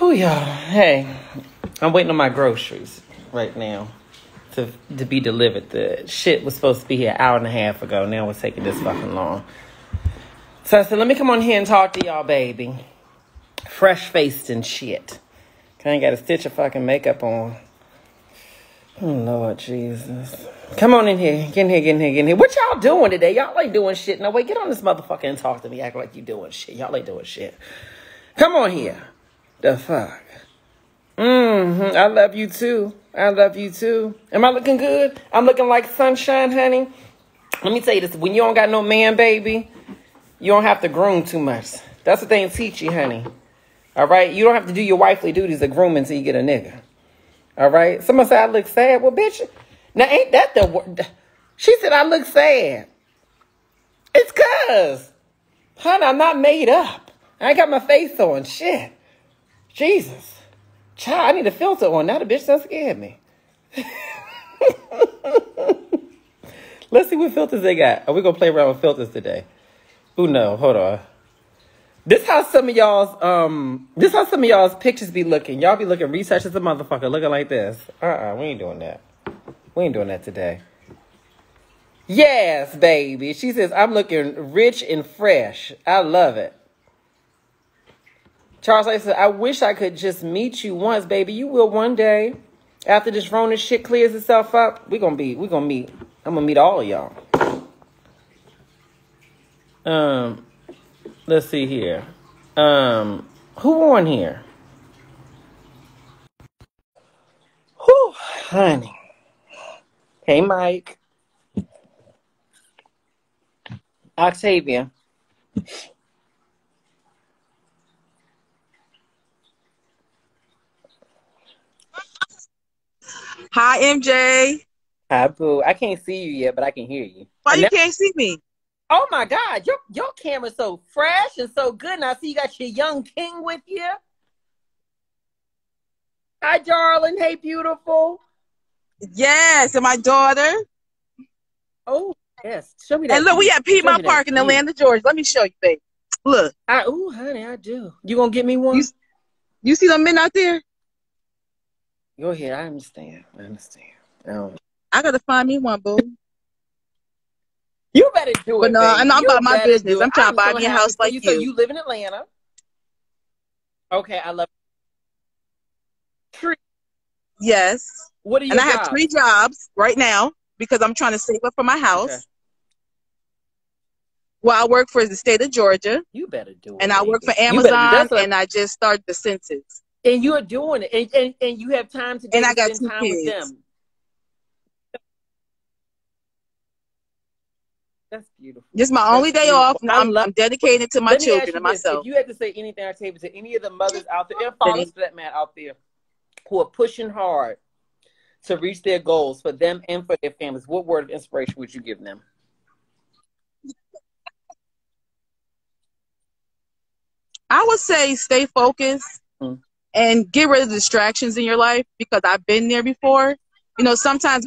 Oh, y'all. Hey, I'm waiting on my groceries right now to be delivered. The shit was supposed to be here an hour and a half ago. Now it's taking this fucking long. So I said, let me come on here and talk to y'all, baby. Fresh-faced and shit. I ain't got a stitch of fucking makeup on. Oh, Lord Jesus. Come on in here. Get in here, get in here, get in here. What y'all doing today? Y'all ain't doing shit. No, wait, get on this motherfucker and talk to me. Act like you doing shit. Y'all ain't doing shit. Come on here. The fuck? I love you too. I love you too. Am I looking good? I'm looking like sunshine, honey. Let me tell you this. When you don't got no man, baby, you don't have to groom too much. That's what they teach you, honey. All right? You don't have to do your wifely duties of grooming until you get a nigga. All right? Somebody said I look sad. Well, bitch, now ain't that the word? She said I look sad. It's cuz. Honey, I'm not made up. I ain't got my face on. Shit. Jesus. Child, I need a filter on. Now the bitch done scared me. Let's see what filters they got. Are we going to play around with filters today? Ooh, no. Hold on. This how some of y'all's pictures be looking. Y'all be looking research as a motherfucker looking like this. We ain't doing that. We ain't doing that today. Yes, baby. She says, I'm looking rich and fresh. I love it. Charles said, I wish I could just meet you once, baby. You will one day. After this Rona shit clears itself up, we gonna meet. I'm gonna meet all of y'all. Let's see here. Who on here? Whew, honey. Hey, Mike. Octavia. Hi, MJ. Hi, Boo. I can't see you yet, but I can hear you. Why you can't see me? Oh, my God. Your camera's so fresh and so good. And I see you got your young king with you. Hi, darling. Hey, beautiful. Yes, and my daughter. Oh, yes. Show me that. And look, we at Piedmont Park in Atlanta, Georgia. Let me show you, babe. Look. Honey, I do. You gonna get me one? You see them men out there? Go ahead. I understand. I gotta find me one, boo. You better do it, but no, baby. I'm not about my business. I'm trying to buy me a house like you. So you live in Atlanta? Okay, I love it. Yes. What are your jobs? I have 3 jobs right now because I'm trying to save up for my house. Okay. Well, I work for the state of Georgia. You better do it. And I work for Amazon, and I just started the census. And you're doing it, and you have time to and I got spend 2 time kids. with them. That's beautiful. This is my only day off. I'm dedicated to my children and myself. If you had to say anything, I tell you, to any of the mothers out there, and fathers for that matter out there, who are pushing hard to reach their goals for them and for their families, what word of inspiration would you give them? I would say stay focused and get rid of the distractions in your life, because I've been there before. You know, sometimes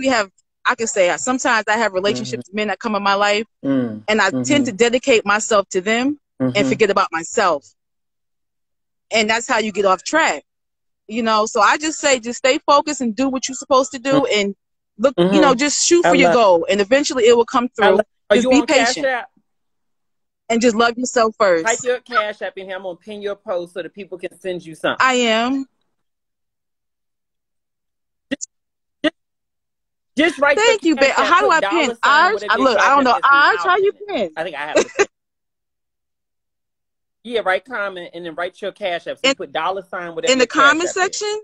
sometimes I have relationships with men that come in my life, and I tend to dedicate myself to them and forget about myself. And that's how you get off track. You know, so I just say, just stay focused and do what you're supposed to do, and look, you know, just shoot for your goal, and eventually it will come through. Just be patient. And just love yourself first. Type your Cash App in here. I'm going to pin your post so that people can send you something. I am. Just write. Thank you, babe. How do I pin? Look, I don't know. How you pin? I think I have to. Yeah, write comment and then write your Cash App. So you put $, whatever. In the comment section?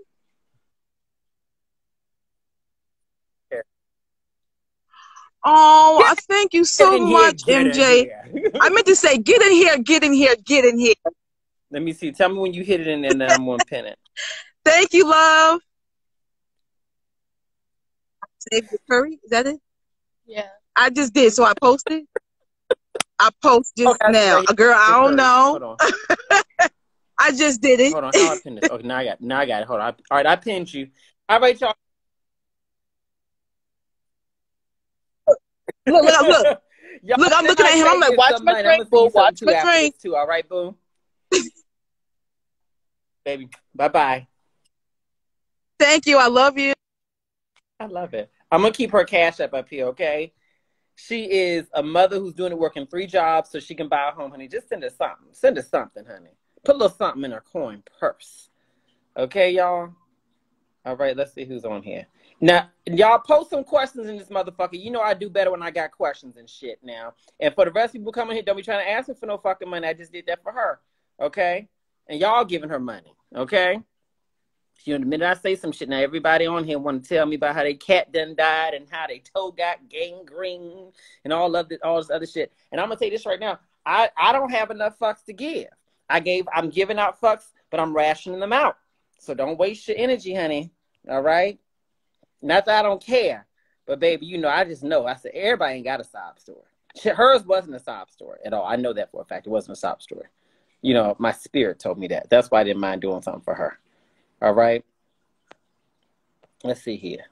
Oh, thank you so much, MJ. I meant to say, get in here, get in here, get in here. Let me see. Tell me when you hit it, and then I'm going to pin it. Thank you, love. Save the curry? Is that it? Yeah. I just did. So I posted? I post just now. Girl, I don't know. Hold on. I just did it. Hold on. How do I pin this? Okay, now I got it. Hold on. All right, I pinned you. All right, y'all. Look. Look, I'm looking at him. I'm like, watch my drink, boo. Watch my drink. Too. All right, boo. baby. Bye-bye. Thank you. I love you. I love it. I'm going to keep her cash up here, okay? She is a mother who's doing it, working 3 jobs so she can buy a home, honey. Just send her something. Send her something, honey. Put a little something in her coin purse. Okay, y'all? All right, let's see who's on here. Now, y'all post some questions in this motherfucker. You know I do better when I got questions and shit now. And for the rest of people coming here, don't be trying to ask me for no fucking money. I just did that for her. Okay? And y'all giving her money. Okay? You know, the minute I say some shit, now everybody on here want to tell me about how their cat done died and how their toe got gangrene and all this other shit. And I'm gonna tell you this right now. I don't have enough fucks to give. I'm giving out fucks, but I'm rationing them out. So don't waste your energy, honey. All right? Not that I don't care. But baby, you know, I just know. I said everybody ain't got a sob story. Hers wasn't a sob story at all. I know that for a fact. It wasn't a sob story. You know, my spirit told me that. That's why I didn't mind doing something for her. All right. Let's see here.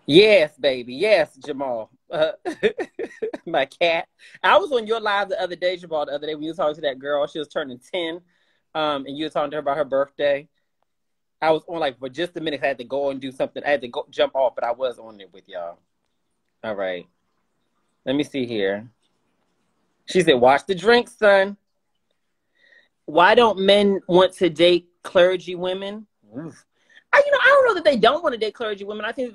Yes, baby. Yes, Jamal. My cat. I was on your live the other day, Jamal, the other day when you were talking to that girl. She was turning 10. And you were talking to her about her birthday. I was on like for just a minute. I had to go and do something. I had to go jump off, but I was on there with y'all. All right. Let me see here. She said, watch the drink, son. Why don't men want to date clergy women? I don't know that they don't want to date clergy women. I think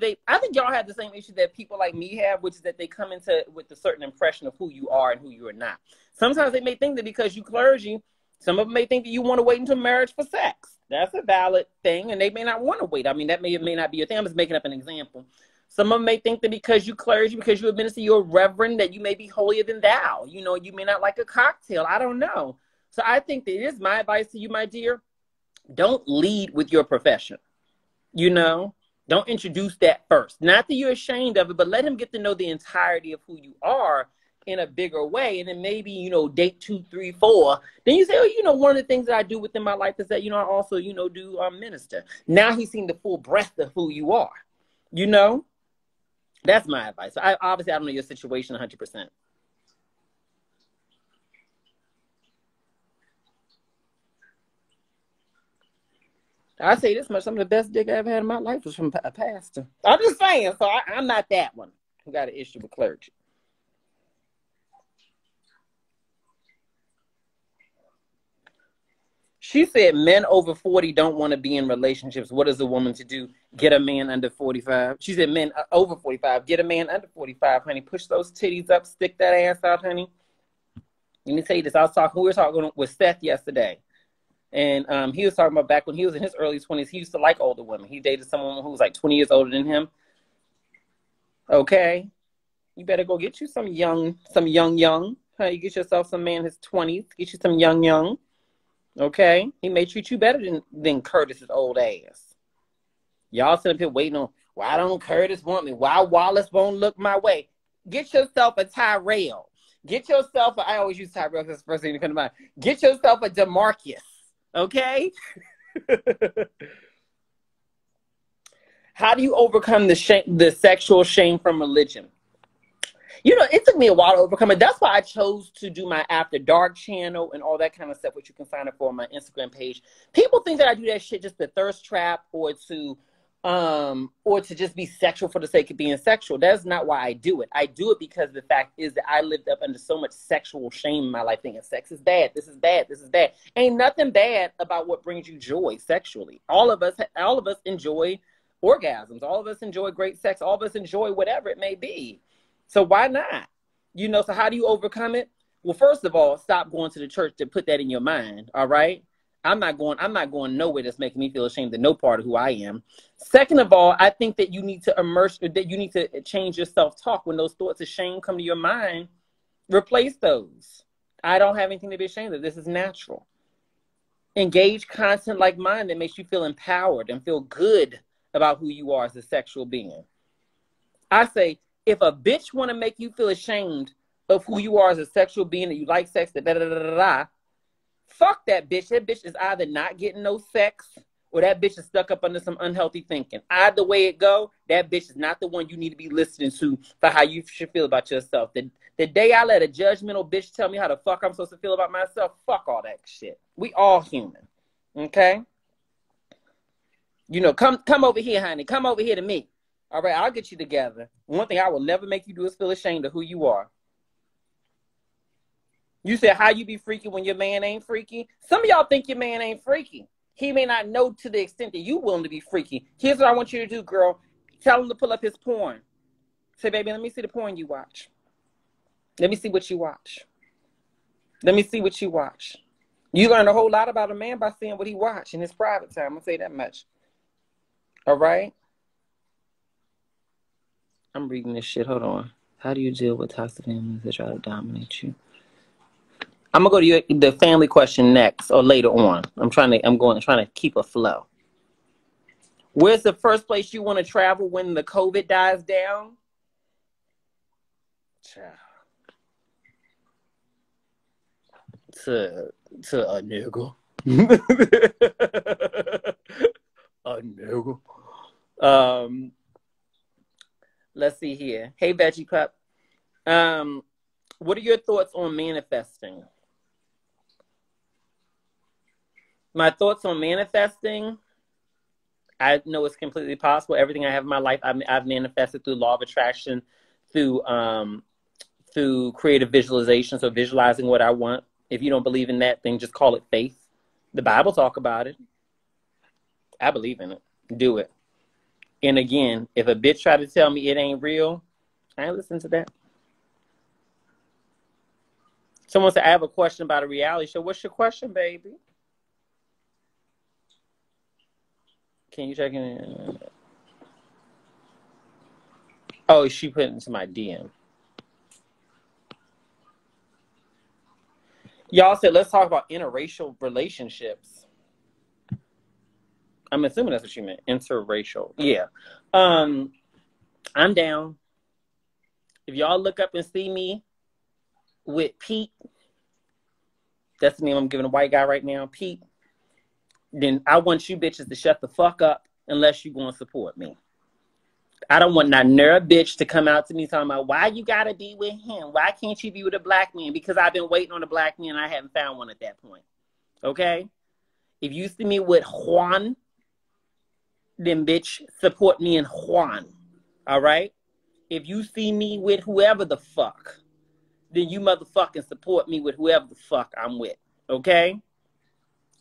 y'all have the same issue that people like me have, which is that they come into with a certain impression of who you are and who you are not. Sometimes they may think that because you clergy, some of them may think that you want to wait until marriage for sex. That's a valid thing, and they may not want to wait. I mean, that may or may not be your thing. I'm just making up an example. Some of them may think that because you clergy, because you're a minister, you're a reverend, that you may be holier than thou. You know, you may not like a cocktail. I don't know. So I think that it is my advice to you, my dear. Don't lead with your profession. You know, don't introduce that first. Not that you're ashamed of it, but let him get to know the entirety of who you are in a bigger way. And then maybe, you know, date 2, 3, 4. Then you say, oh, you know, one of the things that I do within my life is that, you know, I also, you know, do minister. Now he's seen the full breadth of who you are. You know, that's my advice. I don't know your situation 100%. I say this much, some of the best dick I ever had in my life was from a pastor. I'm just saying, so I'm not that one who got an issue with clergy. She said men over 40 don't want to be in relationships. What is a woman to do? Get a man under 45. She said men over 45. Get a man under 45, honey. Push those titties up. Stick that ass out, honey. Let me tell you this. We were talking with Seth yesterday. And he was talking about back when he was in his early 20s, he used to like older women. He dated someone who was like 20 years older than him. Okay. You better go get you some young. You get yourself some man in his 20s. Get you some young. Okay. He may treat you better than Curtis's old ass. Y'all sitting up here waiting on, why don't Curtis want me? Why Wallace won't look my way? Get yourself a Tyrell. Get yourself I always use Tyrell because it's the first thing to come to mind. Get yourself a DeMarcus. Okay. How do you overcome the sexual shame from religion? You know, it took me a while to overcome it. That's why I chose to do my After Dark channel and all that kind of stuff, which you can sign up for on my Instagram page. People think that I do that shit just to thirst trap or to just be sexual for the sake of being sexual. That's not why I do it. I do it because the fact is that I lived up under so much sexual shame in my life, thinking sex is bad, this is bad, this is bad. Ain't nothing bad about what brings you joy sexually. All of us enjoy orgasms. All of us enjoy great sex. All of us enjoy whatever it may be. So why not? You know, so how do you overcome it? Well, first of all, stop going to the church to put that in your mind. All right. I'm not going nowhere that's making me feel ashamed of no part of who I am. Second of all, I think that you need to change your self-talk. When those thoughts of shame come to your mind, replace those. I don't have anything to be ashamed of. This is natural. Engage content like mine that makes you feel empowered and feel good about who you are as a sexual being. I say, if a bitch want to make you feel ashamed of who you are as a sexual being, that you like sex, fuck that bitch. That bitch is either not getting no sex or that bitch is stuck up under some unhealthy thinking. Either way it go, that bitch is not the one you need to be listening to for how you should feel about yourself. The day I let a judgmental bitch tell me how the fuck I'm supposed to feel about myself, fuck all that shit. We all human. Okay? You know, come over here, honey. Come over here to me. All right, I'll get you together. One thing I will never make you do is feel ashamed of who you are. You said how you be freaky when your man ain't freaky? Some of y'all think your man ain't freaky. He may not know to the extent that you willing to be freaky. Here's what I want you to do, girl. Tell him to pull up his porn. Say, baby, let me see the porn you watch. Let me see what you watch. Let me see what you watch. You learn a whole lot about a man by seeing what he watch in his private time. I'll say that much. All right? I'm reading this shit. Hold on. How do you deal with toxic families that try to dominate you? I'm gonna go to the family question next or later on. I'm trying to keep a flow. Where's the first place you want to travel when the COVID dies down? To a nigga. A nigga. Let's see here. Hey, Veggie Pup. What are your thoughts on manifesting? My thoughts on manifesting, I know it's completely possible. Everything I have in my life, I've manifested through law of attraction, through creative visualization, so visualizing what I want. If you don't believe in that thing, just call it faith. The Bible talk about it. I believe in it. Do it. And again, if a bitch try to tell me it ain't real, I ain't listen to that. Someone said, I have a question about a reality show. What's your question, baby? Can you check in? Oh, she put it into my DM. Y'all said, let's talk about interracial relationships. I'm assuming that's what you meant. Interracial. Yeah. I'm down. If y'all look up and see me with Pete, that's the name I'm giving a white guy right now, Pete, then I want you bitches to shut the fuck up unless you gonna support me. I don't want that nerd bitch to come out to me talking about why you gotta be with him. Why can't you be with a black man? Because I've been waiting on a black man and I haven't found one at that point. Okay? If you see me with Juan, then bitch, support me in Juan. All right? If you see me with whoever the fuck, then you motherfucking support me with whoever the fuck I'm with. Okay?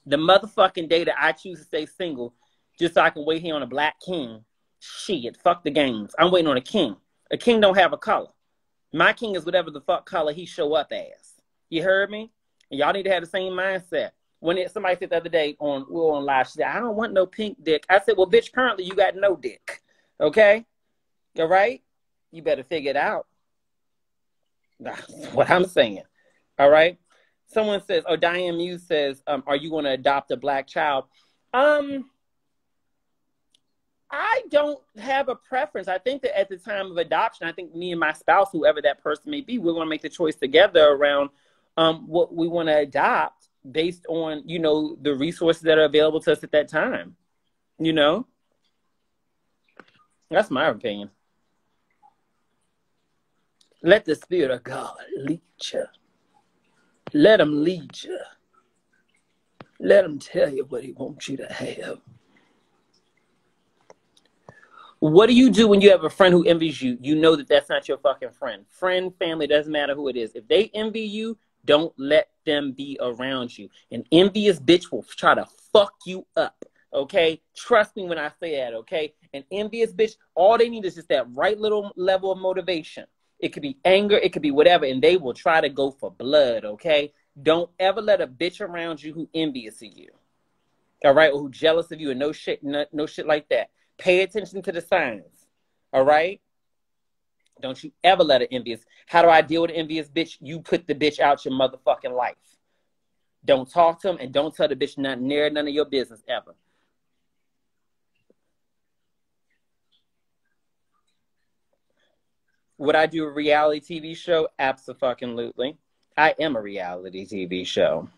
The motherfucking day that I choose to stay single just so I can wait here on a black king, shit, fuck the games. I'm waiting on a king. A king don't have a color. My king is whatever the fuck color he show up as. You heard me? And y'all need to have the same mindset. When somebody said the other day we were on live, she said, I don't want no pink dick. I said, well, bitch, currently you got no dick. Okay? All right? You better figure it out. That's what I'm saying. All right? Someone says, Diane Muse says, are you going to adopt a black child? I don't have a preference. I think that at the time of adoption, I think me and my spouse, whoever that person may be, we're going to make the choice together around what we want to adopt based on, you know, the resources that are available to us at that time. You know? That's my opinion. Let the Spirit of God lead you. Let him lead you. Let him tell you what he wants you to have. What do you do when you have a friend who envies you? You know that that's not your fucking friend. Friend, family, doesn't matter who it is. If they envy you, don't let them be around you. An envious bitch will try to fuck you up, okay? Trust me when I say that, okay? An envious bitch, all they need is just that right little level of motivation. It could be anger, it could be whatever, and they will try to go for blood, okay? Don't ever let a bitch around you who envious of you, all right? Or who jealous of you and no shit like that. Pay attention to the signs, all right? Don't you ever let an envious. How do I deal with an envious bitch? You put the bitch out your motherfucking life. Don't talk to them and don't tell the bitch nothing near none of your business ever. Would I do a reality TV show? Abso-fucking-lutely. I am a reality TV show.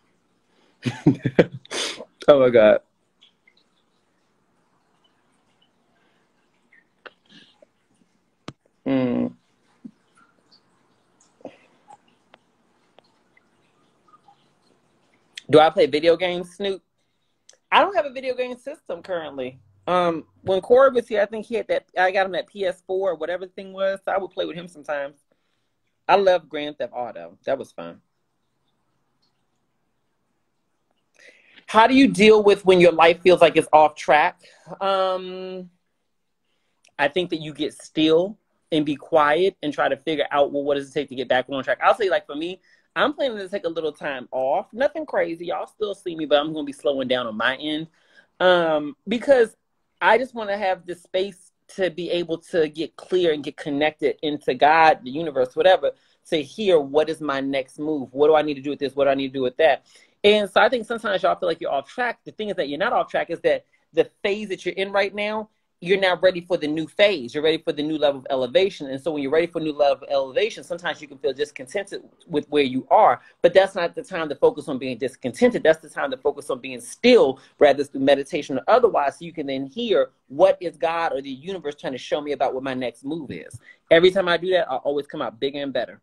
Oh my God. Do I play video games, Snoop? I don't have a video game system currently. When Corey was here, I think he had that. I got him that PS4 or whatever the thing was. So I would play with him sometimes. I love Grand Theft Auto. That was fun. How do you deal with when your life feels like it's off track? I think that you get still and be quiet and try to figure out, well, what does it take to get back on track? I'll say, like, for me, I'm planning to take a little time off. Nothing crazy. Y'all still see me, but I'm going to be slowing down on my end. Because I just want to have the space to be able to get clear and get connected into God, the universe, whatever, to hear what is my next move. What do I need to do with this? What do I need to do with that? And so I think sometimes y'all feel like you're off track. The thing is that you're not off track, is that the phase that you're in right now, you're now ready for the new phase. You're ready for the new level of elevation. And so when you're ready for a new level of elevation, sometimes you can feel discontented with where you are. But that's not the time to focus on being discontented. That's the time to focus on being still, rather through meditation or otherwise, so you can then hear what is God or the universe trying to show me about what my next move is. Every time I do that, I always come out bigger and better.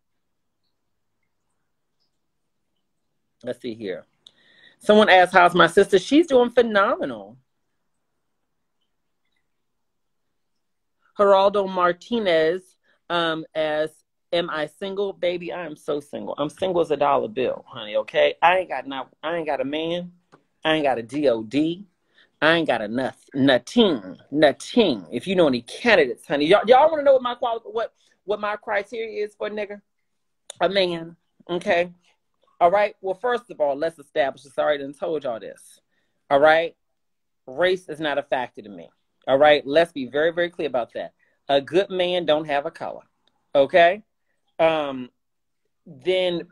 Let's see here. Someone asked, how's my sister? She's doing phenomenal. Geraldo Martinez, as am I single? Baby, I am so single. I'm single as a dollar bill, honey, okay? I ain't got a man. I ain't got a DOD. I ain't got a nothing. If you know any candidates, honey. Y'all want to know what my criteria is for a nigga? A man, okay? All right? Well, first of all, let's establish this. I already done told y'all this. All right? Race is not a factor to me. All right, let's be very, very clear about that. A good man don't have a color. Okay? Then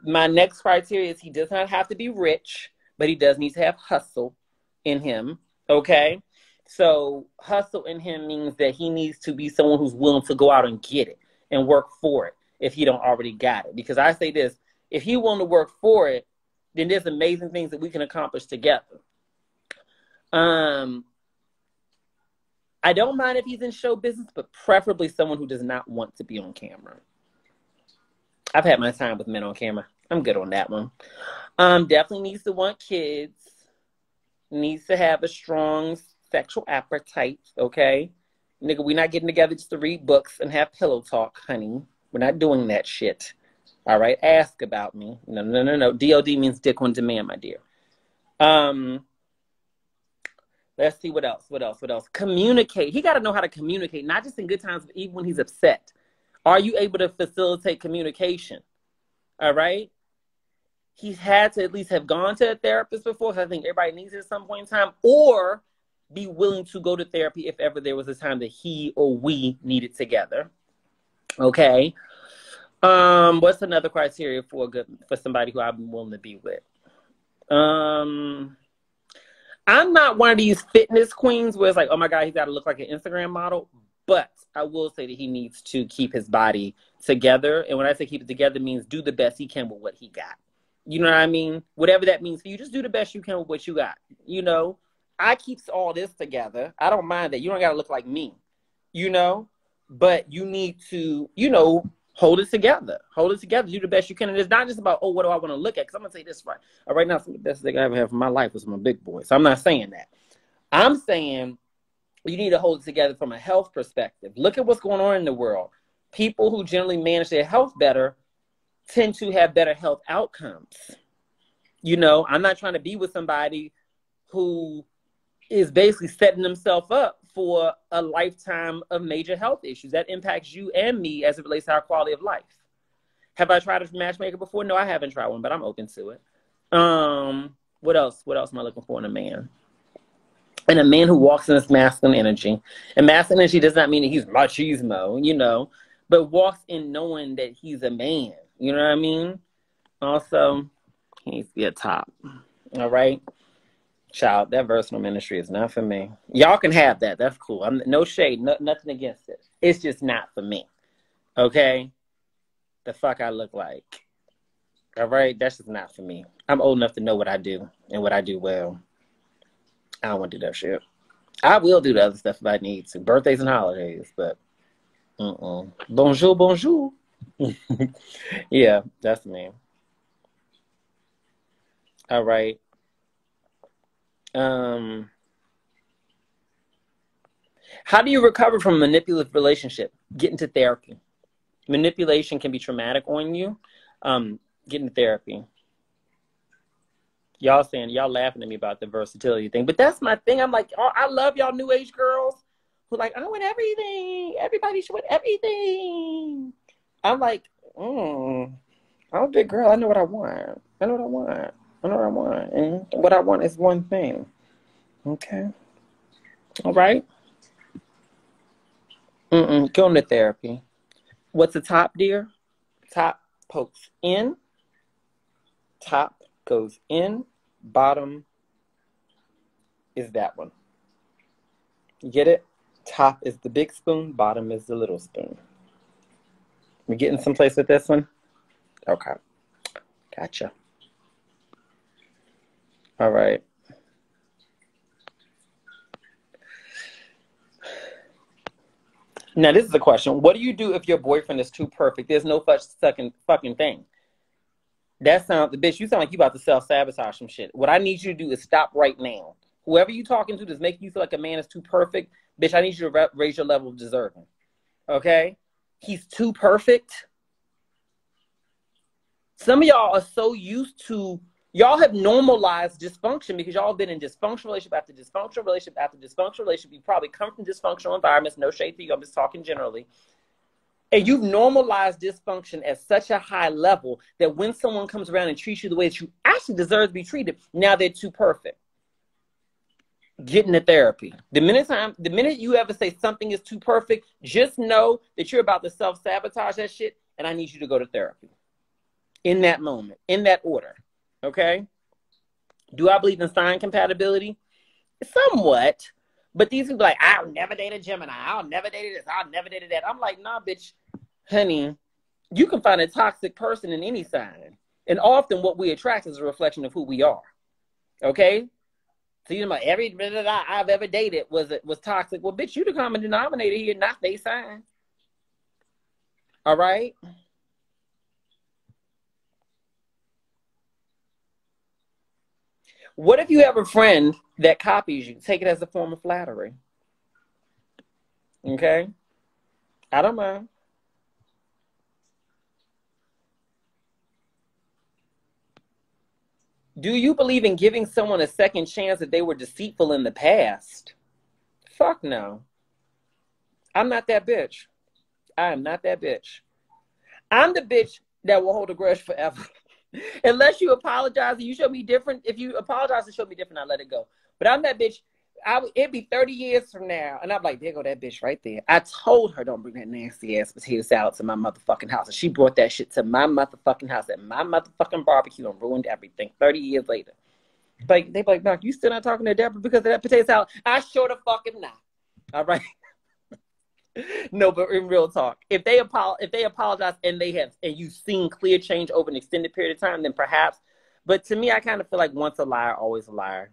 my next criteria is he does not have to be rich, but he does need to have hustle in him. Okay? So hustle in him means that he needs to be someone who's willing to go out and get it and work for it if he don't already got it. Because I say this, if he willing to work for it, then there's amazing things that we can accomplish together. I don't mind if he's in show business, but preferably someone who does not want to be on camera. I've had my time with men on camera. I'm good on that one. Definitely needs to want kids. Needs to have a strong sexual appetite, okay? Nigga, we're not getting together just to read books and have pillow talk, honey. We're not doing that shit. All right? Ask about me. No. DOD means dick on demand, my dear. Let's see what else. Communicate. He got to know how to communicate, not just in good times, but even when he's upset. Are you able to facilitate communication? All right? He's had to at least have gone to a therapist before, because I think everybody needs it at some point in time, or be willing to go to therapy if ever there was a time that he or we needed together. Okay? What's another criteria for somebody who I'm willing to be with? I'm not one of these fitness queens where it's like, oh my God, he's got to look like an Instagram model. But I will say that he needs to keep his body together. And when I say keep it together, means do the best he can with what he got. You know what I mean? Whatever that means for you, just do the best you can with what you got. You know, I keep all this together. I don't mind that. You don't got to look like me, you know, but you need to, you know, hold it together. Hold it together. Do the best you can. And it's not just about, oh, what do I want to look at? Because I'm going to say this right. Right now, some of the best thing I ever had in my life was my big boy. So I'm not saying that. I'm saying you need to hold it together from a health perspective. Look at what's going on in the world. People who generally manage their health better tend to have better health outcomes. You know, I'm not trying to be with somebody who is basically setting themselves up for a lifetime of major health issues that impacts you and me as it relates to our quality of life. Have I tried a matchmaker before? No, I haven't tried one, but I'm open to it. What else? What else am I looking for in a man? And a man who walks in his masculine energy. And masculine energy does not mean that he's machismo, you know, but walks in knowing that he's a man. You know what I mean? Also, he needs to be a top. All right? Child, that versatile ministry is not for me. Y'all can have that. That's cool. I'm no shade, nothing against it. It's just not for me. Okay? The fuck I look like. All right? That's just not for me. I'm old enough to know what I do and what I do well. I don't want to do that shit. I will do the other stuff if I need to. Birthdays and holidays, but bonjour. Yeah, that's me. All right. How do you recover from a manipulative relationship? Get into therapy. Manipulation can be traumatic on you. Get into therapy. Y'all laughing at me about the versatility thing, but that's my thing. I'm like, oh, I love y'all new age girls who like, I want everything. Everybody should want everything. I'm like, I'm a big girl. I know what I want. And what I want is one thing. Okay. All right. Go into therapy. What's the top, dear? Top pokes in. Top goes in. Bottom is that one. You get it? Top is the big spoon. Bottom is the little spoon. We getting someplace with this one? Okay. Gotcha. All right. Now, this is a question. What do you do if your boyfriend is too perfect? There's no such fucking thing. That sounds, bitch, you sound like you about to self-sabotage some shit. What I need you to do is stop right now. Whoever you talking to that's making you feel like a man is too perfect, bitch, I need you to raise your level of deserving. Okay? He's too perfect. Some of y'all are so used to, y'all have normalized dysfunction because y'all have been in dysfunctional relationship after dysfunctional relationship after dysfunctional relationship. You probably come from dysfunctional environments. No shade to you. I'm just talking generally. And you've normalized dysfunction at such a high level that when someone comes around and treats you the way that you actually deserve to be treated, now they're too perfect. Get into therapy. The minute you ever say something is too perfect, just know that you're about to self-sabotage that shit, and I need you to go to therapy. In that moment, in that order. Okay? Do I believe in sign compatibility? Somewhat. But these people are like, I'll never date a Gemini. I'll never date this. I'll never date that. I'm like, nah, bitch, honey, you can find a toxic person in any sign. And often what we attract is a reflection of who we are. Okay? So you know, every I've ever dated was toxic. Well, bitch, you the common denominator here, not they sign. All right? What if you have a friend that copies you? Take it as a form of flattery. Okay? I don't mind. Do you believe in giving someone a second chance if they were deceitful in the past? Fuck no. I'm not that bitch. I am not that bitch. I'm the bitch that will hold a grudge forever. Unless you apologize and you show me different. If you apologize and show me different, I'll let it go. But I'm that bitch. It'd be 30 years from now. And I'm like, there go that bitch right there. I told her don't bring that nasty ass potato salad to my motherfucking house. And she brought that shit to my motherfucking house at my motherfucking barbecue and ruined everything 30 years later. Like, they be like, Doc, you still not talking to Deborah because of that potato salad? I sure the fucking not. All right. No, but in real talk, if they apologize and you've seen clear change over an extended period of time, then perhaps. But to me, I kind of feel like once a liar, always a liar.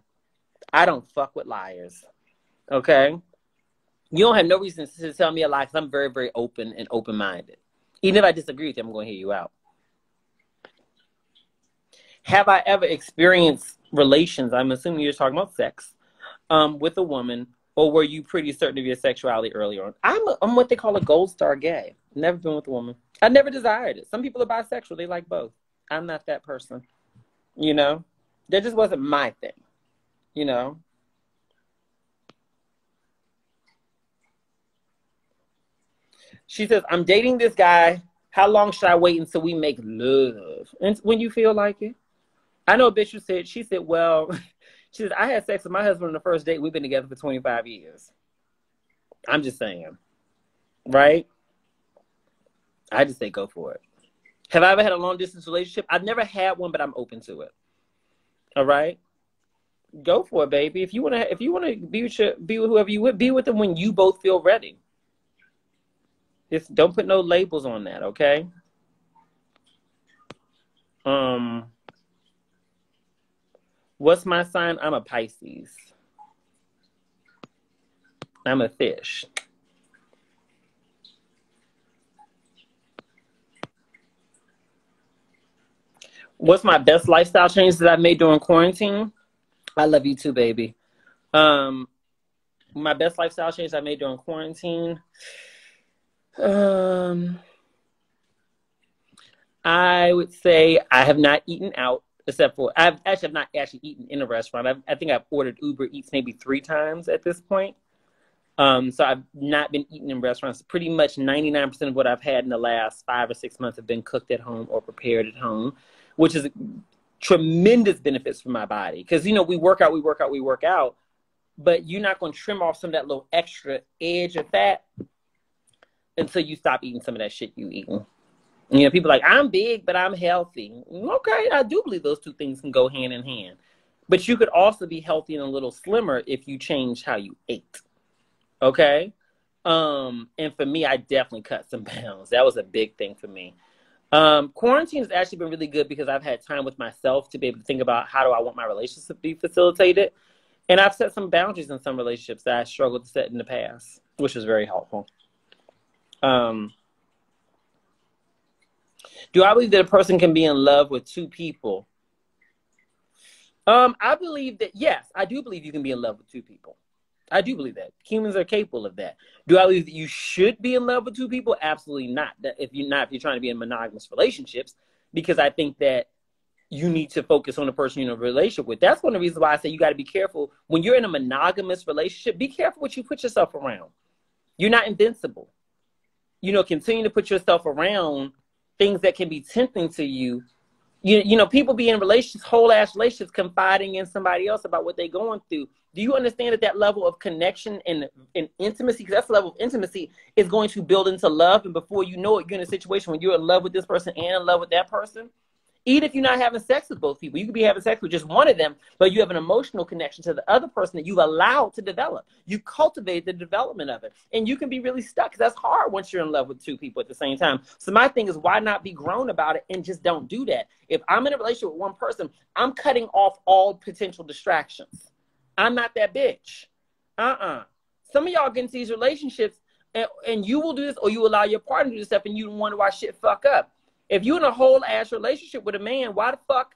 I don't fuck with liars. Okay? You don't have no reason to tell me a lie because I'm very, very open and open-minded. Even if I disagree with you, I'm going to hear you out. Have I ever experienced relations, I'm assuming you're talking about sex, with a woman, or were you pretty certain of your sexuality early on? I'm what they call a gold star gay. Never been with a woman. I never desired it. Some people are bisexual. They like both. I'm not that person. You know? That just wasn't my thing. You know? She says, I'm dating this guy. How long should I wait until we make love? And when you feel like it. I know a bitch who said, she said, well, she said, I had sex with my husband on the first date. We've been together for 25 years. I'm just saying. Right? I just say go for it. Have I ever had a long distance relationship? I've never had one, but I'm open to it. All right? Go for it, baby. If you want to be with whoever you would, be with them when you both feel ready. Just don't put no labels on that, okay? What's my sign? I'm a Pisces. I'm a fish. What's my best lifestyle changes that I made during quarantine? I love you too, baby. my best lifestyle change I made during quarantine. I would say I have not eaten out, except for I have not actually eaten in a restaurant. I think I've ordered Uber Eats maybe 3 times at this point. So I've not been eating in restaurants. Pretty much 99% of what I've had in the last 5 or 6 months have been cooked at home or prepared at home, which is tremendous benefits for my body. Because, you know, we work out, but you're not going to trim off some of that little extra edge of fat until you stop eating some of that shit you eating. You know, people are like, I'm big, but I'm healthy. Okay, I do believe those two things can go hand in hand. But you could also be healthy and a little slimmer if you change how you ate. Okay? And for me, I definitely cut some pounds. That was a big thing for me. Quarantine has actually been really good because I've had time with myself to be able to think about how do I want my relationship to be facilitated. And I've set some boundaries in some relationships that I struggled to set in the past, which was very helpful. Do I believe that a person can be in love with 2 people? I believe that, yes, I do believe you can be in love with 2 people. I do believe that. Humans are capable of that. Do I believe that you should be in love with 2 people? Absolutely not. If you're trying to be in monogamous relationships, because I think that you need to focus on the person you're in a relationship with. That's one of the reasons why I say you got to be careful. When you're in a monogamous relationship, be careful what you put yourself around. You're not invincible. You know, continue to put yourself around things that can be tempting to you. You know, people be in relationships, whole ass relationships, confiding in somebody else about what they're going through. Do you understand that level of connection and intimacy, because that's the level of intimacy, is going to build into love? And before you know it, you're in a situation when you're in love with this person and in love with that person. Even if you're not having sex with both people, you could be having sex with just one of them, but you have an emotional connection to the other person that you've allowed to develop. You cultivate the development of it. And you can be really stuck, because that's hard once you're in love with 2 people at the same time. So my thing is, why not be grown about it and just don't do that? If I'm in a relationship with one person, I'm cutting off all potential distractions. I'm not that bitch. Some of y'all get into these relationships and you will do this, or you allow your partner to do this stuff, and you wonder why shit fuck up. If you're in a whole ass relationship with a man, why the fuck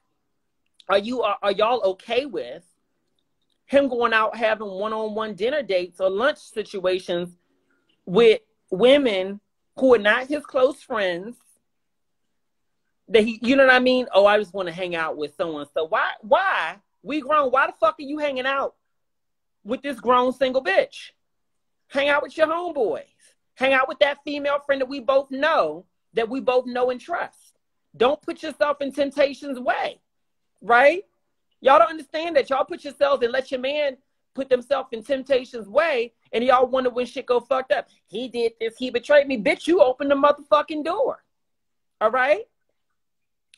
are y'all okay with him going out having one-on-one dinner dates or lunch situations with women who are not his close friends? That you know what I mean? Oh, I just want to hang out with someone. So why? We grown. Why the fuck are you hanging out with this grown single bitch? Hang out with your homeboys. Hang out with that female friend that we both know and trust. Don't put yourself in temptation's way, right? Y'all don't understand that. Y'all put yourselves and let your man put themselves in temptation's way, and y'all wonder when shit go fucked up. He did this. He betrayed me. Bitch, you opened the motherfucking door. All right?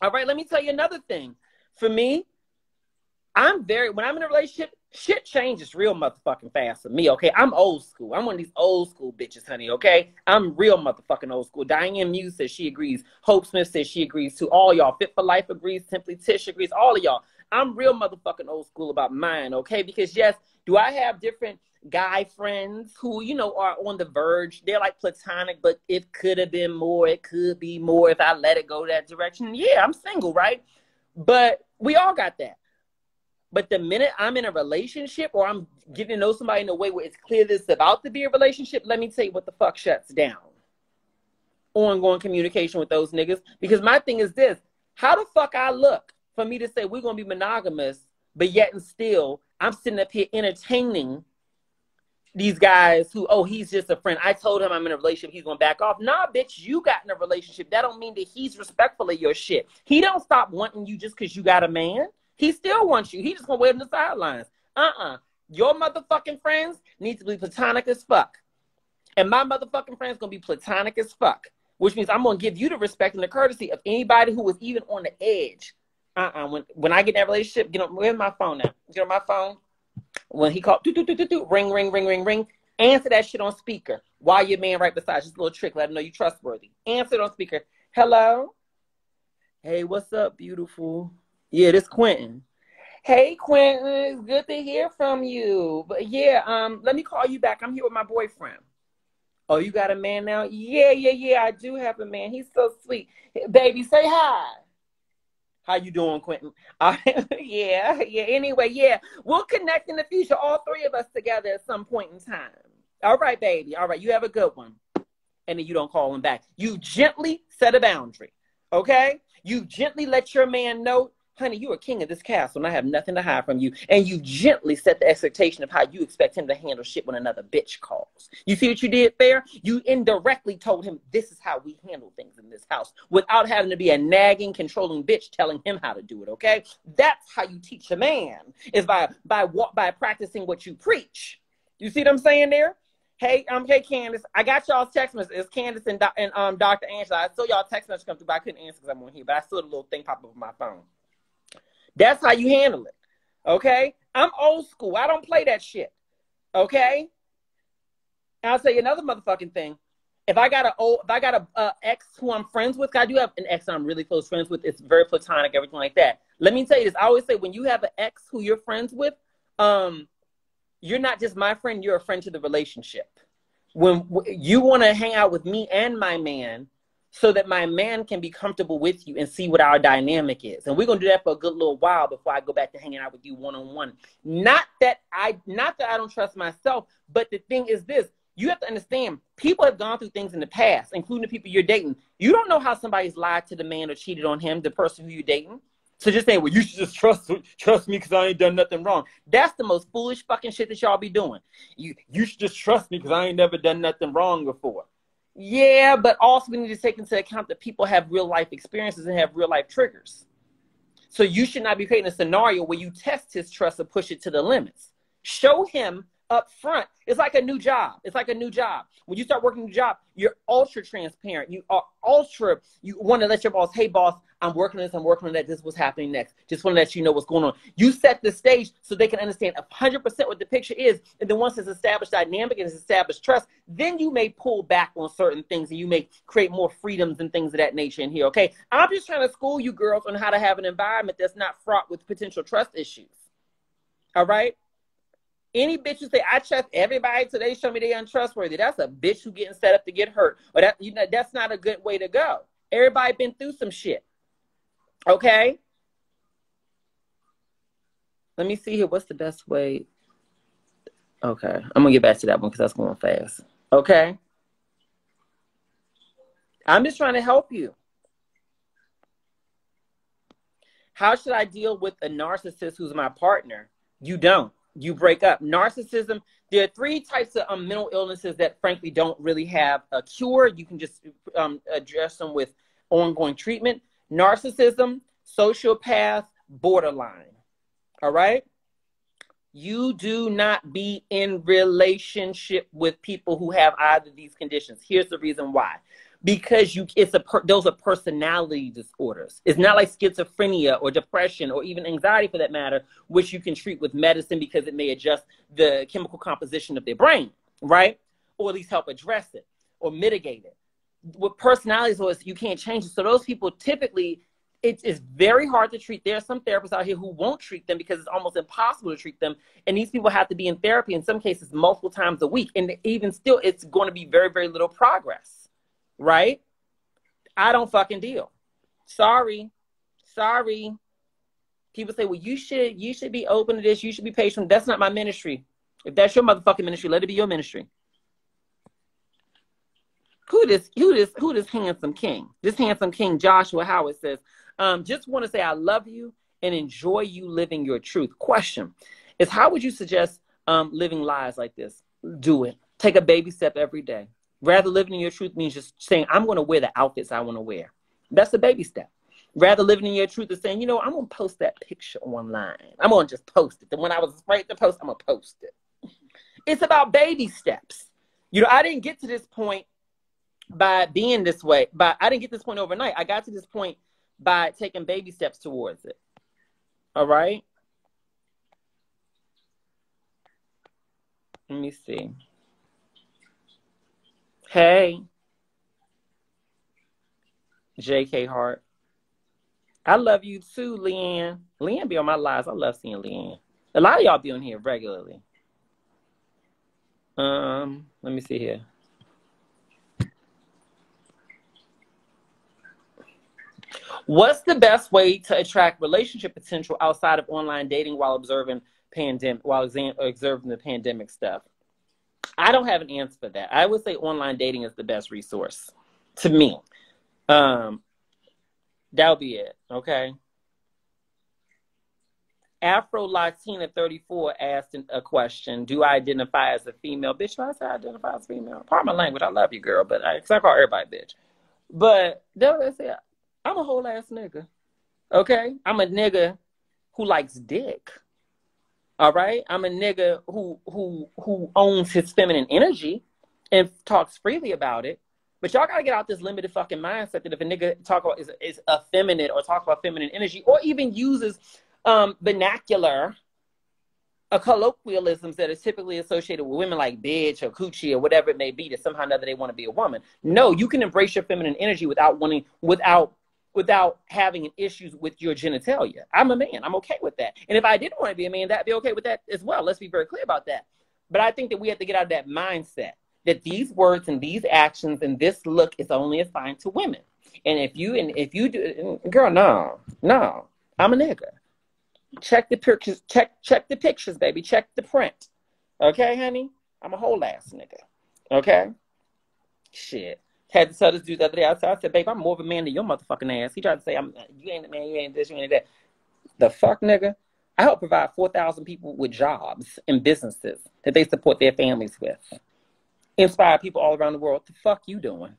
All right, let me tell you another thing. For me, when I'm in a relationship, shit changes real motherfucking fast for me, okay? I'm old school. I'm one of these old school bitches, honey, okay? I'm real motherfucking old school. Diane Muse says she agrees. Hope Smith says she agrees too. All y'all. Fit for Life agrees. Simply Tish agrees. All of y'all. I'm real motherfucking old school about mine, okay? Because, yes, do I have different guy friends who, you know, are on the verge? They're like platonic, but it could have been more. It could be more if I let it go that direction. Yeah, I'm single, right? But we all got that. But the minute I'm in a relationship or I'm getting to know somebody in a way where it's clear this is about to be a relationship, let me tell you what the fuck shuts down. Ongoing communication with those niggas. Because my thing is this. How the fuck I look for me to say we're going to be monogamous, but yet and still I'm sitting up here entertaining these guys who, oh, he's just a friend. I told him I'm in a relationship. He's going to back off. Nah, bitch, you got in a relationship. That don't mean that he's respectful of your shit. He don't stop wanting you just because you got a man. He still wants you. He just going to wait on the sidelines. Your motherfucking friends need to be platonic as fuck. And my motherfucking friends going to be platonic as fuck. Which means I'm going to give you the respect and the courtesy of anybody who was even on the edge. When I get in that relationship, where's my phone now? Get on my phone. When he called, ring, ring, ring, ring, ring. Answer that shit on speaker while your man right beside you. Just a little trick. Let him know you're trustworthy. Answer it on speaker. Hello? Hey, what's up, beautiful? Yeah, this Quentin. Hey, Quentin, it's good to hear from you. But yeah, let me call you back. I'm here with my boyfriend. Oh, you got a man now? Yeah, I do have a man. He's so sweet. Baby, say hi. How you doing, Quentin? Yeah. Anyway, yeah. We'll connect in the future, all three of us together at some point in time. All right, baby. All right. You have a good one. And then you don't call him back. You gently set a boundary. Okay? You gently let your man know, honey, you are king of this castle and I have nothing to hide from you. And you gently set the expectation of how you expect him to handle shit when another bitch calls. You see what you did there? You indirectly told him this is how we handle things in this house without having to be a nagging, controlling bitch telling him how to do it, okay? That's how you teach a man, is by practicing what you preach. You see what I'm saying there? Hey, Candace, I got y'all's text message. It's Candace and Dr. Angela. I saw y'all text message come through, but I couldn't answer because I'm on here. But I saw the little thing pop up on my phone. That's how you handle it. Okay? I'm old school. I don't play that shit. Okay? And I'll tell you another motherfucking thing. If I got a ex who I'm friends with, I do have an ex I'm really close friends with. It's very platonic, everything like that. Let me tell you this. I always say when you have an ex who you're friends with, you're not just my friend, you're a friend to the relationship. When you want to hang out with me and my man so that my man can be comfortable with you and see what our dynamic is. And we're going to do that for a good little while before I go back to hanging out with you one-on-one. Not that I don't trust myself, but the thing is this. You have to understand, people have gone through things in the past, including the people you're dating. You don't know how somebody's lied to the man or cheated on him, the person who you're dating. So just saying, well, you should just trust me because I ain't done nothing wrong. That's the most foolish fucking shit that y'all be doing. You should just trust me because I ain't never done nothing wrong before. Yeah, but also we need to take into account that people have real life experiences and have real life triggers. So you should not be creating a scenario where you test his trust or push it to the limits. Show him up front. It's like a new job. When you start working a new job, you're ultra transparent. You want to let your boss, hey boss, I'm working on that. This is what's happening next. Just want to let you know what's going on. You set the stage so they can understand 100% what the picture is. And then once it's established dynamic and it's established trust, then you may pull back on certain things and you may create more freedoms and things of that nature in here. Okay. I'm just trying to school you girls on how to have an environment that's not fraught with potential trust issues. All right. Any bitch who say, I trust everybody till they show me they untrustworthy, that's a bitch who getting set up to get hurt. Or that's not a good way to go. Everybody been through some shit. Okay? Let me see here. What's the best way? Okay. I'm going to get back to that one because that's going fast. Okay? I'm just trying to help you. How should I deal with a narcissist who's my partner? You don't. You break up. Narcissism, there are 3 types of mental illnesses that frankly don't really have a cure. You can just address them with ongoing treatment. Narcissism, sociopath, borderline. All right? You do not be in relationship with people who have either of these conditions. Here's the reason why. Because those are personality disorders. It's not like schizophrenia or depression or even anxiety for that matter, which you can treat with medicine because it may adjust the chemical composition of their brain, right? Or at least help address it or mitigate it. With personality disorders, you can't change it. So those people typically, it's very hard to treat. There are some therapists out here who won't treat them because it's almost impossible to treat them. And these people have to be in therapy in some cases multiple times a week. And even still, it's going to be very, very little progress. Right? I don't fucking deal. Sorry. People say, well, you should be open to this. You should be patient. That's not my ministry. If that's your motherfucking ministry, let it be your ministry. Who this handsome king? This handsome king, Joshua Howard says, just want to say I love you and enjoy you living your truth. Question is, how would you suggest living lives like this? Do it. Take a baby step every day. Rather, living in your truth means just saying, I'm going to wear the outfits I want to wear. That's the baby step. Rather, living in your truth is saying, I'm going to post that picture online. I'm going to just post it. And when I was afraid to post, I'm going to post it. It's about baby steps. I didn't get to this point by being this way. I didn't get this point overnight. I got to this point by taking baby steps towards it. All right? Let me see. Hey, J.K. Hart. I love you too, Leanne. Leanne be on my lives. I love seeing Leanne. A lot of y'all be on here regularly. Let me see here. What's the best way to attract relationship potential outside of online dating while observing observing the pandemic stuff? I don't have an answer for that. I would say online dating is the best resource to me. That'll be it. Okay. Afro Latina 34 asked a question: do I identify as a female? Bitch, I say I identify as female. Pardon my language. I love you, girl, but I call everybody bitch. But they say I'm a whole ass nigga. Okay, I'm a nigga who likes dick. All right, I'm a nigga who owns his feminine energy and talks freely about it. But y'all gotta get out this limited fucking mindset that if a nigga talk about is effeminate or talk about feminine energy or even uses vernacular colloquialisms that are typically associated with women like bitch or coochie or whatever it may be, that somehow or another they want to be a woman. No, you can embrace your feminine energy without having issues with your genitalia. I'm a man. I'm okay with that. And if I didn't want to be a man, that'd be okay with that as well. Let's be very clear about that. But I think that we have to get out of that mindset that these words and these actions and this look is only assigned to women. And if you do, girl, no, I'm a nigga. Check the pictures. Check the pictures, baby. Check the print. Okay, honey? I'm a whole ass nigga. Okay? Shit. Had to tell this dude the other day outside. I said, babe, I'm more of a man than your motherfucking ass. He tried to say, you ain't a man, you ain't this, you ain't that. The fuck, nigga? I help provide 4,000 people with jobs and businesses that they support their families with. Inspire people all around the world. What the fuck you doing?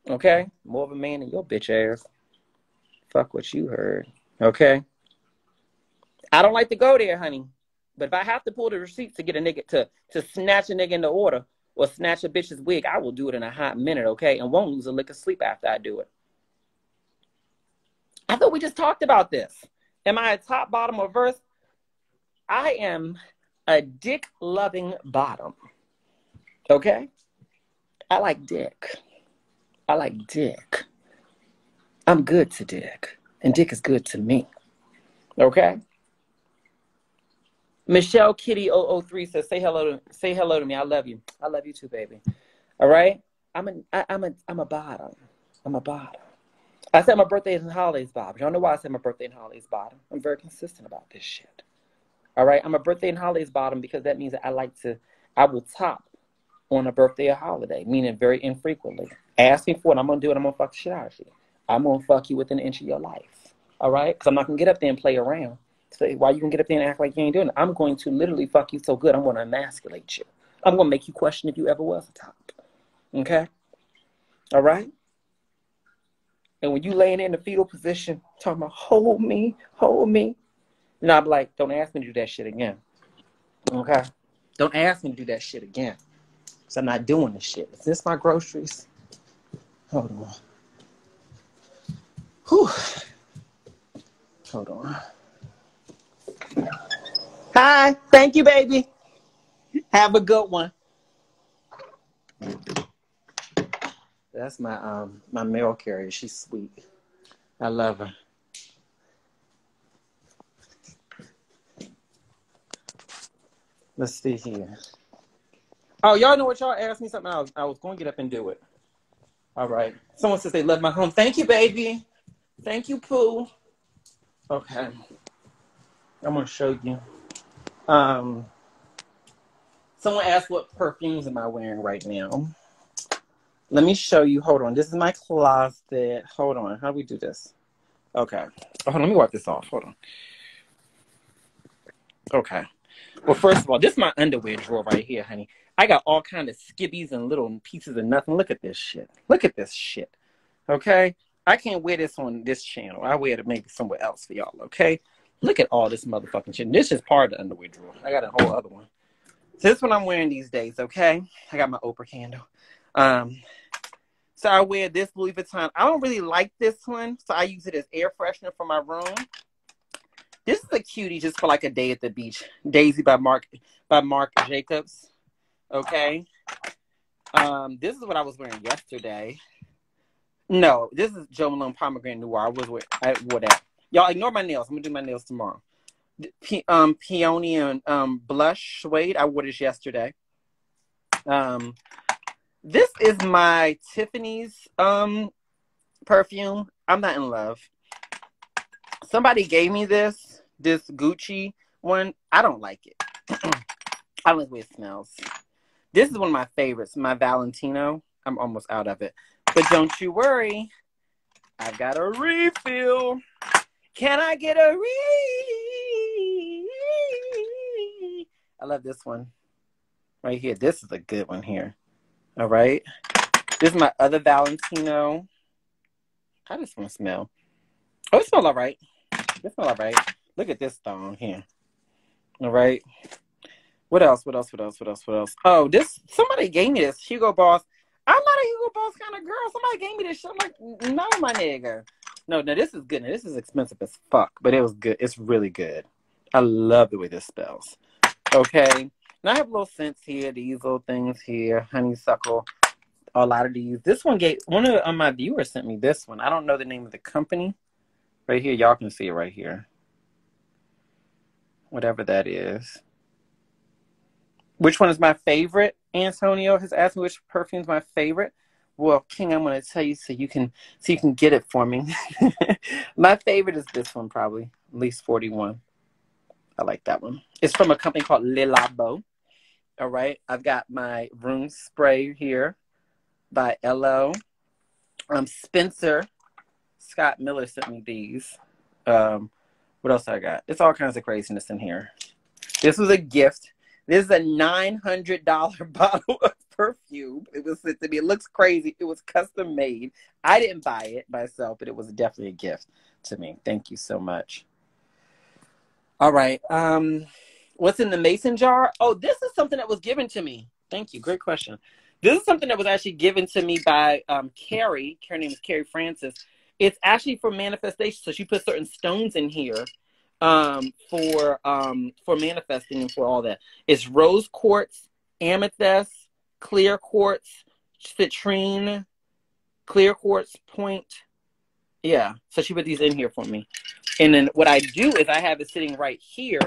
Okay? More of a man than your bitch ass. Fuck what you heard. Okay? I don't like to go there, honey. But if I have to pull the receipts to get a nigga to snatch a nigga in the order or snatch a bitch's wig, I will do it in a hot minute, okay? And won't lose a lick of sleep after I do it. I thought we just talked about this. Am I a top, bottom, or verse? I am a dick-loving bottom. Okay? I like dick. I like dick. I'm good to dick. And dick is good to me. Okay? Michelle Kitty 003 says, say hello to me. I love you. I love you too, baby. All right? I'm a bottom. I'm a bottom. I said my birthday and holidays bottom. Y'all know why I said my birthday and holidays bottom. I'm very consistent about this shit. All right? I'm a birthday and holidays bottom because that means that I will top on a birthday or holiday, meaning very infrequently. Ask me for it, I'm going to do it. I'm going to fuck the shit out of you. I'm going to fuck you within an inch of your life. All right? Because I'm not going to get up there and play around. So why you going to get up there and act like you ain't doing it? I'm going to literally fuck you so good, I'm going to emasculate you. I'm going to make you question if you ever was a top. Okay? All right? And when you laying in the fetal position, talking about, hold me, and I'm like, don't ask me to do that shit again. Okay? Don't ask me to do that shit again. Because I'm not doing this shit. Is this my groceries? Hold on. Whew. Hold on. Hi. Thank you, baby. Have a good one. That's my my mail carrier. She's sweet. I love her. Let's see here. Oh, y'all know what? Y'all asked me something. I was going to get up and do it. All right. Someone says they love my home. Thank you, baby. Thank you, Pooh. Okay. I'm going to show you. Someone asked what perfumes am I wearing right now. Let me show you. Hold on. This is my closet. Hold on. How do we do this? Okay. Oh, hold on. Let me wipe this off. Hold on. Okay. Well, first of all, this is my underwear drawer right here, honey. I got all kind of skibbies and little pieces of nothing. Look at this shit. Look at this shit. Okay? I can't wear this on this channel. I wear it maybe somewhere else for y'all, okay? Look at all this motherfucking shit. This is part of the underwear drawer. I got a whole other one. So this is what I'm wearing these days, okay? I got my Oprah candle. So I wear this Louis Vuitton. I don't really like this one, so I use it as air freshener for my room. This is a cutie just for like a day at the beach. Daisy by Marc Jacobs. Okay. This is what I was wearing yesterday. No, this is Jo Malone Pomegranate Noir. I wore that. Y'all ignore my nails. I'm gonna do my nails tomorrow. Peony and blush suede. I wore this yesterday. This is my Tiffany's perfume. I'm not in love. Somebody gave me this Gucci one. I don't like it. I don't like the way it smells. This is one of my favorites, my Valentino. I'm almost out of it. But don't you worry. I've got a refill. Can I get a I love this one. Right here. This is a good one here. All right. This is my other Valentino. How does this one smell? Oh, it smells all right. It smells all right. Look at this thong here. All right. What else? Oh, somebody gave me this Hugo Boss. I'm not a Hugo Boss kind of girl. Somebody gave me this shit. I'm like, no, my nigga. No, this is good. Now, this is expensive as fuck, but it was good. It's really good. I love the way this smells. Okay. Now I have little scents here. These little things here. Honeysuckle. A lot of these. This one one of my viewers sent me this one. I don't know the name of the company. Right here. Y'all can see it right here. Whatever that is. Which one is my favorite? Antonio has asked me which perfume is my favorite. Well, King, I'm going to tell you so you can get it for me. My favorite is this one, probably. At least 41. I like that one. It's from a company called Le Labo. All right. I've got my room spray here by LO. Spencer Scott Miller sent me these. What else I got? It's all kinds of craziness in here. This was a gift. This is a $900 bottle of perfume. It was sent to me. It looks crazy. It was custom made. I didn't buy it myself, but it was definitely a gift to me. Thank you so much. All right. What's in the mason jar? Oh, this is something that was given to me. Thank you. Great question. This is something that was actually given to me by Carrie. Her name is Carrie Francis. It's actually for manifestation. So she put certain stones in here. For manifesting and for all that. It's rose quartz, amethyst, clear quartz, citrine, clear quartz point. Yeah. So she put these in here for me. And then what I do is I have it sitting right here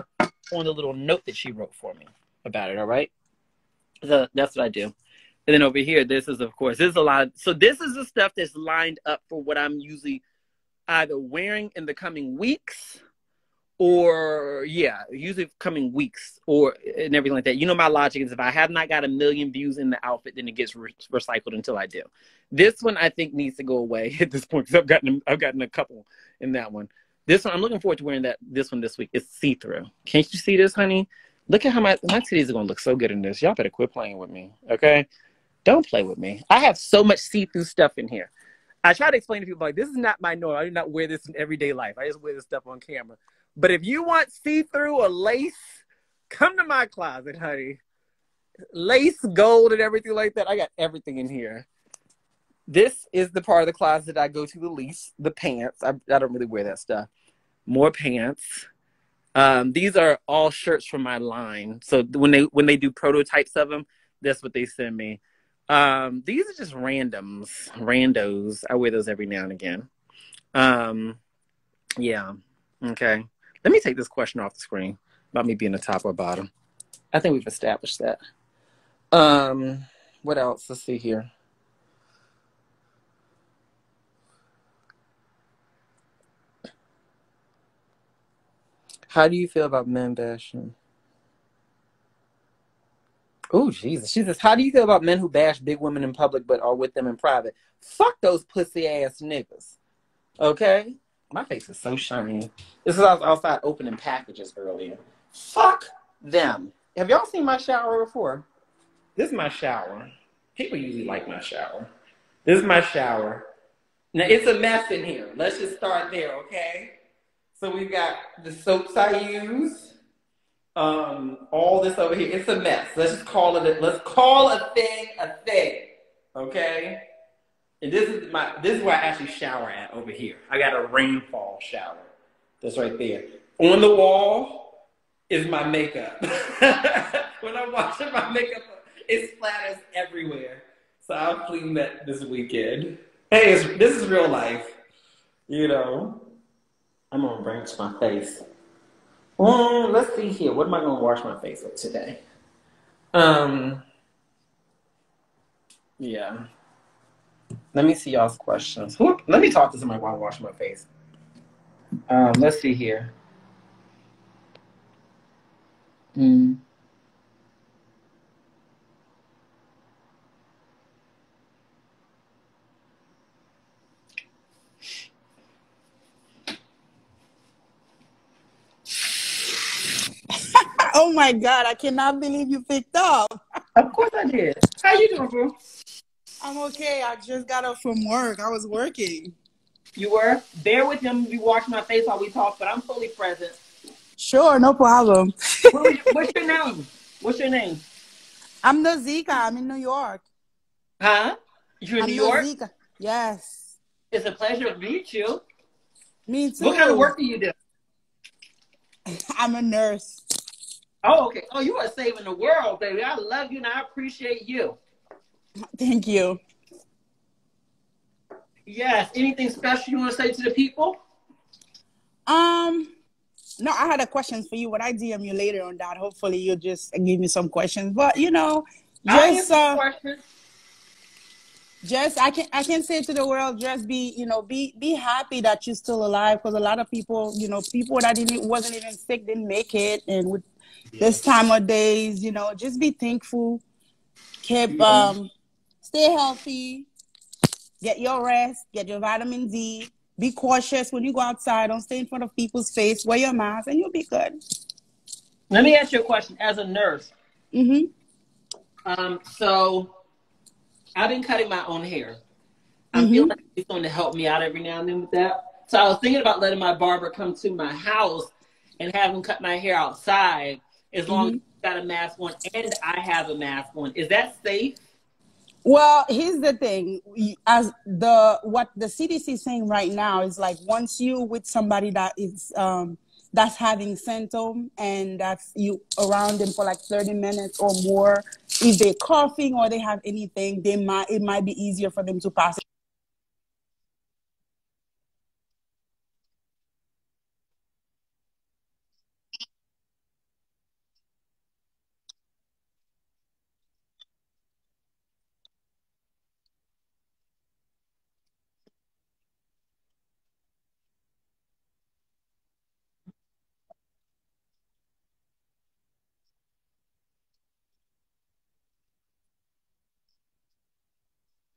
on the little note that she wrote for me about it. All right. So that's what I do. And then over here, this is a lot. So this is the stuff that's lined up for what I'm usually either wearing in the coming weeks or usually coming weeks and everything like that. You know, my logic is if I have not got 1 million views in the outfit, then it gets recycled until I do. This one I think needs to go away at this point because I've gotten a couple in that one. This one I'm looking forward to wearing this one this week. It's see-through. Can't you see this, honey? Look at how my titties are gonna look so good in this. Y'all better quit playing with me, okay? Don't play with me. I have so much see-through stuff in here. I try to explain to people like this is not my norm. I do not wear this in everyday life. I just wear this stuff on camera. But if you want see-through or lace, come to my closet, honey. Lace, gold, and everything like that. I got everything in here. This is the part of the closet I go to the least. The pants. I don't really wear that stuff. More pants. These are all shirts from my line. So when they do prototypes of them, that's what they send me. These are just randos. I wear those every now and again. Yeah. Okay. Let me take this question off the screen about me being the top or bottom. I think we've established that. What else? Let's see here. How do you feel about men bashing? Oh, Jesus. She says, how do you feel about men who bash big women in public but are with them in private? Fuck those pussy ass niggas. Okay? My face is so shiny. This is I was outside opening packages earlier. Fuck them. Have y'all seen my shower before? This is my shower. People usually like my shower. This is my shower. Now, it's a mess in here. Let's just start there, okay? So we've got the soaps I use. All this over here. It's a mess. Let's call a thing. Okay? And this is where I actually shower at over here. I got a rainfall shower. That's right there. On the wall is my makeup. When I'm washing my makeup, it splatters everywhere. So I'll clean that this weekend. Hey, this is real life. You know. I'm gonna bring it to my face. Let's see here. What am I gonna wash my face with today? Yeah. Let me see y'all's questions. Let me talk to somebody while I wash my face. Let's see here. Oh my God, I cannot believe you picked up. Of course I did. How you doing, bro? I'm okay. I just got up from work. I was working. You were? Bear with him. You wash my face while we talk, but I'm fully present. Sure, no problem. What's your name? What's your name? I'm Nazika. I'm in New York. Huh? You're in I'm New York? Nazika. Yes. It's a pleasure to meet you. Me too. What kind of work do you do? I'm a nurse. Oh, okay. Oh, you are saving the world, baby. I love you and I appreciate you. Thank you. Yes. Anything special you want to say to the people? No, I had a question for you. When I DM you later on that, hopefully you'll just give me some questions. But you know, just I can say to the world, just be happy that you're still alive, because a lot of people, people that wasn't even sick didn't make it, and with this time of days, just be thankful, keep stay healthy, get your rest, get your vitamin D, be cautious when you go outside, don't stay in front of people's face, wear your mask, and you'll be good. Let me ask you a question. As a nurse, so I've been cutting my own hair. I feel like it's going to help me out every now and then with that. So I was thinking about letting my barber come to my house and have him cut my hair outside, as long as he's got a mask on and I have a mask on. Is that safe? Well, here's the thing. What the CDC is saying right now is, like, once you with somebody that is that's having symptoms and that's you around them for like 30 minutes or more, if they're coughing or they have anything, it might be easier for them to pass it.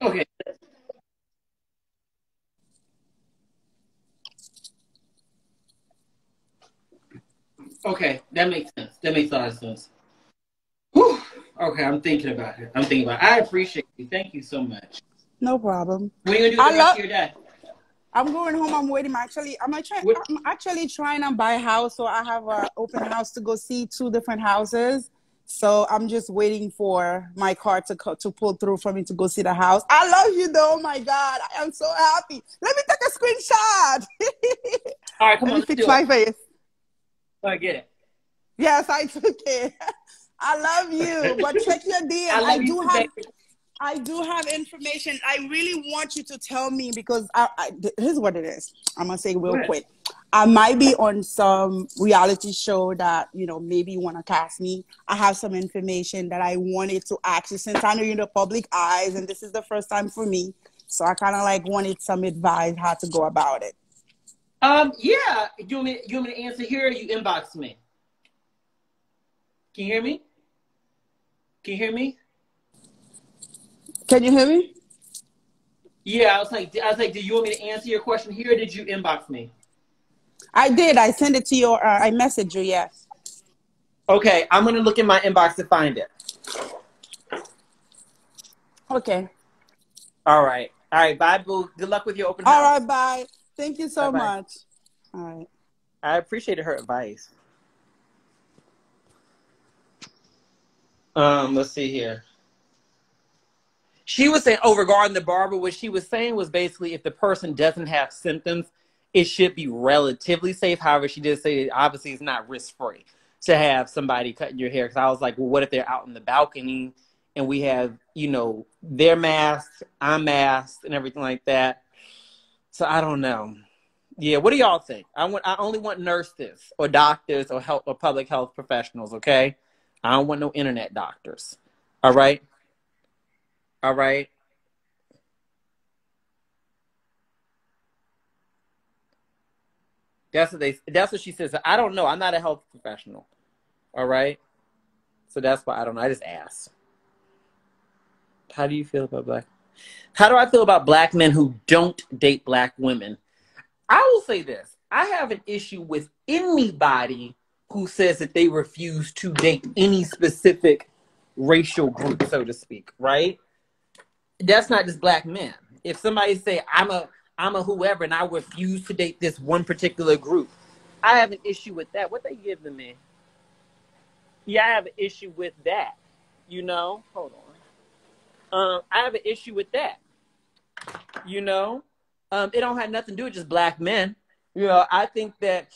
Okay. Okay, that makes sense. That makes a lot of sense. Whew. Okay, I'm thinking about it. I appreciate you. Thank you so much. No problem. What are you gonna do the rest of your day? I'm going home. I'm waiting. I'm actually trying to buy a house, so I have an open house to go see 2 different houses. So I'm just waiting for my car to pull through for me to go see the house. I love you, though. Oh my God, I am so happy. Let me take a screenshot. All right, come Let on, me let's fix do my it. face. I get it. Yes, I took it. I love you, but check your DM. I love you too, baby. I do have information. I really want you to tell me, because here's what it is. I'm going to say real quick. I might be on some reality show that, maybe you want to cast me. I have some information that I wanted to ask you, since I know you're in the public eyes and this is the first time for me. So I kind of like wanted some advice how to go about it. Yeah. You want me to answer here, or you inbox me? Can you hear me? Can you hear me? Can you hear me? Yeah, I was like, do you want me to answer your question here, or did you inbox me? I did. I sent it to your, I messaged you, yes. Okay, I'm going to look in my inbox to find it. Okay. All right. Bye, boo. Good luck with your open house. All right, bye. Thank you so much. All right. I appreciated her advice. Let's see here. She was saying, regarding the barber, what she was saying was basically, if the person doesn't have symptoms, it should be relatively safe. However, she did say that obviously it's not risk-free to have somebody cutting your hair. Because I was like, well, what if they're out in the balcony and we have, their masks, I'm masked, and everything like that. So I don't know. Yeah, what do y'all think? I only want nurses or doctors or public health professionals, okay? I don't want no internet doctors. All right? All right? That's what she says. I don't know. I'm not a health professional. All right. So that's why I don't know. I just asked. How do you feel about How do I feel about black men who don't date black women? I will say this. I have an issue with anybody who says that they refuse to date any specific racial group, so to speak, right? That's not just black men. If somebody say I'm a whoever and I refuse to date this one particular group, I have an issue with that. What they giving me? Yeah, I have an issue with that. You know? Hold on. I have an issue with that. You know? It don't have nothing to do with just black men. You know, I think that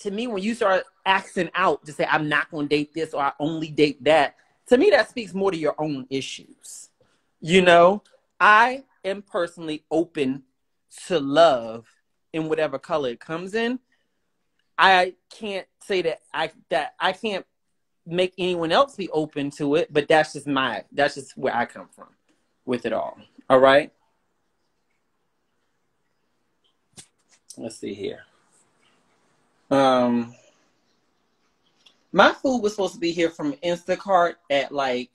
to me, when you start axing out to say I'm not going to date this or I only date that, to me that speaks more to your own issues. You know, I am personally open to love in whatever color it comes in. I can't say that I can't make anyone else be open to it, but that's just where I come from with it all. All right. Let's see here. My food was supposed to be here from Instacart at like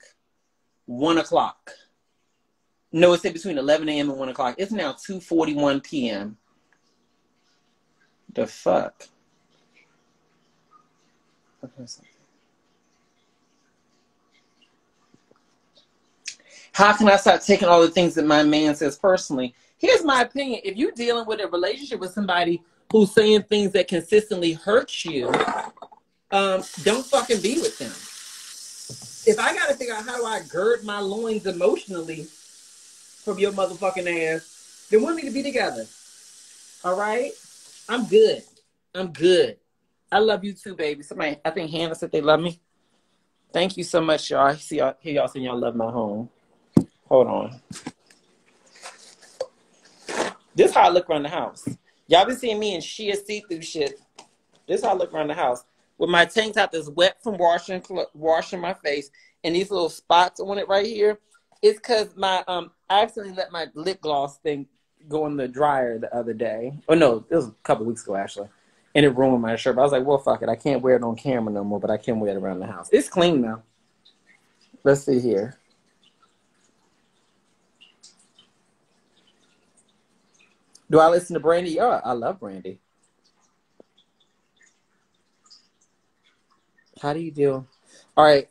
1 o'clock. No, it said between 11 a.m. and 1 o'clock. It's now 2:41 p.m. The fuck? How can I stop taking all the things that my man says personally? Here's my opinion. If you're dealing with a relationship with somebody who's saying things that consistently hurt you, don't fucking be with them. If I gotta figure out how do I gird my loins emotionally from your motherfucking ass, then we need to be together. All right? I'm good. I love you too, baby. Somebody, I think Hannah said they love me. Thank you so much, y'all. Hear y'all saying y'all love my home. Hold on. This is how I look around the house. Y'all been seeing me in sheer see-through shit. This is how I look around the house. With my tank top that's wet from washing my face and these little spots on it right here. It's because I accidentally let my lip gloss thing go in the dryer the other day. Oh, no, it was a couple weeks ago, actually. And it ruined my shirt. But I was like, well, fuck it. I can't wear it on camera no more, but I can wear it around the house. It's clean now. Let's see here. Do I listen to Brandy? Yeah, I love Brandy. How do you deal? All right.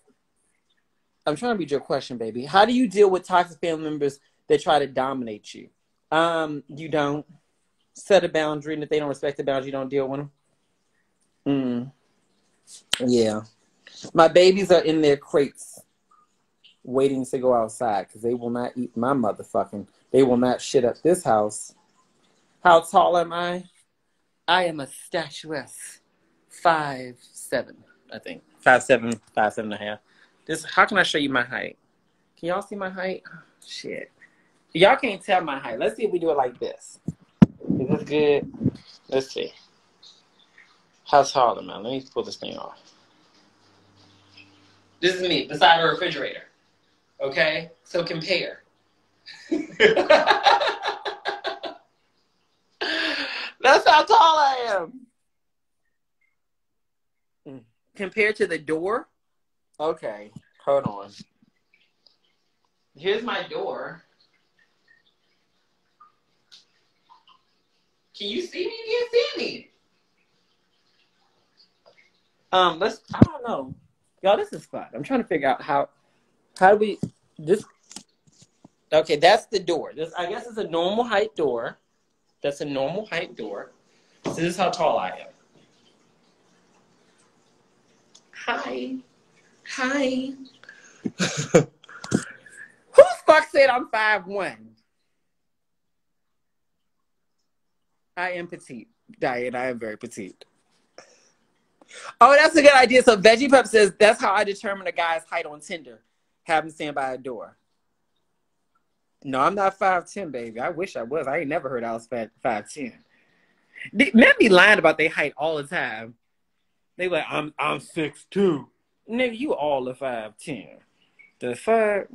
I'm trying to read your question, baby. How do you deal with toxic family members that try to dominate you? You don't set a boundary, and if they don't respect the boundary, you don't deal with them. Yeah. My babies are in their crates waiting to go outside because they will not eat my motherfucking. They will not shit up this house. How tall am I? I am a statuesque 5'7", I think. 5'7", 5'7.5". How can I show you my height? Can y'all see my height? Oh, shit. Y'all can't tell my height. Let's see if we do it like this. Is this good? Let's see. How tall am I? Let me pull this thing off. This is me beside a refrigerator. Okay? So compare. That's how tall I am. Compared to the door? Okay. Hold on. Here's my door. Can you see me? You can't see me. I don't know. Y'all, this is fun. I'm trying to figure out how do we, okay, that's the door. I guess it's a normal height door. That's a normal height door. So this is how tall I am. Hi. Who the fuck said I'm 5'1"? I am petite. Diane, I am very petite. Oh, that's a good idea. So Veggie Pup says, that's how I determine a guy's height on Tinder. Have him stand by a door. No, I'm not 5'10", baby. I wish I was. I ain't never heard I was 5'10". Men be lying about their height all the time. They like, I'm 6'2". Nigga, you all the 5'10". The fuck?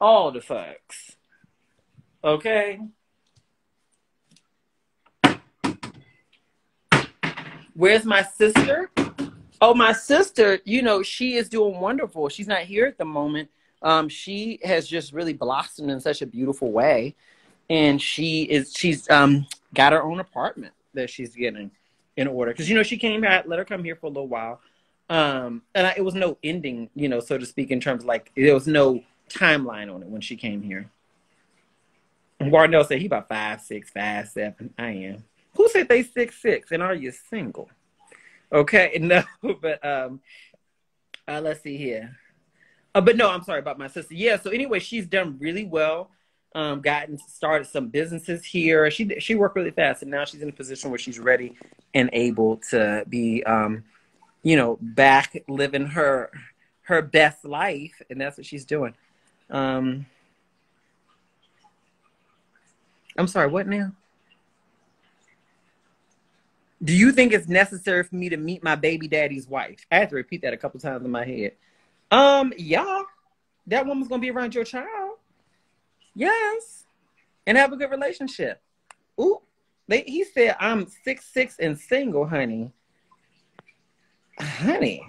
All the fucks. Okay? Where's my sister? Oh, my sister, you know, she is doing wonderful. She's not here at the moment. She has just really blossomed in such a beautiful way. And she's got her own apartment that she's getting in order. Because, you know, she came here, let her come here for a little while. It was no ending, you know, so to speak, in terms of like, there was no timeline on it when she came here. And Warnell said he about 5'6", 5'7". I am. Who said they 6'6"? And are you single? Okay, no, but let's see here. But no, I'm sorry about my sister. Yeah, so anyway, she's done really well. Started some businesses here. She worked really fast, and now she's in a position where she's ready and able to be, you know, back living her best life, and that's what she's doing. I'm sorry, what now? Do you think it's necessary for me to meet my baby daddy's wife? I had to repeat that a couple times in my head. Yeah, that woman's gonna be around your child. Yes, and have a good relationship. Ooh, he said I'm 6'6" and single, honey. Honey,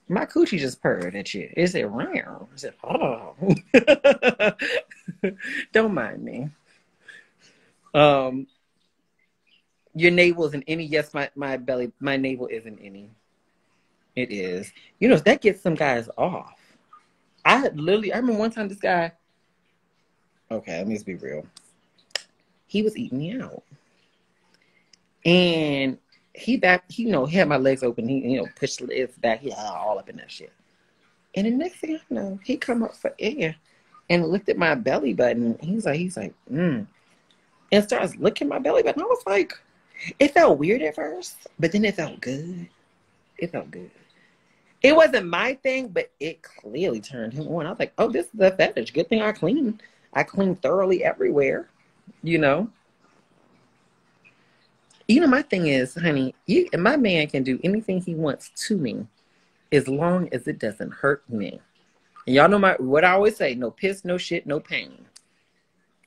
my coochie just purred at you. Is it round? Is it? Oh, don't mind me. Your navel isn't any. Yes, my navel isn't any. It is. You know, that gets some guys off. I remember one time this guy, okay, let me just be real. He was eating me out. And he had my legs open. He, you know, pushed the legs back. He all up in that shit. And the next thing I know, he come up for air and looked at my belly button. He's like, and starts licking my belly button. I was like, it felt weird at first, but then it felt good. It felt good. It wasn't my thing, but it clearly turned him on. I was like, oh, this is a fetish. Good thing I clean. I clean thoroughly everywhere, you know. You know, my thing is, honey, my man can do anything he wants to me as long as it doesn't hurt me. And y'all know what I always say, no piss, no shit, no pain.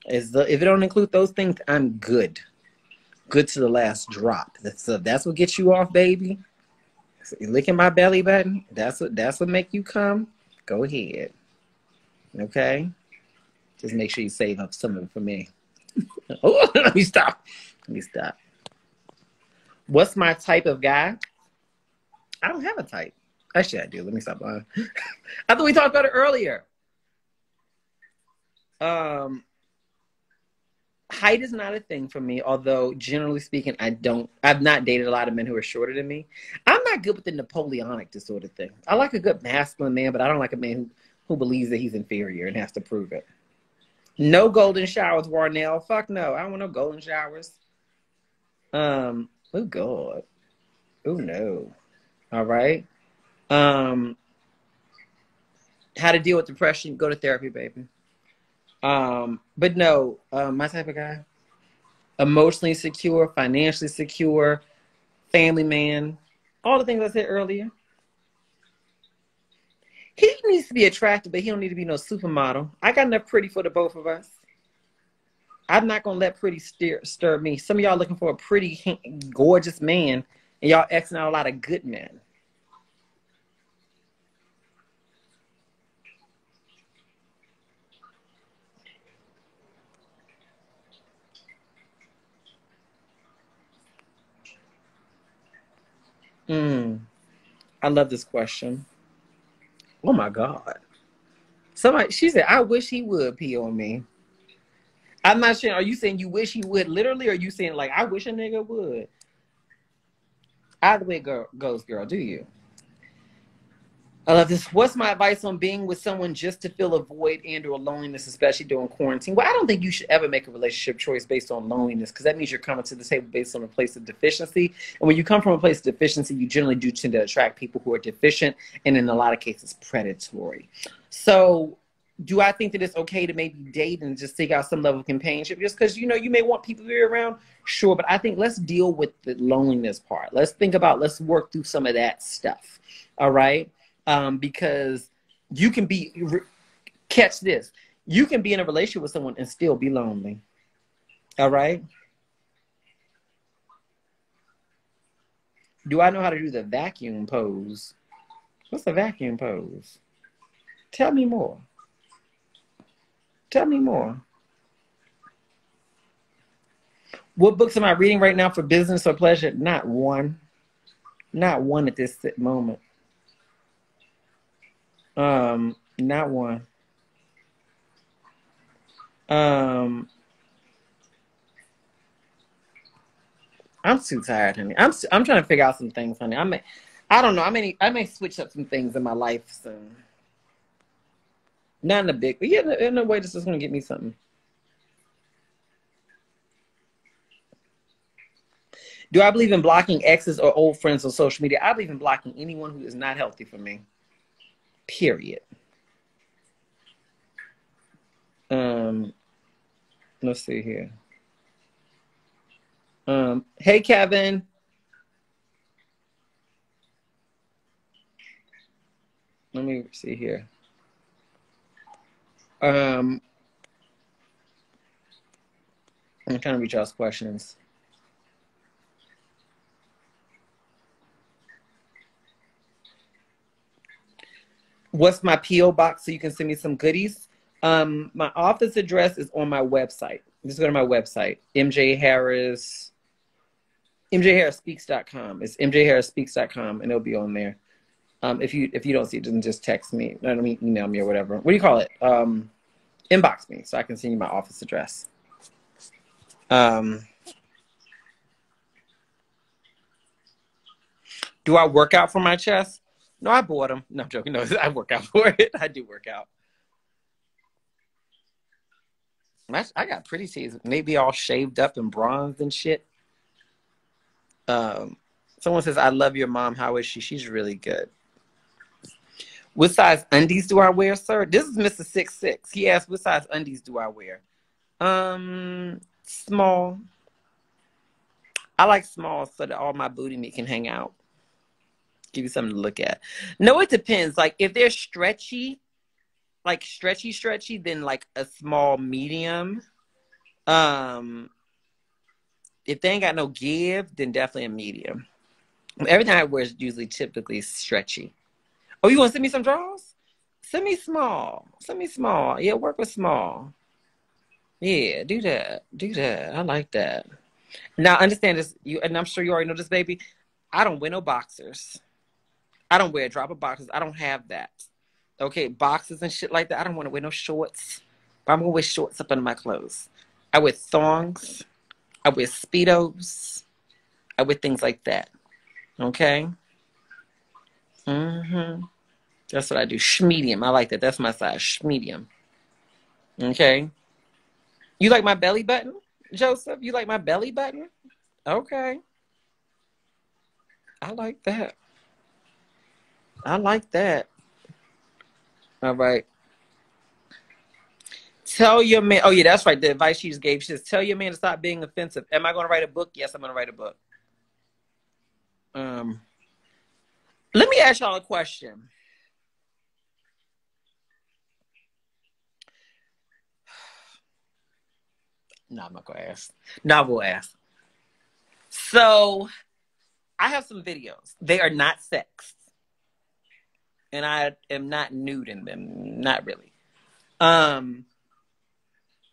If it don't include those things, I'm good. Good to the last drop. That's what gets you off, baby. So you licking my belly button. That's what make you come. Go ahead. Okay? Just make sure you save up some of it for me. Oh, let me stop. What's my type of guy? I don't have a type. Actually, I do. Let me stop lying. I thought we talked about it earlier. Height is not a thing for me, although generally speaking, I've not dated a lot of men who are shorter than me. I'm not good with the Napoleonic disorder thing. I like a good masculine man, but I don't like a man who believes that he's inferior and has to prove it. No golden showers, Warnell. Fuck no. I don't want no golden showers. Oh God. Oh no. All right. How to deal with depression? Go to therapy, baby. But no, my type of guy, emotionally secure, financially secure, family man, all the things I said earlier. He needs to be attractive, but he don't need to be no supermodel. I got enough pretty for the both of us. I'm not going to let pretty stir me. Some of y'all looking for a pretty, gorgeous man, and y'all Xing out a lot of good men. I love this question. Oh my God. She said, I wish he would pee on me. I'm not sure. Are you saying you wish he would literally, or are you saying like, I wish a nigga would? Either way goes, girl, do you? I love this. What's my advice on being with someone just to fill a void and or loneliness, especially during quarantine? Well, I don't think you should ever make a relationship choice based on loneliness, because that means you're coming to the table based on a place of deficiency. And when you come from a place of deficiency, you generally do tend to attract people who are deficient and in a lot of cases predatory. So do I think that it's okay to maybe date and just seek out some level of companionship just because, you know, you may want people to be around? Sure, but I think let's deal with the loneliness part. Let's work through some of that stuff. All right? Because you can catch this. You can be in a relationship with someone and still be lonely. All right? Do I know how to do the vacuum pose? What's the vacuum pose? Tell me more. Tell me more. What books am I reading right now for business or pleasure? Not one. Not one at this moment. Not one. I'm too tired, honey. I'm trying to figure out some things, honey. I don't know. I may switch up some things in my life soon. Not in a big, but yeah, in a way this is gonna get me something. Do I believe in blocking exes or old friends on social media? I believe in blocking anyone who is not healthy for me. Period. Let's see here. Hey, Kevin. Let me see here. I'm trying to reach y'all's questions. What's my P.O. box so you can send me some goodies? My office address is on my website. Just go to my website, mjharrisspeaks.com. It's mjharrisspeaks.com, and it'll be on there. If you don't see it, then just text me. I mean, email me or whatever. What do you call it? Inbox me so I can send you my office address. Do I work out for my chest? No, I bought them. No, I'm joking. No, I work out for it. I do work out. I got pretty teeth. Maybe all shaved up and bronzed and shit. Someone says, I love your mom. How is she? She's really good. What size undies do I wear, sir? This is Mr. 6'6". He asked, what size undies do I wear? Small. I like small so that all my booty meat can hang out. Give you something to look at. No, it depends. Like if they're stretchy, like stretchy, then like a small medium. If they ain't got no give, then definitely a medium. Everything I wear is usually typically stretchy. Oh, you want to send me some drawers? Send me small. Send me small. Yeah, work with small. Yeah, do that. Do that. I like that. Now, understand this, and I'm sure you already know this, baby. I don't wear no boxers. I don't wear a drop of boxers. I don't have that. Okay, boxes and shit like that. I don't want to wear no shorts. But I'm going to wear shorts up under my clothes. I wear thongs. I wear Speedos. I wear things like that. Okay? That's what I do. Schmedium. I like that. That's my size. Schmedium. Okay? You like my belly button, Joseph? You like my belly button? Okay. I like that. I like that. All right. Tell your man. Oh, yeah, that's right. The advice she just gave. She says, tell your man to stop being offensive. Am I going to write a book? Yes, I'm going to write a book. Let me ask y'all a question. No, I'm not going to ask. No, I will ask. So, I have some videos. They are not sex. And I am not nude in them. Not really.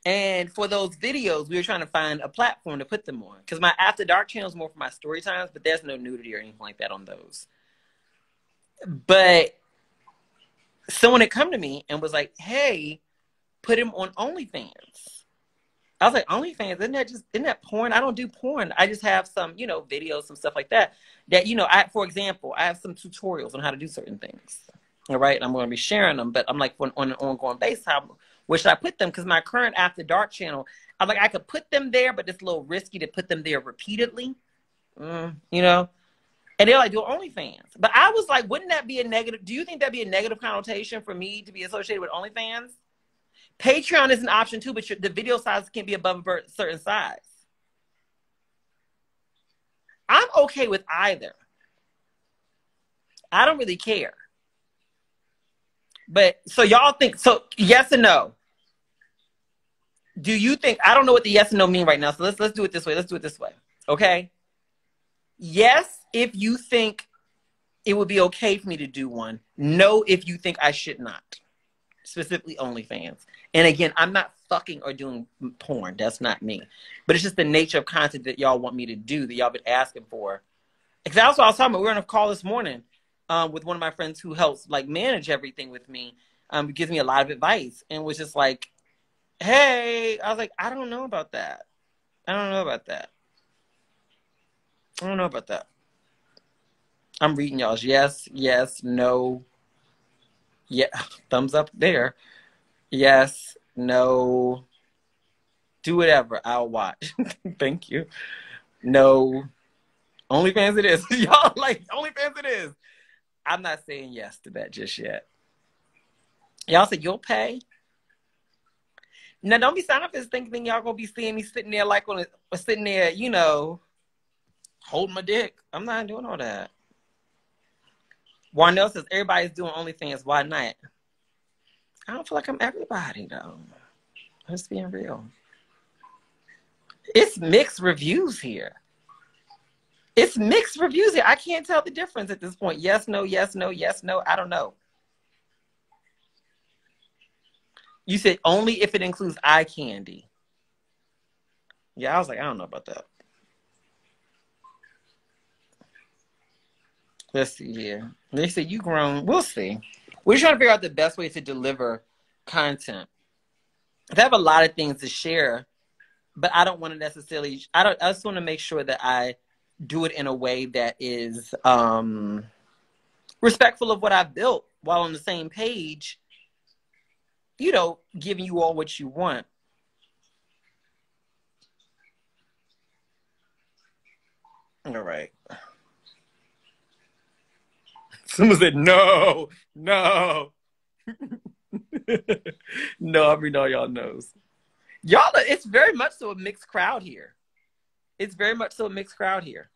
And for those videos, we were trying to find a platform to put them on. Because my After Dark channel is more for my story times, but there's no nudity or anything like that on those. But someone had come to me and was like, hey, put him on OnlyFans. I was like, OnlyFans, isn't that porn? I don't do porn. I just have some, videos, some stuff like that. That, for example, I have some tutorials on how to do certain things. All right. And I'm going to be sharing them, but I'm like, on an ongoing basis, where should I put them? Because my current After Dark channel, I'm like, I could put them there, but it's a little risky to put them there repeatedly. And they're like, do OnlyFans. But I was like, wouldn't that be a negative? Do you think that'd be a negative connotation for me to be associated with OnlyFans? Patreon is an option too, but the video size can't be above a certain size. I'm okay with either. I don't really care. But so y'all think, so yes and no. Do you think, I don't know what the yes and no mean right now, so let's do it this way. Let's do it this way. Okay? Yes, if you think it would be okay for me to do one. No, if you think I should not. Specifically OnlyFans. And again, I'm not fucking or doing porn. That's not me. But it's just the nature of content that y'all want me to do, that y'all been asking for. Because that's what I was talking about. We were on a call this morning with one of my friends who helps like manage everything with me. Gives me a lot of advice. And was just like, hey, I was like, I don't know about that. I don't know about that. I don't know about that. I'm reading y'all's yes, yes, no. Yeah, thumbs up there. Yes, no. Do whatever. I'll watch. Thank you. No. OnlyFans it is. Y'all like OnlyFans it is. I'm not saying yes to that just yet. Y'all said you'll pay? Now don't be signing up for this thinking y'all gonna be seeing me sitting there like on a, sitting there, you know, holding my dick. I'm not doing all that. Warnell says everybody's doing OnlyFans. Why not? I don't feel like I'm everybody though. I'm just being real. It's mixed reviews here. It's mixed reviews here. I can't tell the difference at this point. Yes, no, yes, no, yes, no. I don't know. You said only if it includes eye candy. Yeah, I was like, I don't know about that. Let's see here. They said you grown. We'll see. We're trying to figure out the best way to deliver content. I have a lot of things to share, but I don't want to necessarily. I just want to make sure that I do it in a way that is respectful of what I've built, while on the same page, you know, giving you all what you want. All right. Someone said no, no. No, I mean all y'all knows. Y'all, it's very much so a mixed crowd here. It's very much so a mixed crowd here.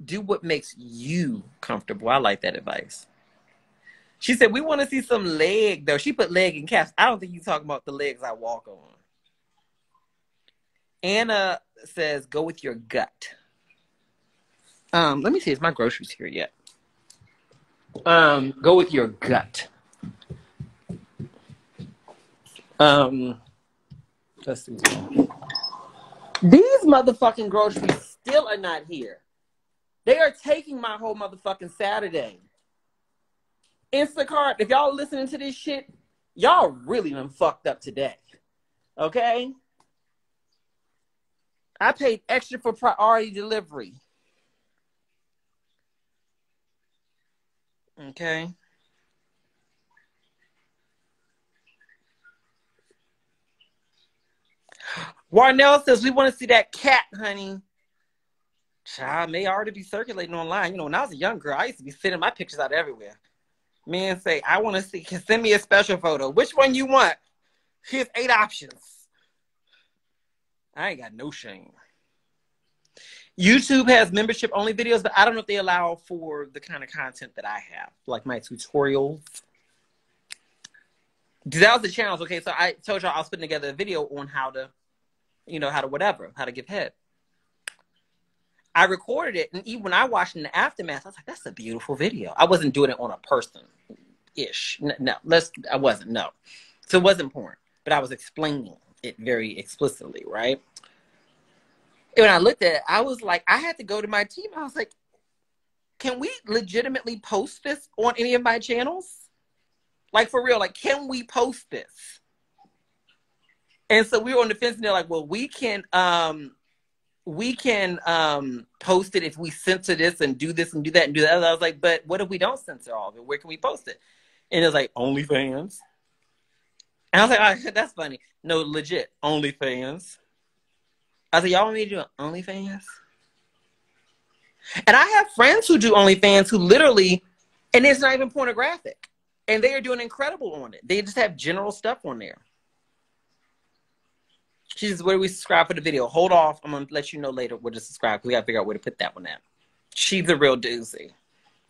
Do what makes you comfortable. I like that advice. She said, we want to see some leg, though. She put leg in caps. I don't think you're talking about the legs I walk on. Anna says, go with your gut. Let me see. Is my groceries here yet? Go with your gut. Let's see. These motherfucking groceries still are not here. They are taking my whole motherfucking Saturday. Instacart, if y'all listening to this shit, y'all really done fucked up today. Okay? I paid extra for priority delivery. Okay? Warnell says, we want to see that cat, honey. Child may already be circulating online. You know, when I was a young girl, I used to be sending my pictures out everywhere. Men say, I want to see, send me a special photo. Which one you want? Here's 8 options. I ain't got no shame. YouTube has membership only videos, but I don't know if they allow for the kind of content that I have, like my tutorials. That was the challenge. Okay, so I told y'all I was putting together a video on how to, you know, how to give head. I recorded it, and even when I watched it in the aftermath, I was like, that's a beautiful video. I wasn't doing it on a person-ish. No, I wasn't, no. So it wasn't porn, but I was explaining it very explicitly, right? And when I looked at it, I was like, I had to go to my team. I was like, can we legitimately post this on any of my channels? Like, for real, like, can we post this? And so we were on the fence, and they're like, well, we can post it if we censor this and do this and do that and do that. I was like, but what if we don't censor all of it? Where can we post it? And it was like, OnlyFans. And I was like, all right, that's funny. No, legit, OnlyFans. I was like, y'all want me to do OnlyFans? And I have friends who do OnlyFans who literally, and it's not even pornographic. And they are doing incredible on it. They just have general stuff on there. She says, where do we subscribe for the video? Hold off. I'm going to let you know later where to subscribe. We got to figure out where to put that one at. She's a real doozy.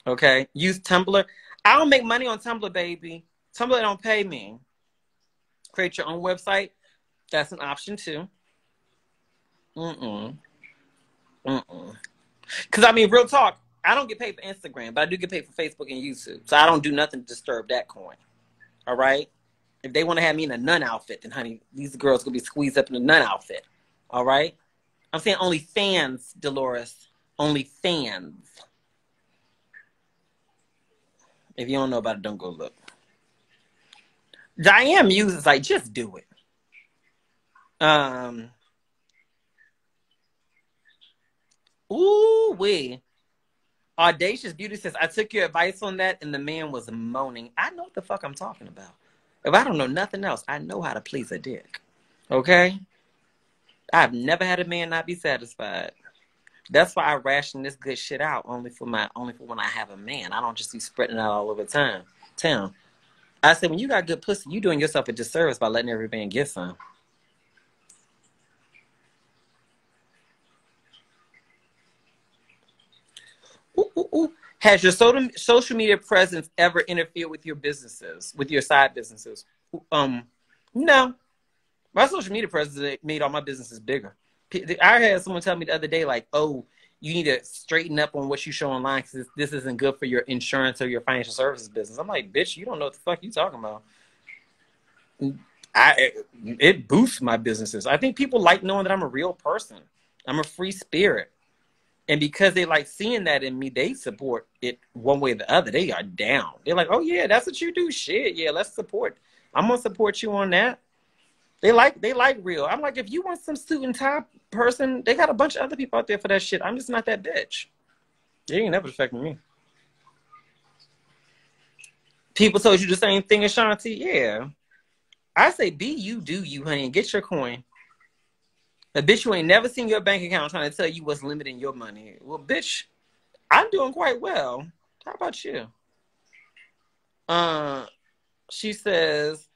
Okay? Use Tumblr. I don't make money on Tumblr, baby. Tumblr don't pay me. Create your own website. That's an option too. Because, I mean, real talk, I don't get paid for Instagram, but I do get paid for Facebook and YouTube. So I don't do nothing to disturb that coin. All right? If they want to have me in a nun outfit, then, honey, these girls going to be squeezed up in a nun outfit. All right? I'm saying only fans, Dolores. Only fans. If you don't know about it, don't go look. Diane Muse is like, just do it. Ooh-wee. Audacious Beauty says, I took your advice on that, and the man was moaning. I know what the fuck I'm talking about. If I don't know nothing else, I know how to please a dick. Okay? I've never had a man not be satisfied. That's why I ration this good shit out only for when I have a man. I don't just be spreading it out all over town. I said, when you got good pussy, you doing yourself a disservice by letting every man get some. Ooh. Has your social media presence ever interfered with your businesses, with your side businesses? No. My social media presence made all my businesses bigger. I had someone tell me the other day, like, oh, you need to straighten up on what you show online because this isn't good for your insurance or your financial services business. I'm like, bitch, you don't know what the fuck you talking about. It boosts my businesses. I think people like knowing that I'm a real person. I'm a free spirit. And because they like seeing that in me, they support it one way or the other. They are down. They're like, oh, yeah, that's what you do. Shit, yeah, let's support. I'm going to support you on that. They like real. I'm like, if you want some suit and tie person, they got a bunch of other people out there for that shit. I'm just not that bitch. It ain't never affecting me. People told you the same thing, Ashanti? Yeah. I say, be you, do you, honey, and get your coin. A bitch, you ain't never seen your bank account trying to tell you what's limiting your money. Well, bitch, I'm doing quite well. How about you? She says,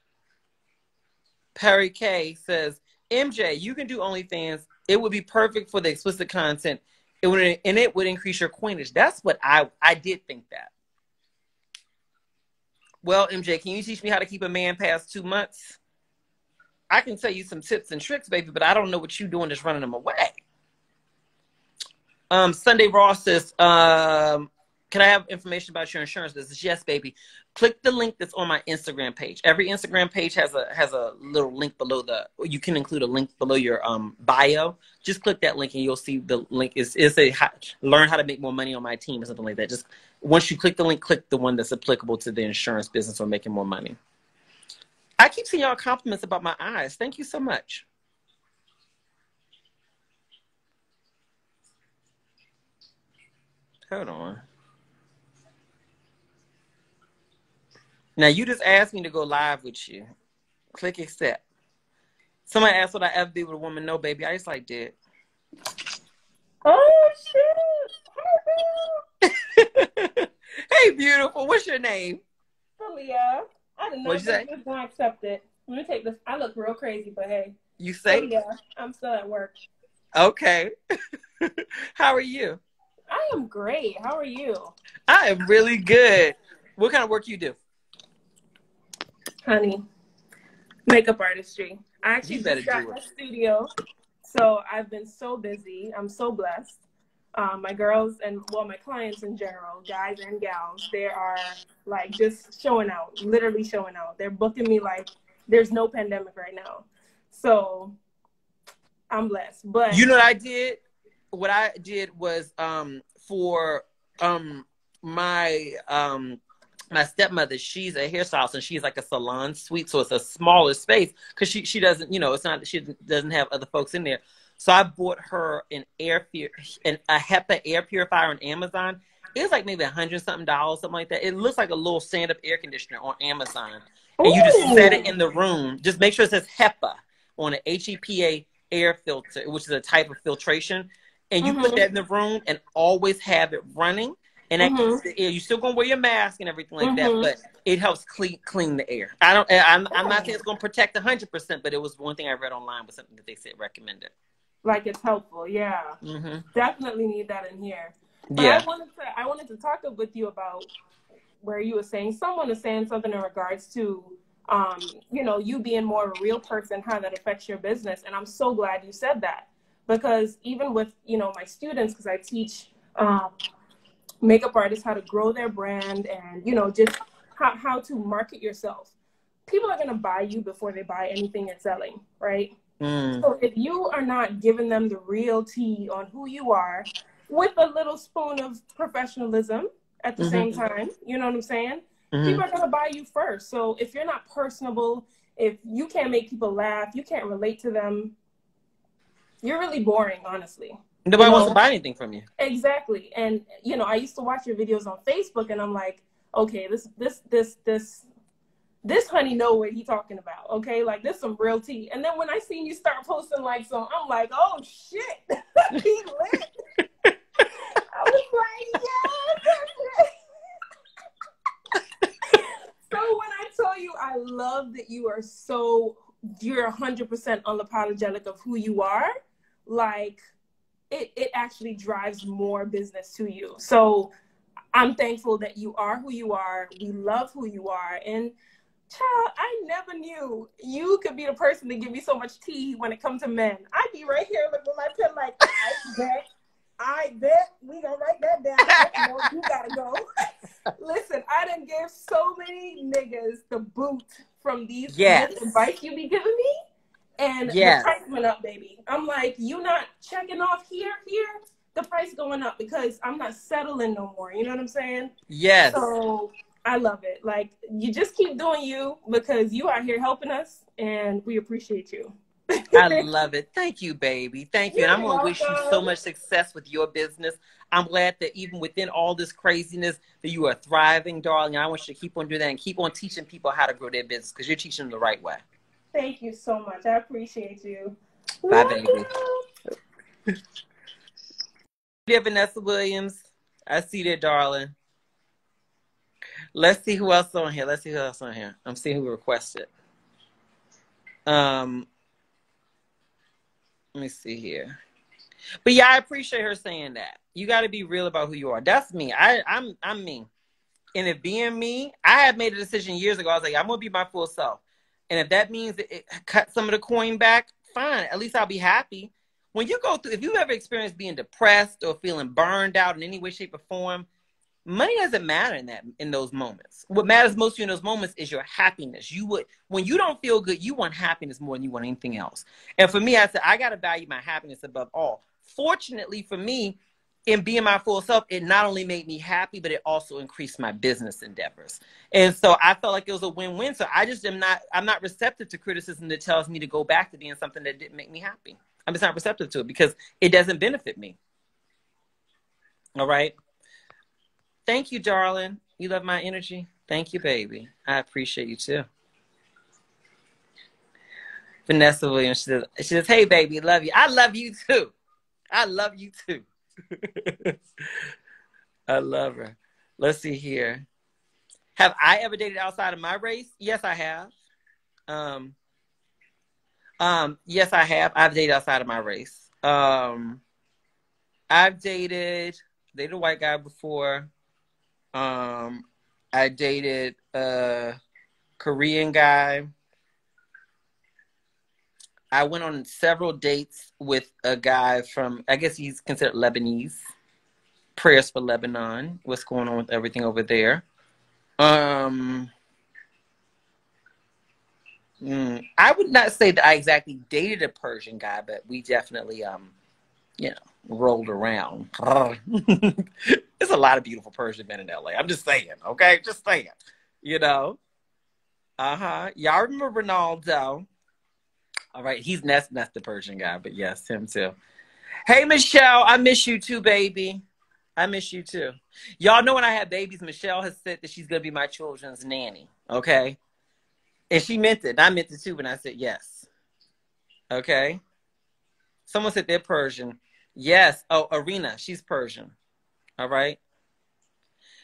Perry K says, MJ, you can do OnlyFans. It would be perfect for the explicit content. It would increase your coinage. That's what I did think that. Well, MJ, can you teach me how to keep a man past 2 months? I can tell you some tips and tricks, baby, but I don't know what you're doing that's running them away. Sunday Ross says, can I have information about your insurance business? Yes, baby. Click the link that's on my Instagram page. Every Instagram page has a little link below you can include a link below your bio. Just click that link and you'll see the link is learn how to make more money on my team or something like that. Just once you click the link, click the one that's applicable to the insurance business or making more money. I keep seeing y'all compliments about my eyes. Thank you so much. Hold on. Now, you just asked me to go live with you. Click accept. Somebody asked would I ever be with a woman. No, baby. I just like did. Oh, shit. Hey, beautiful. What's your name? Leah. I did not What'd you say? just going to accept it. I'm going to take this. I look real crazy, but hey. You say? Yeah, I'm still at work. Okay. How are you? I am great. How are you? I am really good. What kind of work you do? Honey, makeup artistry. I actually just got my studio, so I've been so busy. I'm so blessed. My girls and, well, my clients in general, guys and gals, they are like just showing out, literally showing out. They're booking me like there's no pandemic right now. So I'm blessed. But you know what I did? What I did was for my stepmother, she's a hairstylist and she's like a salon suite, so it's a smaller space because she doesn't, she doesn't have other folks in there. So I bought her a HEPA air purifier on Amazon. It was like maybe $100-something, something like that. It looks like a little stand-up air conditioner on Amazon. And you just set it in the room. Just make sure it says HEPA on an HEPA air filter, which is a type of filtration. And you put that in the room and always have it running. And that keeps the air. You're still gonna wear your mask and everything like that, but it helps clean the air. I'm not saying it's gonna protect 100%, but it was one thing I read online was something that they said recommended. Like it's helpful, yeah. Definitely need that in here. But yeah. I wanted to talk with you about where you were saying someone was saying something in regards to you being more of a real person, how that affects your business, and I'm so glad you said that. because even with, you know, my students, because I teach makeup artists how to grow their brand and, you know, just how to market yourself. People are going to buy you before they buy anything you're selling, right? So if you are not giving them the real tea on who you are with a little spoon of professionalism at the same time, you know what I'm saying? People are going to buy you first. So if you're not personable, if you can't make people laugh, you can't relate to them, you're really boring, honestly. Nobody wants to buy anything from you. Exactly. And, you know, I used to watch your videos on Facebook and I'm like, okay, this honey know what he talking about. Okay. Like this some real tea. And then when I seen you start posting like some, I'm like, oh shit, he lit. I was like, yes. So when I tell you, I love that you're 100% unapologetic of who you are. Like, it actually drives more business to you. So I'm thankful that you are who you are. We love who you are. And child, I never knew you could be the person to give me so much tea when it comes to men. I'd be right here with my pen like, I bet we gonna write that down. No, you gotta go. Listen, I done give so many niggas the boot from these this advice you be giving me. And the price went up, baby. I'm like, you not checking off here, the price going up because I'm not settling no more. You know what I'm saying? Yes. So I love it. Like, you just keep doing you because you out here helping us and we appreciate you. I love it. Thank you, baby. Thank you. And I'm going to wish you so much success with your business. I'm glad that even within all this craziness that you are thriving, darling. I want you to keep on doing that and keep on teaching people how to grow their business because you're teaching them the right way. Thank you so much. I appreciate you. Bye, baby. Dear Vanessa Williams, I see that, darling. Let's see who else on here. I'm seeing who requested. Let me see here. But yeah, I appreciate her saying that. You got to be real about who you are. That's me. I'm me. And if being me, I had made a decision years ago. I was like, I'm going to be my full self. And if that means that it cut some of the coin back, fine. At least I'll be happy. When you go through, if you've ever experienced being depressed or feeling burned out in any way, shape, or form, money doesn't matter in those moments. What matters most to you in those moments is your happiness. When you don't feel good, you want happiness more than you want anything else. And for me, I said, I got to value my happiness above all. Fortunately for me, in being my full self, it not only made me happy, but it also increased my business endeavors. And so I felt like it was a win-win. So I'm not receptive to criticism that tells me to go back to being something that didn't make me happy. I'm just not receptive to it because it doesn't benefit me. All right. Thank you, darling. You love my energy. Thank you, baby. I appreciate you too. Vanessa Williams, she says, hey, baby, love you. I love you too. I love you too. I love her. Let's see here. Have I ever dated outside of my race? Yes, I have. Yes, I have. I've dated outside of my race. I've dated a white guy before. I dated a Korean guy. I went on several dates with a guy from, I guess he's considered Lebanese. Prayers for Lebanon. What's going on with everything over there? I would not say that I exactly dated a Persian guy, but we definitely, rolled around. There's a lot of beautiful Persian men in LA. I'm just saying, okay? Just saying, Y'all remember Ronaldo? All right, that's the Persian guy, but yes, him too. Hey, Michelle, I miss you too, baby. I miss you too. Y'all know when I have babies, Michelle has said that she's going to be my children's nanny, okay? And she meant it. I meant it too when I said yes. Okay? Someone said they're Persian. Yes. Oh, Arena, she's Persian. All right?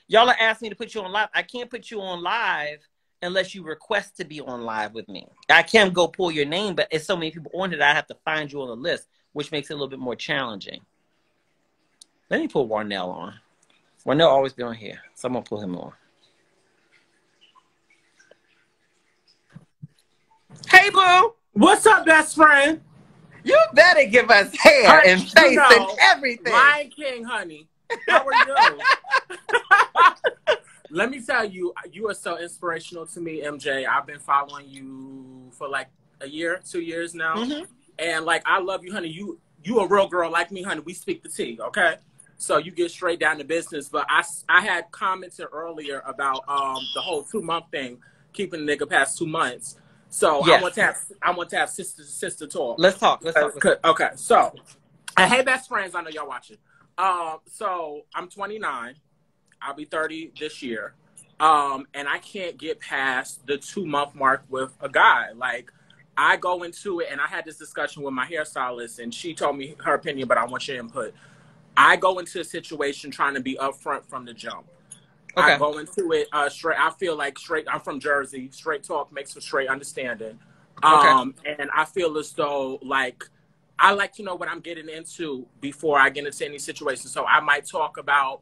Y'all are asking me to put you on live. I can't put you on live unless you request to be on live with me. I can go pull your name, but it's so many people on it, I have to find you on the list, which makes it a little bit more challenging. Let me pull Warnell on. Warnell always be on here, so I'm going to pull him on. Hey, boo. What's up, best friend? You better give us hair Honey, and face and everything. Lion King, honey. How are you? Let me tell you, you are so inspirational to me, MJ. I've been following you for like a year, 2 years now. And like, I love you, honey. You a real girl like me, honey. We speak the tea, okay? So you get straight down to business. But I had commented earlier about the whole 2-month thing, keeping the nigga past 2 months. So I want to have sister talk. Let's talk. Okay. So, hey, best friends. I know y'all watching. So I'm 29. I'll be 30 this year. And I can't get past the 2-month mark with a guy. Like, I go into it, and I had this discussion with my hairstylist, and she told me her opinion, but I want your input. I go into a situation trying to be upfront from the jump. Okay. I go into it straight. I feel like straight. I'm from Jersey. Straight talk makes for straight understanding. And I feel as though, like, I like to know what I'm getting into before I get into any situation. So I might talk about,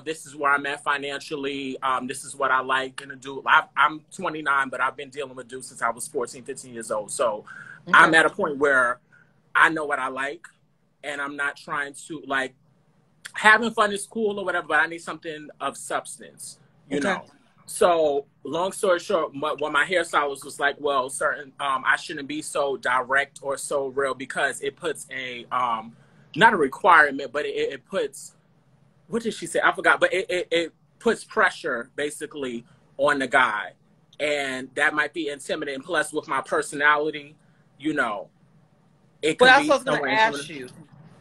this is where I'm at financially. This is what I like and do. I'm 29, but I've been dealing with dudes since I was 14, 15 years old. So I'm at a point where I know what I like, and I'm not trying to, like, having fun is cool or whatever, but I need something of substance, you know. So long story short, when my hairstylist was like, well, I shouldn't be so direct or so real, because it puts a, not a requirement, but it puts, what did she say? I forgot, but it puts pressure basically on the guy. And that might be intimidating. Plus with my personality, it could be. But I was going to ask you,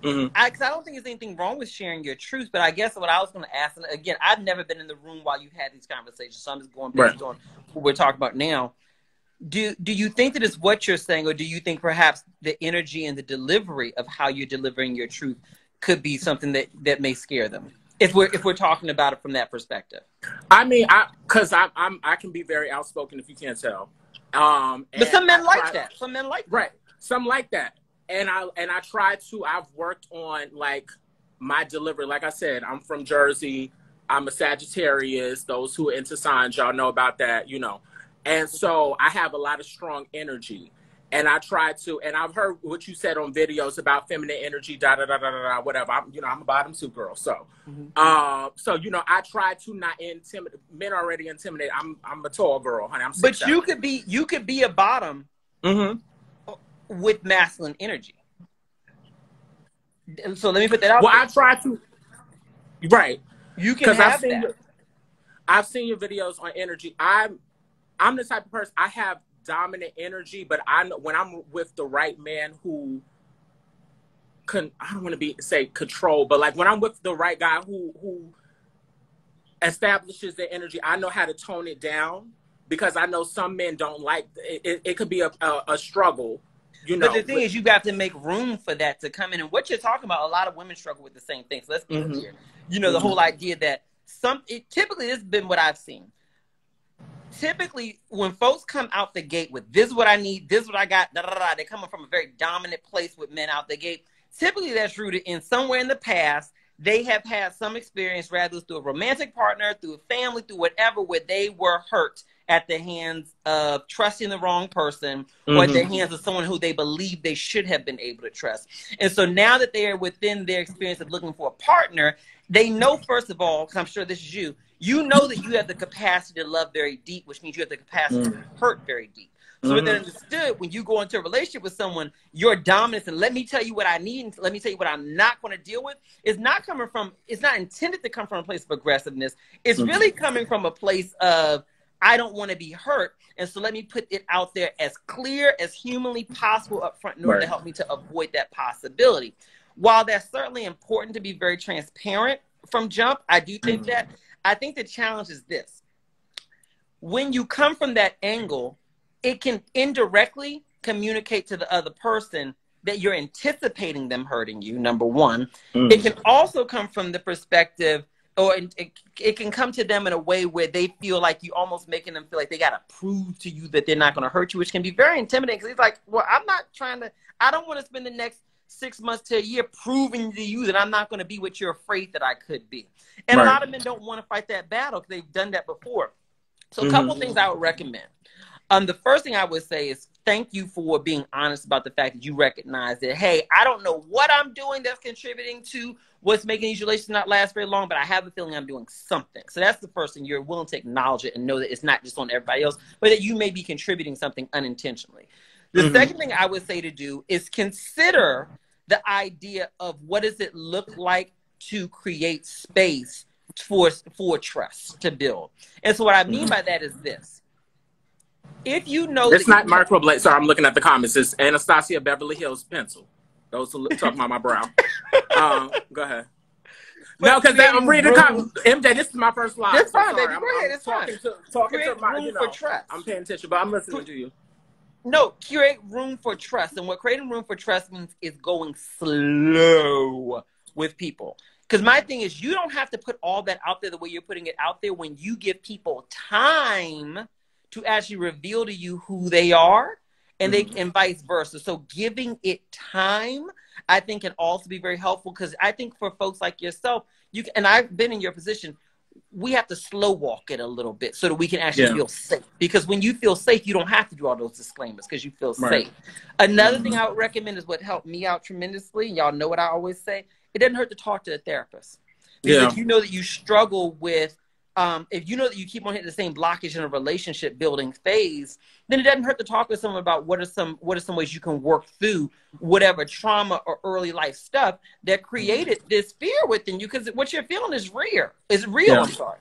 because I don't think there's anything wrong with sharing your truth, but I guess what I was going to ask, and again, I've never been in the room while you had these conversations, so I'm just going based on what we're talking about now. Do you think that it's what you're saying, or do you think perhaps the energy and the delivery of how you're delivering your truth could be something that may scare them, if we're talking about it from that perspective? I mean, because I can be very outspoken, if you can't tell. But some men like that. Some men like that. Right. Some like that. And I try to, I've worked on, like, my delivery. Like I said, I'm from Jersey. I'm a Sagittarius. Those who are into signs, y'all know about that, And so I have a lot of strong energy. And I try to, and I've heard what you said on videos about feminine energy, whatever. I'm a bottom two girl. So, I try to not intimidate. Men are already intimidated. I'm a tall girl, honey. I'm 6'7". But you could be a bottom with masculine energy. So let me put that out. Well, I try to. Right. You can have that. I've seen your videos on energy. I'm the type of person, I have dominant energy, but when I'm with the right man who I don't want to say control, but like when I'm with the right guy who establishes the energy, I know how to tone it down, because I know some men don't like it. It could be a struggle. But the thing is, you have to make room for that to come in. And what you're talking about, a lot of women struggle with the same thing. So let's be clear. The whole idea that typically this has been what I've seen. Typically, when folks come out the gate with, this is what I need, this is what I got, they're coming from a very dominant place with men out the gate. Typically, that's rooted in somewhere in the past. They have had some experience, rather through a romantic partner, through a family, through whatever, where they were hurt at the hands of trusting the wrong person, or at the hands of someone who they believe they should have been able to trust. And so now that they are within their experience of looking for a partner, they know, first of all, because I'm sure this is you know that you have the capacity to love very deep, which means you have the capacity to hurt very deep. So they understood, when you go into a relationship with someone, your dominance, and let me tell you what I need, and let me tell you what I'm not going to deal with, it's not intended to come from a place of aggressiveness. It's really coming from a place of, I don't want to be hurt, and so let me put it out there as clear as humanly possible up front in order to help me to avoid that possibility. While that's certainly important to be very transparent from jump, I do think that. I think the challenge is this. When you come from that angle, it can indirectly communicate to the other person that you're anticipating them hurting you, number one. It can also come from the perspective, or it can come to them in a way where they feel like you almost making them feel like they got to prove to you that they're not going to hurt you, which can be very intimidating, because it's like, well, I don't want to spend the next 6 months to a year proving to you that I'm not going to be what you're afraid that I could be. And a lot of men don't want to fight that battle because they've done that before. So a couple of things I would recommend. The first thing I would say is, thank you for being honest about the fact that you recognize that, hey, I don't know what I'm doing that's contributing to what's making these relations not last very long, but I have a feeling I'm doing something. So that's the first thing. You're willing to acknowledge it and know that it's not just on everybody else, but that you may be contributing something unintentionally. The second thing I would say to do is consider the idea of what does it look like to create space for trust to build. And so what I mean by that is this. If you know it's not microblade, sorry, I'm looking at the comments. It's Anastasia Beverly Hills pencil. Those who talking about my brow. Go ahead. No, because I'm reading the comments. MJ, this is my first live. It's fine, sorry. baby. Go ahead. It's talking fine. Talking create to my, room for trust. I'm paying attention, but I'm listening to you. No, create room for trust. And what creating room for trust means is going slow with people. Because my thing is, you don't have to put all that out there the way you're putting it out there when you give people time to actually reveal to you who they are, and and vice versa. So giving it time, I think, can also be very helpful, because I think for folks like yourself, and I've been in your position, we have to slow walk it a little bit so that we can actually feel safe. Because when you feel safe, you don't have to do all those disclaimers because you feel safe. Another thing I would recommend is what helped me out tremendously. Y'all know what I always say. It doesn't hurt to talk to a therapist. Because if you know that you struggle with, if you know that you keep on hitting the same blockage in a relationship building phase, then it doesn't hurt to talk with someone about what are some ways you can work through whatever trauma or early life stuff that created this fear within you. Because what you're feeling is real. It's real. I'm sorry.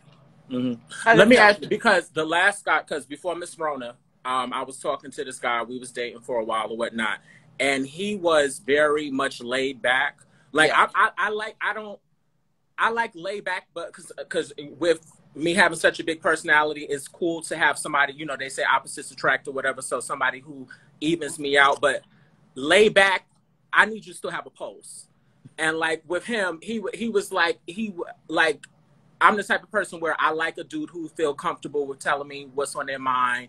Let me ask you, because the last guy, because before Miss Rona, I was talking to this guy. We was dating for a while or whatnot, and he was very much laid back. Like I like laid back, but because with me having such a big personality, it's cool to have somebody, you know, they say opposites attract or whatever. So somebody who evens me out, but laid back, I need you to still have a pulse. And like with him, he was like, I'm the type of person where I like a dude who feel comfortable with telling me what's on their mind.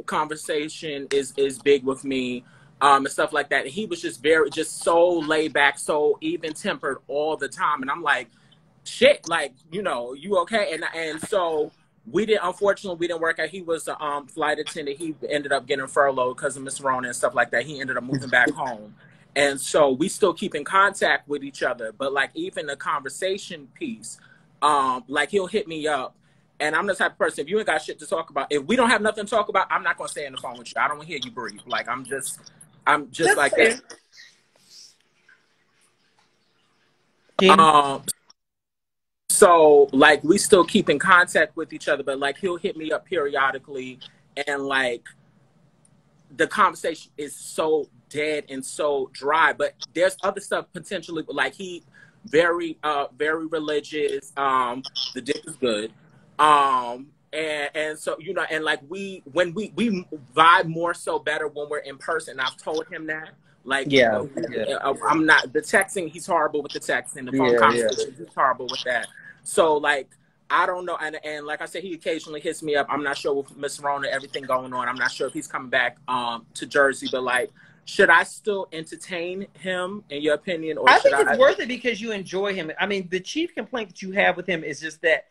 Conversation is big with me. And stuff like that. And he was just so laid back, so even tempered all the time. And I'm like, shit, like, you know, you okay? And so unfortunately, we didn't work out. He was a flight attendant. He ended up getting furloughed because of Miss Rona and stuff like that. He ended up moving back home. And so we still keep in contact with each other. But like even the conversation piece, like he'll hit me up. And I'm the type of person, if you ain't got shit to talk about, if we don't have nothing to talk about, I'm not going to stay on the phone with you. I don't want to hear you breathe. Like, I'm just like that. So like we still keep in contact with each other, but like he'll hit me up periodically, and like the conversation is so dead and so dry. But there's other stuff potentially, like he very religious. The dick is good. And so, you know, and like we vibe more so better when we're in person. I've told him that. Like, I'm not, the texting, he's horrible with the texting. The phone conversation, he's horrible with that. So like, I don't know. And like I said, he occasionally hits me up. I'm not sure with Miss Rona, everything going on. I'm not sure if he's coming back to Jersey, but like, should I still entertain him in your opinion? Or I think it's worth it because you enjoy him. I mean, the chief complaint that you have with him is just that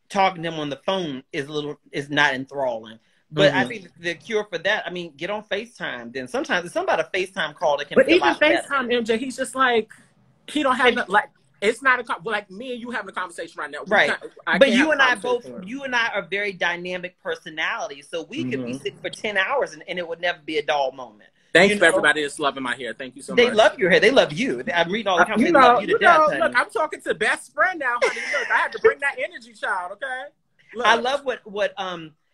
talking to him on the phone is not enthralling. But I think the cure for that, I mean, get on FaceTime. Then sometimes it's something about a FaceTime call that can. But even FaceTime, MJ, he's just like, he don't have like, it's not like me and you having a conversation right now. Right. But you and I are very dynamic personalities, so we could be sitting for 10 hours and it would never be a dull moment. Thanks for everybody that's loving my hair. Thank you so much. They love your hair. They love you. I'm reading all the comments. They love you to death. Look, I'm talking to best friend now, honey. Look, I had to bring that energy, child. Okay. Look. I love what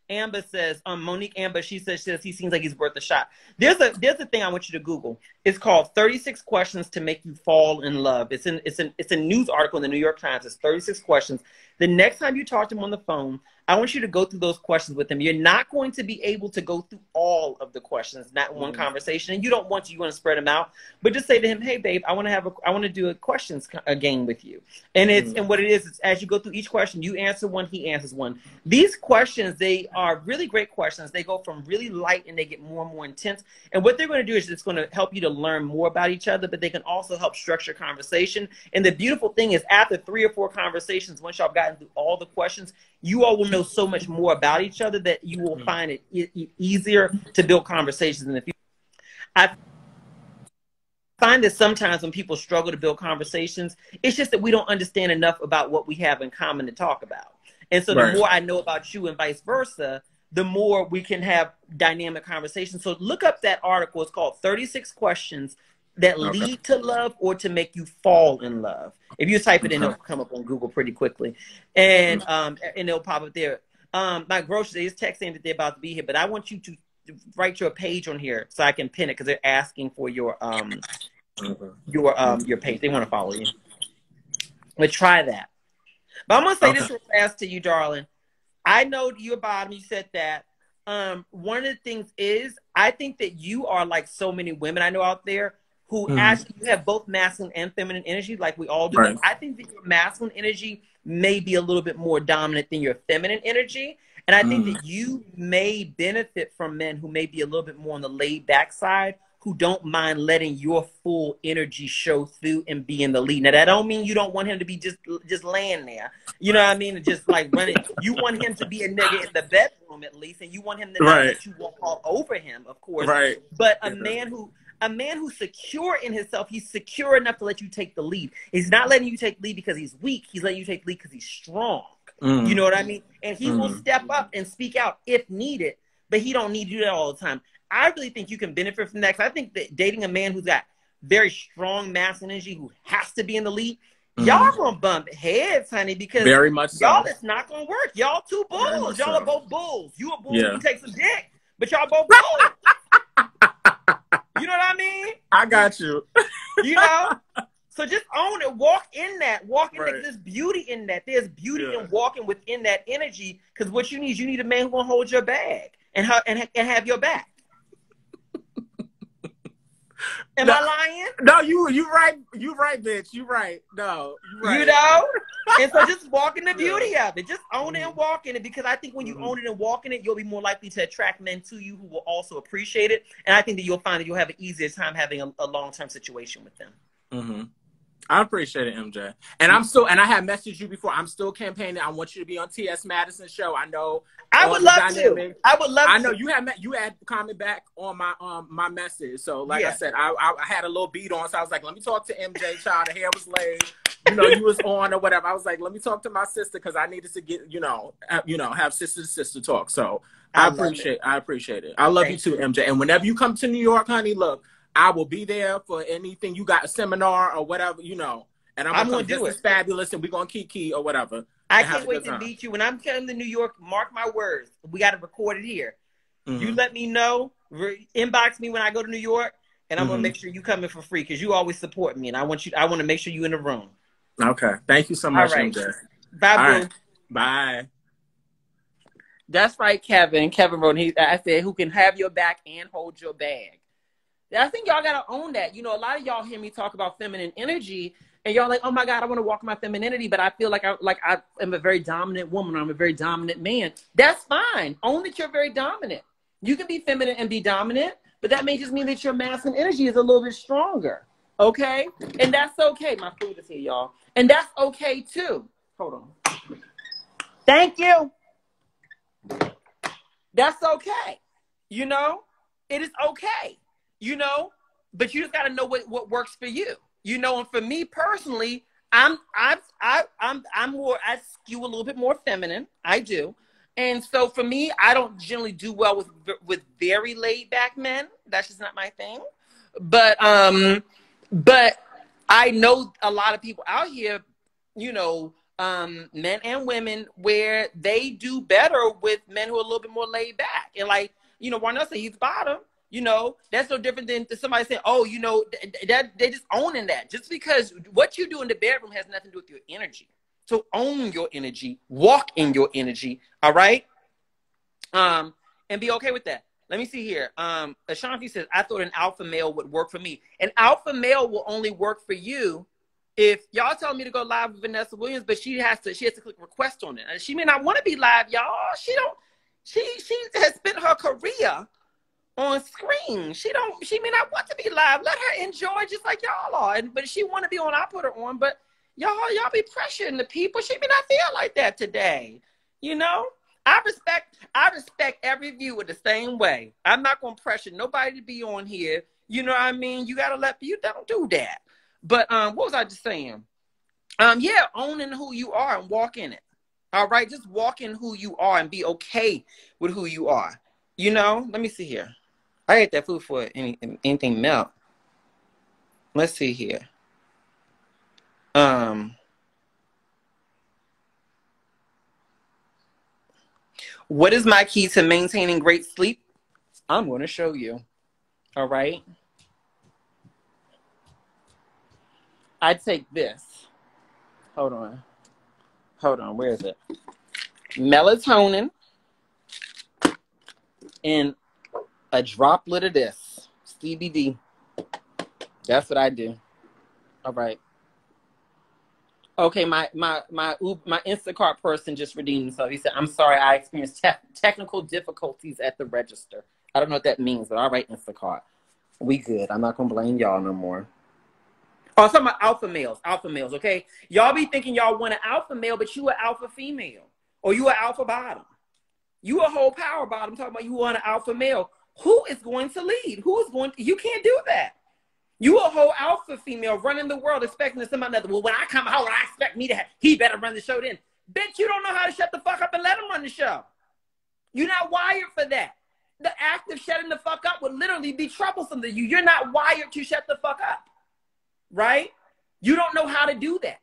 Amber says. Monique Amber. She says he seems like he's worth a shot. There's a thing I want you to Google. It's called 36 Questions to Make You Fall in Love. It's a news article in the New York Times. It's 36 questions. The next time you talk to him on the phone, I want you to go through those questions with him. You're not going to be able to go through all of the questions, not in one conversation. And you don't want to. You want to spread them out. But just say to him, "Hey, babe, I want to do a questions game with you." And and what it is as you go through each question, you answer one, he answers one. These questions, they are really great questions. They go from really light and they get more and more intense. And what they're going to do is it's going to help you to learn more about each other, but they can also help structure conversation. And the beautiful thing is after 3 or 4 conversations, once y'all got gotten through all the questions, you all will know so much more about each other that you will find it easier to build conversations in the future. I find that sometimes when people struggle to build conversations, it's just that we don't understand enough about what we have in common to talk about. And so the more I know about you and vice versa, the more we can have dynamic conversations. So look up that article. It's called 36 Questions That Lead to Love or to Make You Fall in Love. If you type it in, it'll come up on Google pretty quickly. And it'll pop up there. My grocery is texting that they're about to be here, but I want you to write your page on here so I can pin it because they're asking for your page. They want to follow you. But try that. But I'm going to say this real fast to you, darling. I know you're bottom. You said that. One of the things is, I think that you are like so many women I know out there who actually you have both masculine and feminine energy, like we all do. Right. I think that your masculine energy may be a little bit more dominant than your feminine energy. And I think that you may benefit from men who may be a little bit more on the laid back side, who don't mind letting your full energy show through and be in the lead. Now, that don't mean you don't want him to be just laying there. You know what I mean? And just like running. You want him to be a nigga in the bedroom at least, and you want him to know that you won't fall over him, of course. Right. But a man who's secure in himself, he's secure enough to let you take the lead. He's not letting you take the lead because he's weak. He's letting you take the lead because he's strong. You know what I mean? And he will step up and speak out if needed, but he don't need to do that all the time. I really think you can benefit from that, because I think that dating a man who's got very strong masculine energy, who has to be in the lead, y'all gonna bump heads, honey, because very much y'all, it's not gonna work. Y'all two bulls. Y'all are both bulls. You a bull, you take some dick, but y'all both bulls. You know what I mean? I got you. You know? So just own it. Walk in that. Walk in that. There's beauty in that. There's beauty in walking within that energy, because what you need a man who will hold your bag and have your back. Am I lying? No, you right. You right, bitch. You right. No, you right. You know? And so just walk in the beauty of it. Just own it and walk in it, because I think when you own it and walk in it, you'll be more likely to attract men to you who will also appreciate it. And I think that you'll find that you'll have an easier time having a long-term situation with them. I appreciate it, MJ. And I have messaged you before. I'm still campaigning. I want you to be on T.S. Madison's show. I know. I would love to. I know you had comment back on my message. So like I said, I had a little beat on. So I was like, let me talk to MJ. Child, the hair was laid. You know, you was on or whatever. I was like, let me talk to my sister, because I needed to get have sister to sister talk. So I appreciate it. I love you too, MJ. And whenever you come to New York, honey, look, I will be there for anything. You got a seminar or whatever, and I'm gonna do it. Fabulous, and we're gonna kiki or whatever. I can't wait to meet you. When I'm coming to New York, mark my words, we got to record it here. You let me know, inbox me when I go to New York, and I'm gonna make sure you come in for free, because you always support me, and I want to make sure you in the room. Okay, thank you so much. All right. Bye, boo. Right. Bye. That's right, Kevin. Kevin wrote. I said, who can have your back and hold your bag. I think y'all got to own that. A lot of y'all hear me talk about feminine energy, and y'all like, oh my God, I want to walk in my femininity, but I feel like I am a very dominant woman, or I'm a very dominant man. That's fine. Own that you're very dominant. You can be feminine and be dominant, but that may just mean that your masculine energy is a little bit stronger. Okay? And that's okay. My food is here, y'all. And that's okay too. Hold on. Thank you. That's okay. It is okay. But you just got to know what works for you. And for me personally, I'm more, I skew a little bit more feminine. I do. And so for me, I don't generally do well with very laid back men. That's just not my thing. But I know a lot of people out here, men and women, where they do better with men who are a little bit more laid back. And like, Warner said, he's bottom. That's no different than somebody saying, oh, that they're just owning that. Just because what you do in the bedroom has nothing to do with your energy. So own your energy, walk in your energy, all right? And be okay with that. Let me see here. Ashanti says, I thought an alpha male would work for me. An alpha male will only work for you if y'all tell me to go live with Vanessa Williams, but she has to click request on it. And she may not want to be live, y'all. She has spent her career on screen. She may not want to be live. Let her enjoy just like y'all are. But if she want to be on, I'll put her on. But Y'all be pressuring the people. She may not feel like that today. You know? I respect every viewer the same way. I'm not gonna pressure nobody to be on here. You know what I mean? You gotta don't do that. But what was I just saying? Yeah, owning who you are and walk in it. All right, just walk in who you are and be okay with who you are. You know, let me see here. I ate that food for anything melt. Let's see here. What is my key to maintaining great sleep? I'm going to show you. All right. I take this. Hold on. Where is it? Melatonin and a droplet of this CBD. That's what I do. All right. Okay, my Instacart person just redeemed himself. He said, "I'm sorry, I experienced technical difficulties at the register." I don't know what that means, but all right, Instacart. We good. I'm not gonna blame y'all no more. Oh, I'm talking about alpha males. Alpha males, okay? Y'all be thinking y'all want an alpha male, but you an alpha female. Or you an alpha bottom. You a whole power bottom talking about you want an alpha male. Who is going to lead? You can't do that. You a whole alpha female running the world expecting somebody else. Well, when I come out, I expect me to have, he better run the show then. Bitch, you don't know how to shut the fuck up and let him run the show. You're not wired for that. The act of shutting the fuck up would literally be troublesome to you. You're not wired to shut the fuck up. Right? You don't know how to do that.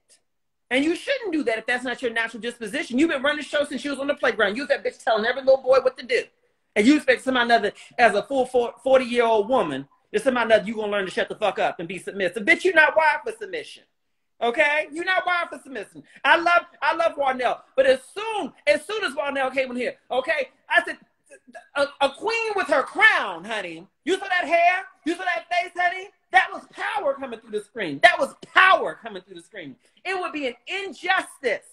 And you shouldn't do that if that's not your natural disposition. You've been running the show since you was on the playground. You was that bitch telling every little boy what to do. And you expect somebody other, as a full 40-year-old woman, there's somebody else you're going to learn to shut the fuck up and be submissive. Bitch, you're not wired for submission. Okay? You're not wired for submission. I love Warnell. But as soon as Warnell came in here, okay, I said, a queen with her crown, honey. You saw that hair? You saw that face, honey? That was power coming through the screen. That was power coming through the screen. It would be an injustice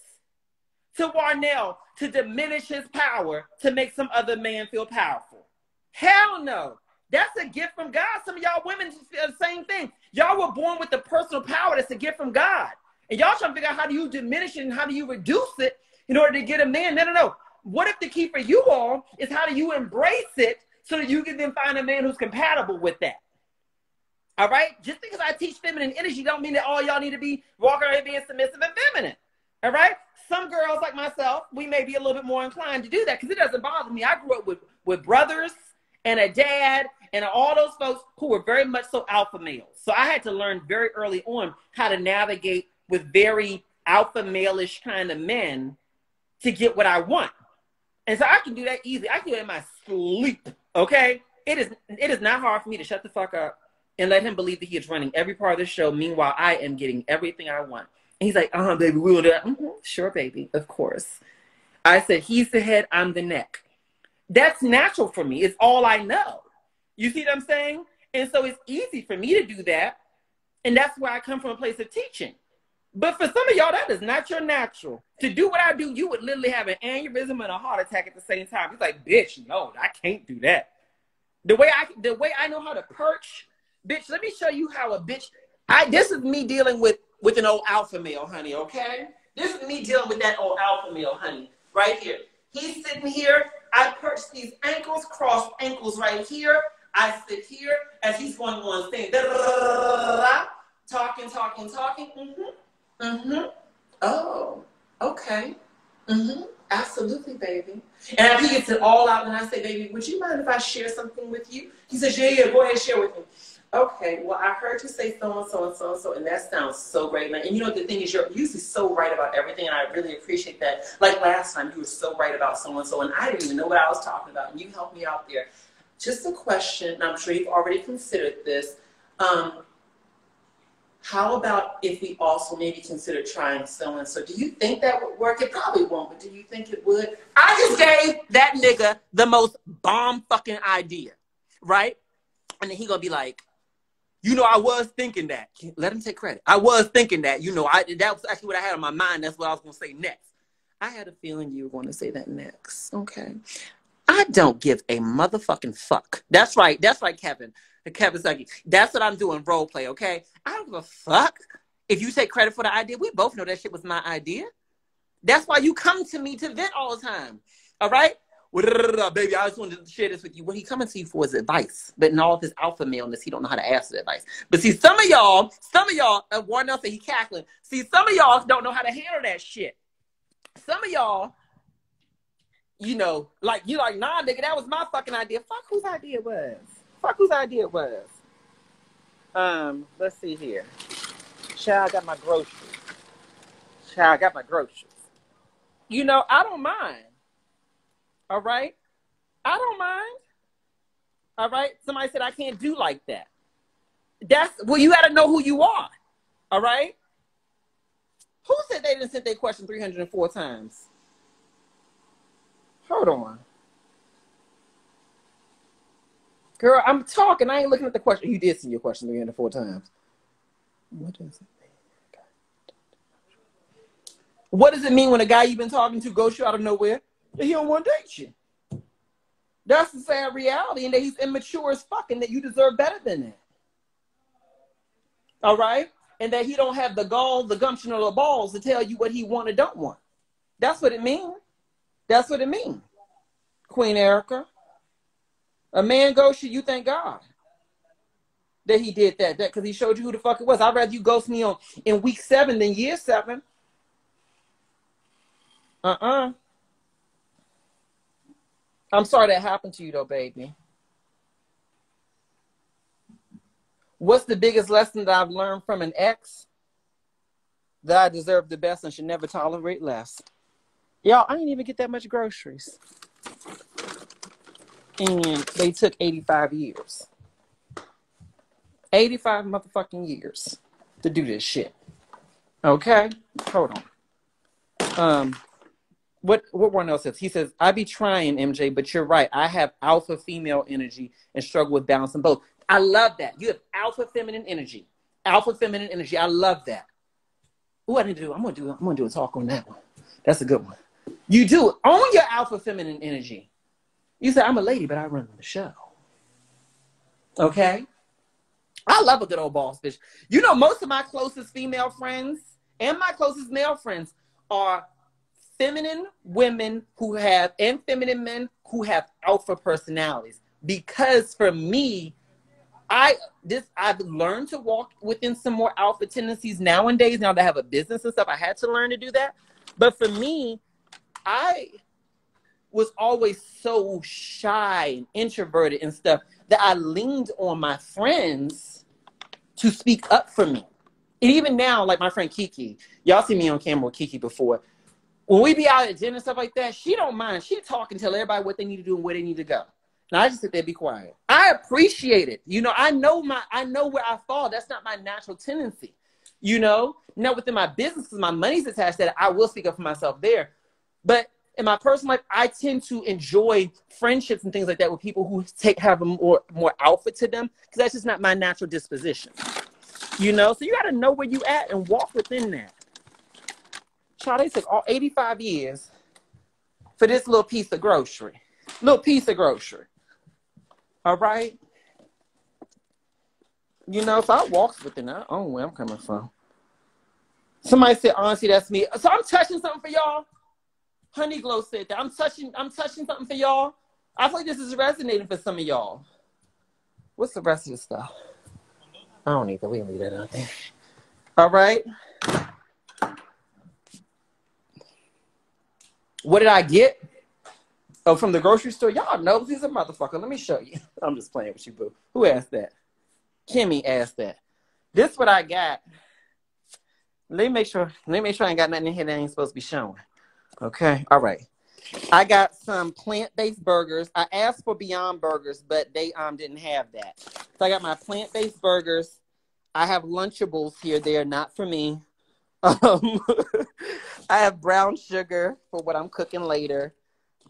to Warnell to diminish his power to make some other man feel powerful. Hell no. That's a gift from God. Some of y'all women feel the same thing. Y'all were born with the personal power that's a gift from God. And y'all trying to figure out how do you diminish it and how do you reduce it in order to get a man. No. What if the key for you all is how do you embrace it so that you can then find a man who's compatible with that? All right? Just because I teach feminine energy don't mean that all y'all need to be walking around being submissive and feminine. All right? Some girls like myself, we may be a little bit more inclined to do that because it doesn't bother me. I grew up with brothers and a dad and all those folks who were very much so alpha males. So I had to learn very early on how to navigate with very alpha male-ish kind of men to get what I want. And so I can do that easy. I can do it in my sleep, okay? It is not hard for me to shut the fuck up and let him believe that he is running every part of the show. Meanwhile, I am getting everything I want. And he's like, baby, we'll do that. Sure, baby, of course. I said, he's the head, I'm the neck. That's natural for me. It's all I know. You see what I'm saying? And so it's easy for me to do that. And that's where I come from, a place of teaching. But for some of y'all, that is not your natural. To do what I do, you would literally have an aneurysm and a heart attack at the same time. It's like, bitch, no, I can't do that. The way I know how to perch, bitch, let me show you how a bitch, this is me dealing with an old alpha male, honey, okay? This is me dealing with that old alpha male, honey, right here. He's sitting here. I perch these ankles, crossed ankles right here. I sit here as he's going on thing. Talking. Oh, okay. Absolutely, baby. And after he gets it all out, and I say, baby, would you mind if I share something with you? He says, yeah, go ahead, share with me. Okay, well, I heard you say so-and-so and so-and-so, and that sounds so great, man. And you know, the thing is, you're usually so right about everything, and I really appreciate that. Like last time, you were so right about so-and-so, and I didn't even know what I was talking about, and you helped me out there. Just a question, and I'm sure you've already considered this. How about if we also maybe consider trying so-and-so? Do you think that would work? It probably won't, but do you think it would? I just gave that nigga the most bomb fucking idea, right? And then he gonna be like, you know, I was thinking that. Let him take credit. I was thinking that. You know, that was actually what I had on my mind. That's what I was going to say next. I had a feeling you were going to say that next. Okay. I don't give a motherfucking fuck. That's right. That's right, Kevin. Kevin's like, that's what I'm doing, role play, okay? I don't give a fuck If you take credit for the idea, we both know that shit was my idea. That's why you come to me to vent all the time. All right? Baby, I just wanted to share this with you. What he coming to you for is advice. But in all of his alpha maleness, he don't know how to ask the advice. But see, some of y'all, Warren else said he cackling. See, some of y'all don't know how to handle that shit. Some of y'all, you know, like, you like, nah, nigga, that was my fucking idea. Fuck whose idea it was. Let's see here. Child, I got my groceries. You know, I don't mind. All right? I don't mind. All right? Somebody said I can't do like that. Well, you got to know who you are. All right? Who said they didn't send their question 304 times? Hold on. Girl, I'm talking. I ain't looking at the question. You did send your question 304 times. What does it mean? What does it mean when a guy you've been talking to goes you out of nowhere that he don't want to date you? That's the sad reality, and that he's immature as fuck, and that you deserve better than that. All right? And that he don't have the gall, the gumption, or the balls to tell you what he want or don't want. That's what it means. That's what it means. Queen Erica. A man ghosts you, thank God that he did that because he showed you who the fuck it was. I'd rather you ghost me in week 7 than year 7. I'm sorry that happened to you though, baby. What's the biggest lesson that I've learned from an ex? That I deserve the best and should never tolerate less. Y'all, I didn't even get that much groceries. And they took 85 years. 85 motherfucking years to do this shit. Okay? Hold on. What one else says? He says, I be trying, MJ, but you're right. I have alpha female energy and struggle with balancing both. I love that. You have alpha feminine energy. Alpha feminine energy. I love that. Ooh, I need to do. I'm gonna do a talk on that one. That's a good one. You do own your alpha feminine energy. You say, I'm a lady, but I run the show. Okay? I love a good old boss bitch. You know, most of my closest female friends and my closest male friends are feminine women and feminine men who have alpha personalities. Because for me, I've learned to walk within some more alpha tendencies nowadays. Now that I have a business and stuff, I had to learn to do that. But for me, I was always so shy and introverted and stuff that I leaned on my friends to speak up for me. And even now, like my friend Kiki, y'all see me on camera with Kiki before. When we be out at dinner and stuff like that, she don't mind. She talk and tell everybody what they need to do and where they need to go. And I just sit there and be quiet. I appreciate it. You know, I know where I fall. That's not my natural tendency. You know, now within my business, because my money's attached to that, I will speak up for myself there. But in my personal life, I tend to enjoy friendships and things like that with people who have a more alpha to them, because that's just not my natural disposition. You know, so you got to know where you at and walk within that. Child, they took all 85 years for this little piece of grocery. All right? You know, so I walks within that. I don't know where I'm coming from. Somebody said, honestly, that's me. So I'm touching something for y'all. Honey Glow said that. I'm touching something for y'all. I feel like this is resonating for some of y'all. What's the rest of the stuff? I don't need that. We can leave that out there. All right. What did I get? Oh, from the grocery store? Y'all know he's a motherfucker. Let me show you. I'm just playing with you, boo. Who asked that? Kimmy asked that. This is what I got. Let me make sure I ain't got nothing in here that ain't supposed to be showing. Okay. All right. I got some plant-based burgers. I asked for Beyond Burgers, but they didn't have that. So I got my plant-based burgers. I have Lunchables here. They are not for me. I have brown sugar for what I'm cooking later.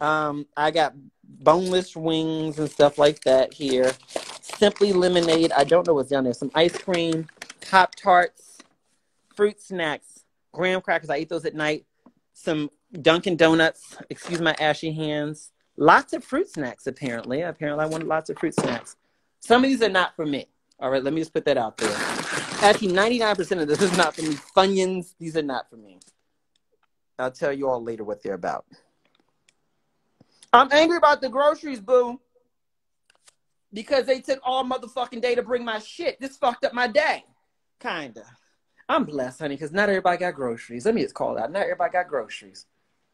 I got boneless wings and stuff like that here. Simply lemonade. I don't know what's down there. Some ice cream, Pop-Tarts, fruit snacks, graham crackers. I eat those at night. Some Dunkin' Donuts. Excuse my ashy hands. Lots of fruit snacks, apparently. Apparently, I wanted lots of fruit snacks. Some of these are not for me. All right, let me just put that out there. Actually, 99% of this is not for me. Funyuns, these are not for me. I'll tell you all later what they're about. I'm angry about the groceries, boo. Because they took all motherfucking day to bring my shit. This fucked up my day. Kinda. I'm blessed, honey, because not everybody got groceries. Let me just call it out. Not everybody got groceries.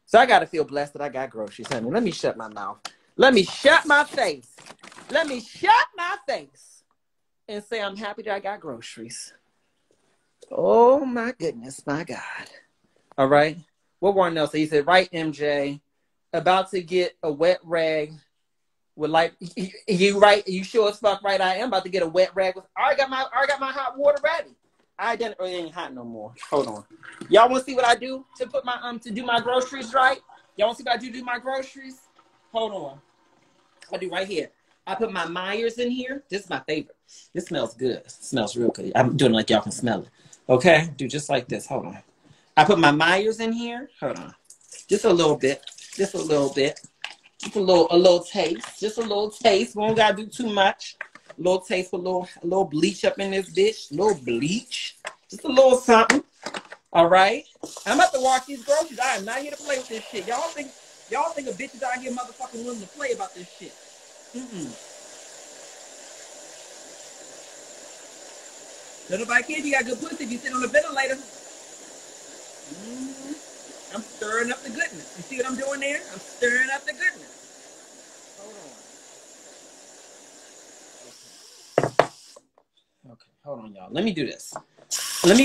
So I got to feel blessed that I got groceries, honey. Let me shut my mouth. Let me shut my face. Let me shut my face and say I'm happy that I got groceries. Oh, my goodness, my God. All right. What Warren Nelson? He said, right, MJ, about to get a wet rag with like, you right, you sure as fuck right I am about to get a wet rag. I got my hot water ready. I didn't, it ain't hot no more. Hold on. Y'all want to see what I do to put my, to do my groceries right? Y'all want to see what I do to do my groceries? Hold on. I do right here. I put my Myers in here. This is my favorite. This smells good. It smells real good. I'm doing it like y'all can smell it. Okay? Do just like this. Hold on. I put my Myers in here. Hold on. Just a little bit. Just a little bit. Just a little taste. Just a little taste. We don't gotta do too much. A little taste, a little bleach up in this bitch. A little bleach. Just a little something. All right. I'm about to wash these groceries. I am not here to play with this shit. Y'all think a bitch is out here motherfucking willing to play about this shit. Don't nobody care if you got good pussy if you sit on the ventilator. I'm stirring up the goodness. You see what I'm doing there? I'm stirring up the goodness. Hold on. Okay, hold on, y'all. Let me do this. Let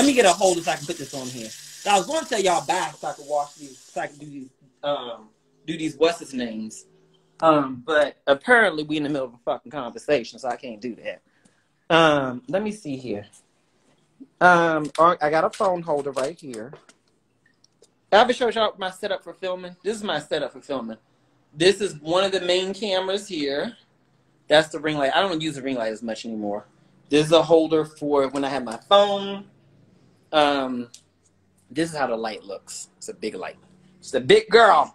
me get a holder so I can put this on here. Now, I was going to tell y'all back so I could wash these, so I could do these what's his names. But apparently we in the middle of a fucking conversation, so I can't do that. Let me see here. I got a phone holder right here. I ever showed y'all my setup for filming? This is my setup for filming. This is one of the main cameras here. That's the ring light. I don't use the ring light as much anymore. This is a holder for when I have my phone. This is how the light looks. It's a big light. She's a big girl.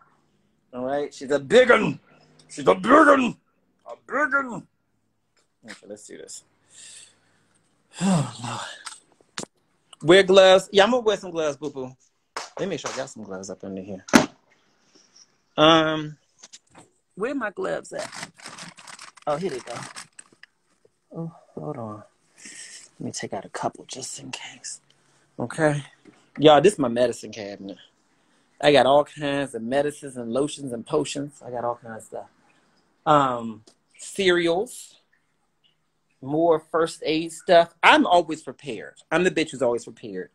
All right? She's a big one. She's a big one. A big one. Okay, let's do this. Oh, Lord. Wear gloves. Yeah, I'm going to wear some gloves, boo-boo. Let me make sure I got some gloves up under here. Where my gloves at? Oh, here they go. Oh, hold on. Let me take out a couple just in case. Okay. Y'all, this is my medicine cabinet. I got all kinds of medicines and lotions and potions. I got all kinds of stuff. Cereals. More first aid stuff. I'm always prepared. I'm the bitch who's always prepared.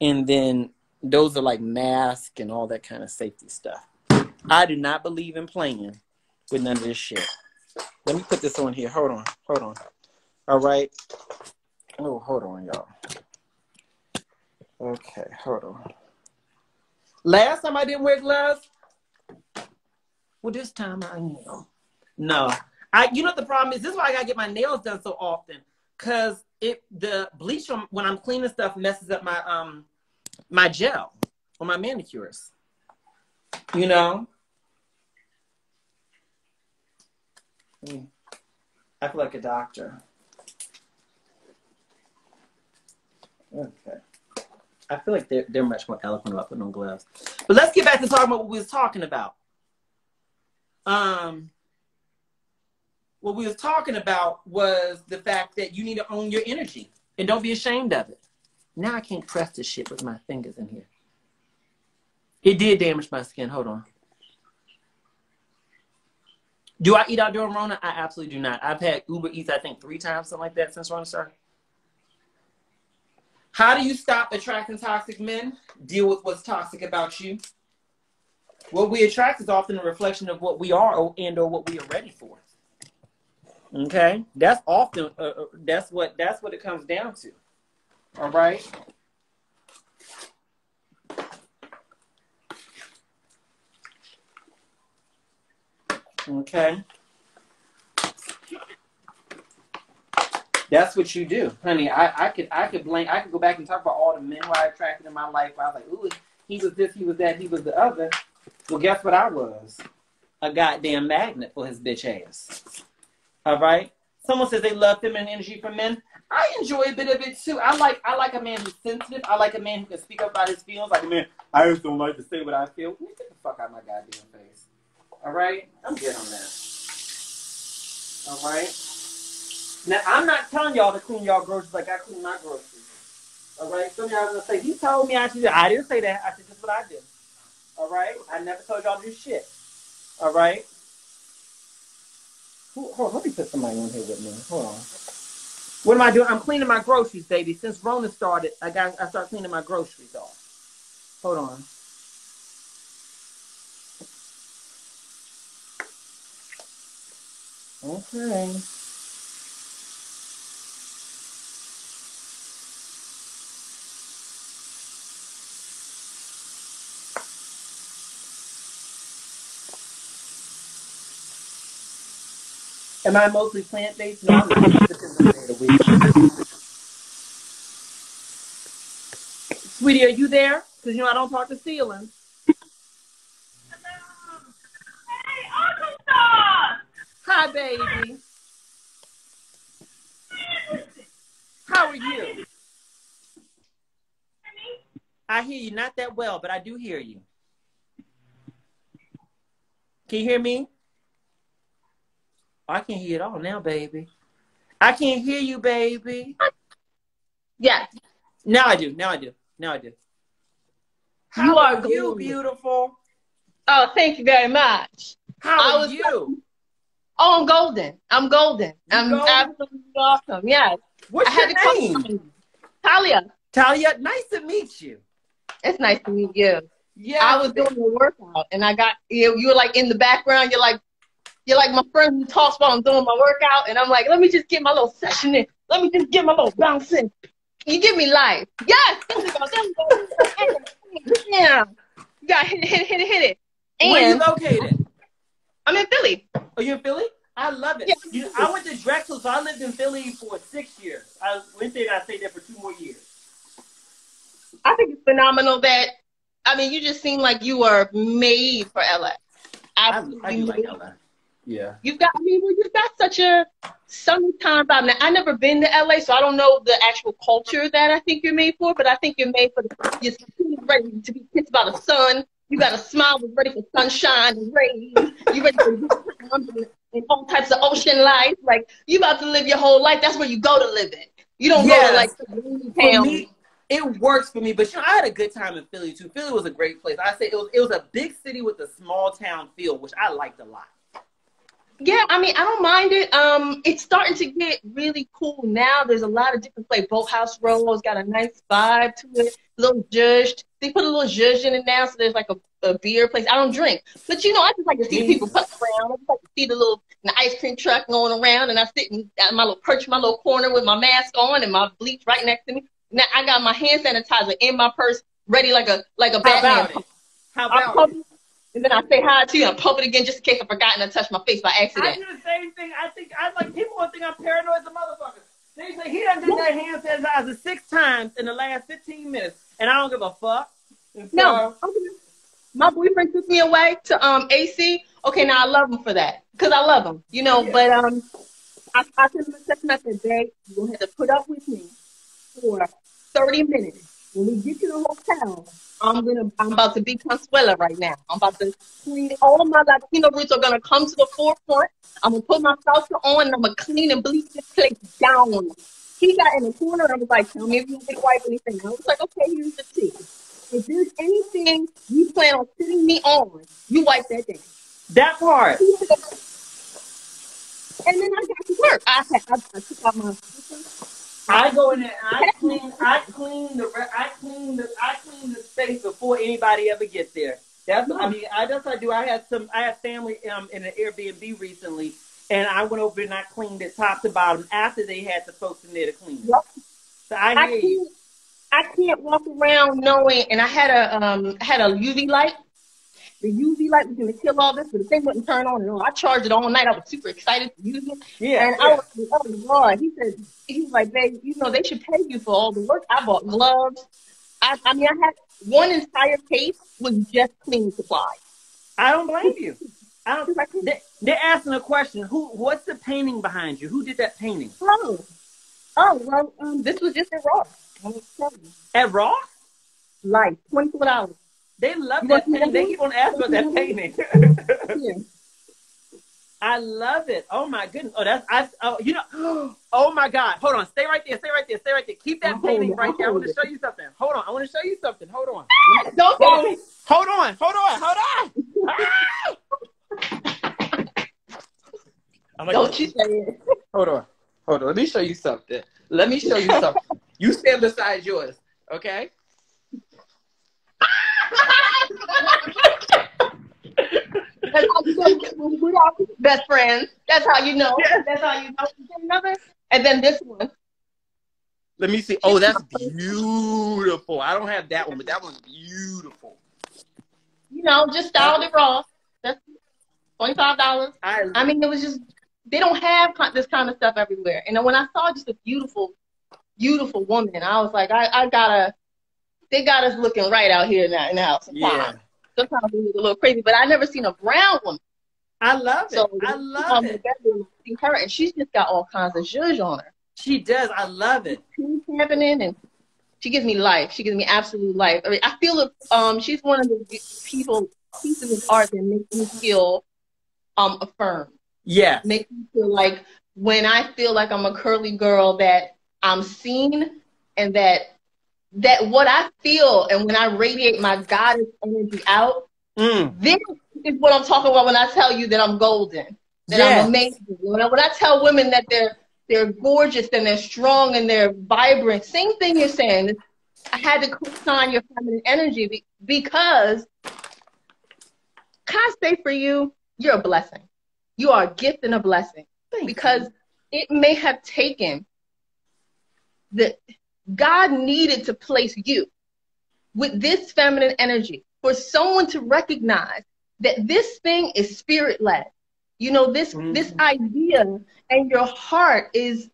And then those are like masks and all that kind of safety stuff. I do not believe in playing with none of this shit. Let me put this on here. Hold on. Hold on. All right. Oh, hold on, y'all. Okay, hold on. Last time I didn't wear gloves? Well, this time I am. No. You know what the problem is? This is why I gotta get my nails done so often. Cause the bleach when I'm cleaning stuff messes up my my gel or my manicures. You know? I feel like a doctor. Okay. I feel like they're much more eloquent about putting on gloves. But let's get back to talking about what we was talking about. What we was talking about was the fact that you need to own your energy and don't be ashamed of it. Now I can't press this shit with my fingers in here. It did damage my skin. Hold on. Do I eat out during Rona? I absolutely do not. I've had Uber Eats, I think, 3 times, something like that, since Rona started. How do you stop attracting toxic men? Deal with what's toxic about you. What we attract is often a reflection of what we are and or what we are ready for. Okay? That's often, that's what it comes down to. All right? Okay? That's what you do. Honey, I could go back and talk about all the men who I attracted in my life. I was like, ooh, he was this, he was that, he was the other. Well, guess what I was? A goddamn magnet for his bitch ass. All right? Someone says they love feminine energy from men. I enjoy a bit of it too. I like a man who's sensitive. I like a man who can speak up about his feelings. Like a man, I just don't like to say what I feel. Get the fuck out of my goddamn face. All right? I'm good on that. All right? Now, I'm not telling y'all to clean y'all groceries like I clean my groceries. All right? Some of y'all are going to say, he told me I should do that. I didn't say that. I said, this is what I do. All right? I never told y'all to do shit. All right? Hold on, let me put somebody on here with me. Hold on. What am I doing? I'm cleaning my groceries, baby. Since Rona started, I started cleaning my groceries off. Hold on. Okay. Am I mostly plant-based? No, I'm not. It depends on the day of the week. Sweetie, are you there? Because, I don't talk to ceilings. Hey, Arkansas! Hi, baby. How are you? I hear you not that well, but I do hear you. Can you hear me? I can't hear you at all now, baby. I can't hear you, baby. Yes. Now I do. How are you, beautiful? Oh, thank you very much. How are you? Oh, I'm golden. I'm absolutely awesome. Yes. What's your name? Talia. Talia, nice to meet you. It's nice to meet you. Yeah. I was doing a workout and I got you were like in the background. You're like my friend who talks while I'm doing my workout, and I'm like, let me just get my little session in. Let me just get my little bounce in. You give me life. Yes. There we go. Yeah. You got hit it. And where are you located? I'm in Philly. Oh, you're in Philly? I love it. Yeah. I went to Drexel, so I lived in Philly for 6 years. I went there and I stayed there for 2 more years. I think it's phenomenal that, you just seem like you are made for LA. I do like LA. Yeah. You've got such a summertime vibe. Now, I've never been to LA, so I don't know the actual culture that I think you're made for, but I think you're made for you're ready to be kissed by the sun. You got a smile that's ready for sunshine and rain. You're ready for and all types of ocean life. Like, you about to live your whole life. That's where you go to live it. You don't go to, for me, it works for me. But, I had a good time in Philly, too. Philly was a great place. I say it was a big city with a small town feel, which I liked a lot. Yeah, I don't mind it. It's starting to get really cool now. There's a lot of different places. Boathouse Row has got a nice vibe to it. Little zhuzh. They put a little zhuzh in it now, so there's like a beer place. I don't drink. But, I just like to see people put around. I just like to see the ice cream truck going around, and I sit in my little perch, my little corner with my mask on and my bleach right next to me. Now, I got my hand sanitizer in my purse, ready like a Batman. How about it? And then I say hi to you and pump it again just in case I've forgotten to touch my face by accident. I do the same thing. People will think I'm paranoid as a motherfucker. They say he done did that hand sanitizer 6 times in the last 15 minutes, and I don't give a fuck. No, my boyfriend took me away to AC. Okay, now I love him for that because I love him, Yeah. But I sent him a text message, babe. You're gonna have to put up with me for 30 minutes. When we get to the hotel, I'm about to be Consuela right now. I'm about to clean. All of my Latino roots are gonna come to the forefront. I'm gonna put my salsa on and I'm gonna clean and bleach this place down. He got in the corner and I was like, tell me if you didn't wipe anything. I was like, okay, here's the tea. If there's anything you plan on sitting me on, you wipe that down. That part. And then I got to work. I took out my. I go in there and I clean the space before anybody ever gets there. That's what I do. I had family in an Airbnb recently, and I went over and I cleaned it top to bottom after they had the folks in there to clean it. Yep. So I hear you. I can't walk around knowing, and I had a UV light. The UV light was going to kill all this, but the thing wouldn't turn on and on. I charged it all night. I was super excited to use it. Yeah. And I was like, oh, God. He was like, babe, they should pay you for all the work. I bought gloves. I had one entire case was just cleaning supplies. I don't blame you. I don't. They're asking a question. What's the painting behind you? Who did that painting? Well, this was just at Ross. At Ross? Like $24. They love that painting. They keep on asking about that painting. Yeah. I love it. Oh my goodness. Oh my God. Hold on. Stay right there. Keep that painting right there. I want to show you something. Hold on. Hold on. Don't tell me. Hold on. Don't you say it. Hold on. Let me show you something. You stand beside yours, okay? That's how you know we are best friends. That's how you know. That's how you know another. And then this one. Let me see. Oh, that's beautiful. I don't have that one, but that one's beautiful. You know, just styled it raw. That's $25. I mean, it was just, they don't have this kind of stuff everywhere. And when I saw just a beautiful, beautiful woman, I was like, they got us looking right out here in the house. Yeah. Sometimes it was a little crazy, but I never seen a brown woman. I love it. I love it. See her, and she's just got all kinds of zhuzh on her. She does. I love it. She's happening, and she gives me life. She gives me absolute life. I mean, I feel she's one of the pieces of art that makes me feel affirmed. Yeah. Makes me feel like when I feel like I'm a curly girl, that I'm seen, and that what I feel, and when I radiate my goddess energy out, this is what I'm talking about when I tell you that I'm golden, that I'm amazing. When I tell women that they're gorgeous and they're strong and they're vibrant, same thing you're saying. I had to co-sign your feminine energy because, can I say for you, you're a blessing. You are a gift and a blessing. Because it may have taken God needed to place you with this feminine energy for someone to recognize that this thing is spirit-led. You know, this idea, and your heart is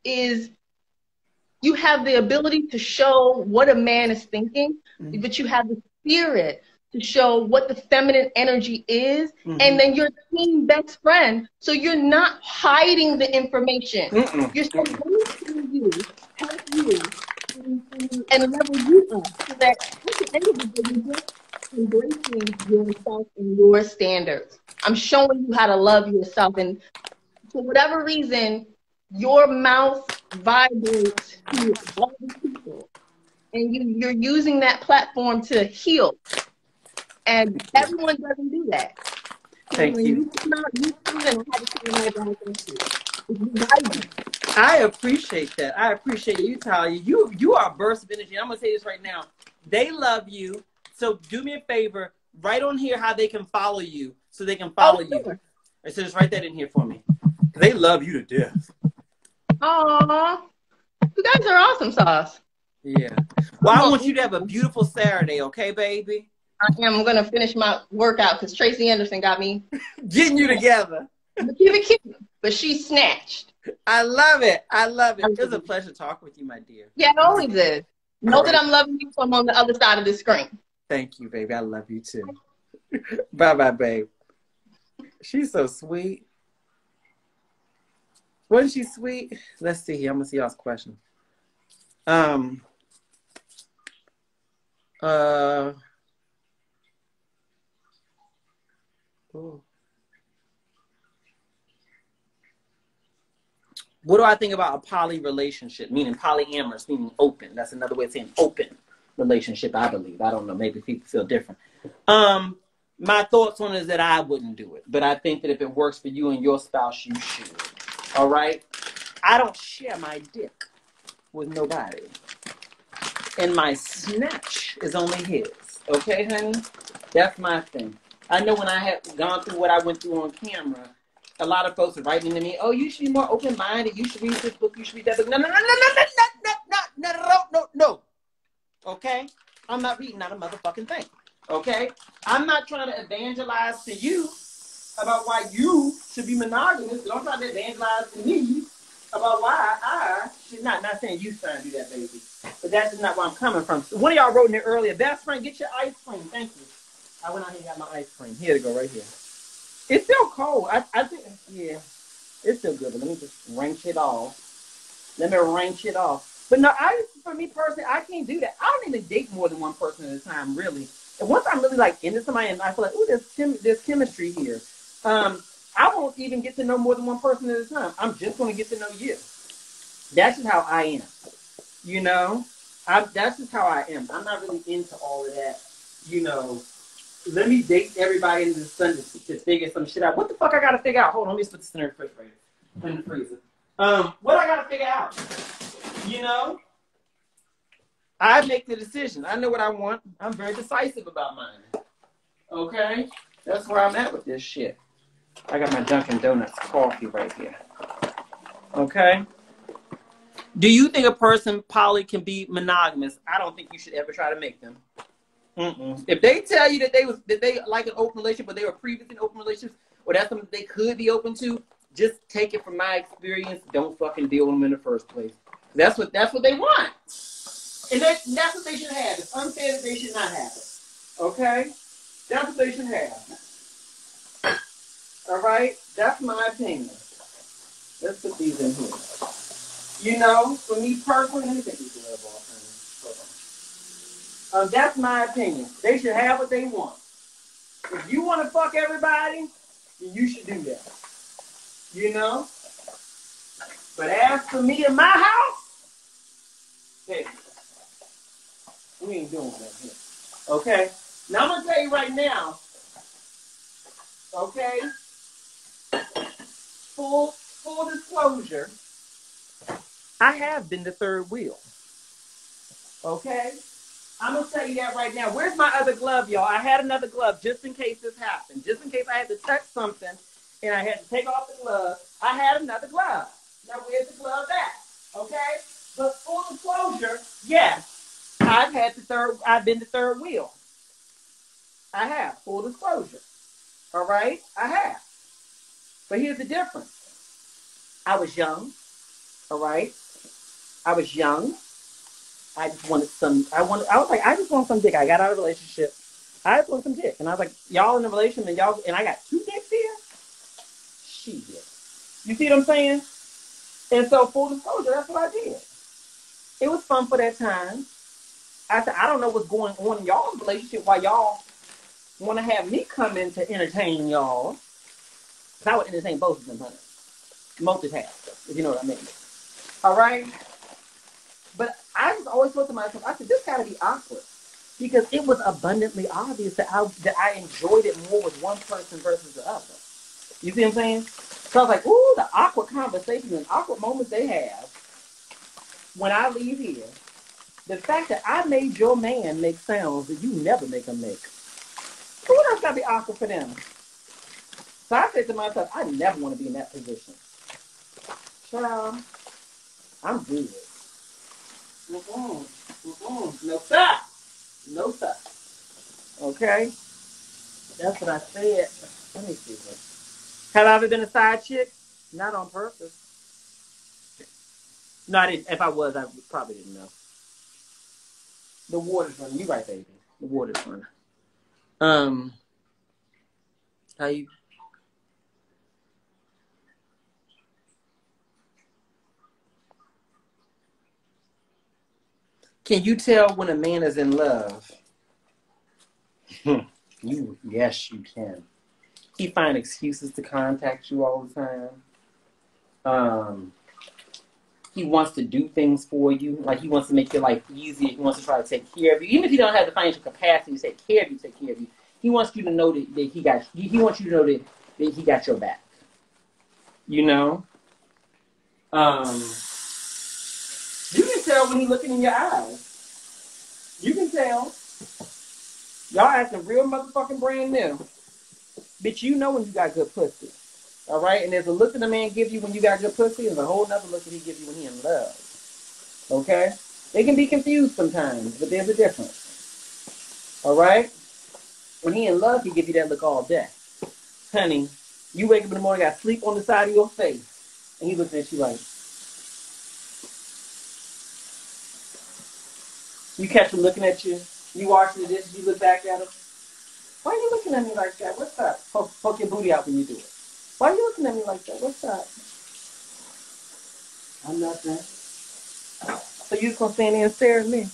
you have the ability to show what a man is thinking, but you have the spirit to show what the feminine energy is, and then you're team best friend, so you're not hiding the information. You're saying, let me see you, help you, and level you up, so that at the end of the day, you're just embracing yourself and your standards. I'm showing you how to love yourself, and for whatever reason, your mouth vibrates to all these people, and you're using that platform to heal. And everyone doesn't do that. Thank you. I appreciate that. I appreciate you, Talia. You are a burst of energy. I'm going to say this right now. They love you. So do me a favor. Write on here how they can follow you so they can follow you. And so just write that in here for me. They love you to death. Aww. You guys are awesome sauce. Yeah. Well, I want you to have a beautiful Saturday, okay, baby? I'm going to finish my workout because Tracy Anderson got me getting you together. Keep it cute, but she snatched. I love it. I love it. It was a pleasure talking with you, my dear. Yeah, it always is. Know that I'm loving you from on the other side of the screen. Thank you, baby. I love you too. Bye-bye, babe. She's so sweet. Wasn't she sweet? Let's see here. I'm going to see y'all's question. Ooh. What do I think about a poly relationship? Meaning polyamorous, meaning open. That's another way of saying open relationship, I believe. I don't know. Maybe people feel different. My thoughts on it is that I wouldn't do it. But I think that if it works for you and your spouse, you should. All right? I don't share my dick with nobody. And my snatch is only his. Okay, honey? That's my thing. I know when I had gone through what I went through on camera, a lot of folks are writing to me, oh, you should be more open-minded. You should read this book. You should read that book. No. Okay? I'm not reading that a motherfucking thing. Okay? I'm not trying to evangelize to you about why you should be monogamous. Don't try to evangelize to me about why I should not. Not saying you trying to do that, baby. But that's just not where I'm coming from. So one of y'all wrote in there earlier, best friend, get your ice cream. Thank you. I went out here and got my ice cream. Here to go, right here. It's still cold. I think, yeah, it's still good. But let me just wrench it off. But no, for me personally, I can't do that. I don't even date more than one person at a time, really. And once I'm really like into somebody and I feel like, ooh, there's chemistry here, I won't even get to know more than one person at a time. I'm just going to get to know you. That's just how I am. You know? That's just how I am. I'm not really into all of that, you know. Let me date everybody in the sun to figure some shit out. What the fuck I gotta figure out? Hold on, let me put this in the refrigerator. In the freezer. What I gotta figure out? You know? I make the decision. I know what I want. I'm very decisive about mine. Okay? That's where I'm at with this shit. I got my Dunkin' Donuts coffee right here. Okay? Do you think a person poly can be monogamous? I don't think you should ever try to make them. If they tell you that they like an open relationship, but they were previously in open relationships, or that's something they could be open to, just take it from my experience. Don't fucking deal with them in the first place. That's what they want, and that's what they should have. It's unfair that they should not have it. Okay, that's what they should have. All right, that's my opinion. Let's put these in here. You know, for me personally, let me take these a little ball. That's my opinion. They should have what they want. If you want to fuck everybody, then you should do that. You know? But as for me in my house, hey, we ain't doing that here. Okay? Now I'm going to tell you right now, okay? Full disclosure, I have been the third wheel. Okay? I'm going to tell you that right now. Where's my other glove, y'all? I had another glove just in case this happened. Just in case I had to touch something and I had to take off the glove. I had another glove. Now, where's the glove at? Okay? But full disclosure, yes, I've been the third wheel. I have. Full disclosure. All right? I have. But here's the difference. I was young. All right? I was young. I just wanted I just want some dick. I got out of a relationship. I just want some dick. And I was like, y'all in a relationship and I got 2 dicks here? Shit. You see what I'm saying? And so, full disclosure, that's what I did. It was fun for that time. I said, I don't know what's going on in y'all's relationship, why y'all want to have me come in to entertain y'all. Because I would entertain both of them, honey. Multitask, if you know what I mean. All right? But I just always thought to myself, I said, this got to be awkward. Because it was abundantly obvious that I enjoyed it more with one person versus the other. You see what I'm saying? So I was like, ooh, the awkward conversations and awkward moments they have when I leave here. The fact that I made your man make sounds that you never make him make. So what else got to be awkward for them? So I said to myself, I never want to be in that position. Child, I'm good. No, sir. No, sir. Okay? That's what I said. Let me see this. Have I ever been a side chick? Not on purpose. No, I didn't. If I was, I probably didn't know. The water's running. You right, baby. The water's running. How you? Can you tell when a man is in love? Yes, you can. He finds excuses to contact you all the time. He wants to do things for you. Like, he wants to make your life easier. He wants to try to take care of you. Even if he don't have the financial capacity to take care of you. He wants you to know that he got you. He wants you to know that he got your back. You know? You can tell when he's looking in your eyes. You can tell. Y'all acting real motherfucking brand new. Bitch, you know when you got good pussy. All right? And there's a look that a man gives you when you got good pussy, and there's a whole nother look that he gives you when he's in love. Okay? They can be confused sometimes, but there's a difference. All right? When he in love, he give you that look all day. Honey, you wake up in the morning, got sleep on the side of your face, and he looks at you like, you catch him looking at you, you washing the dishes, you look back at him, Why are you looking at me like that? What's up? Poke your booty out when you do it. Why are you looking at me like that? What's up? I'm nothing. So you just gonna stand there and stare at me?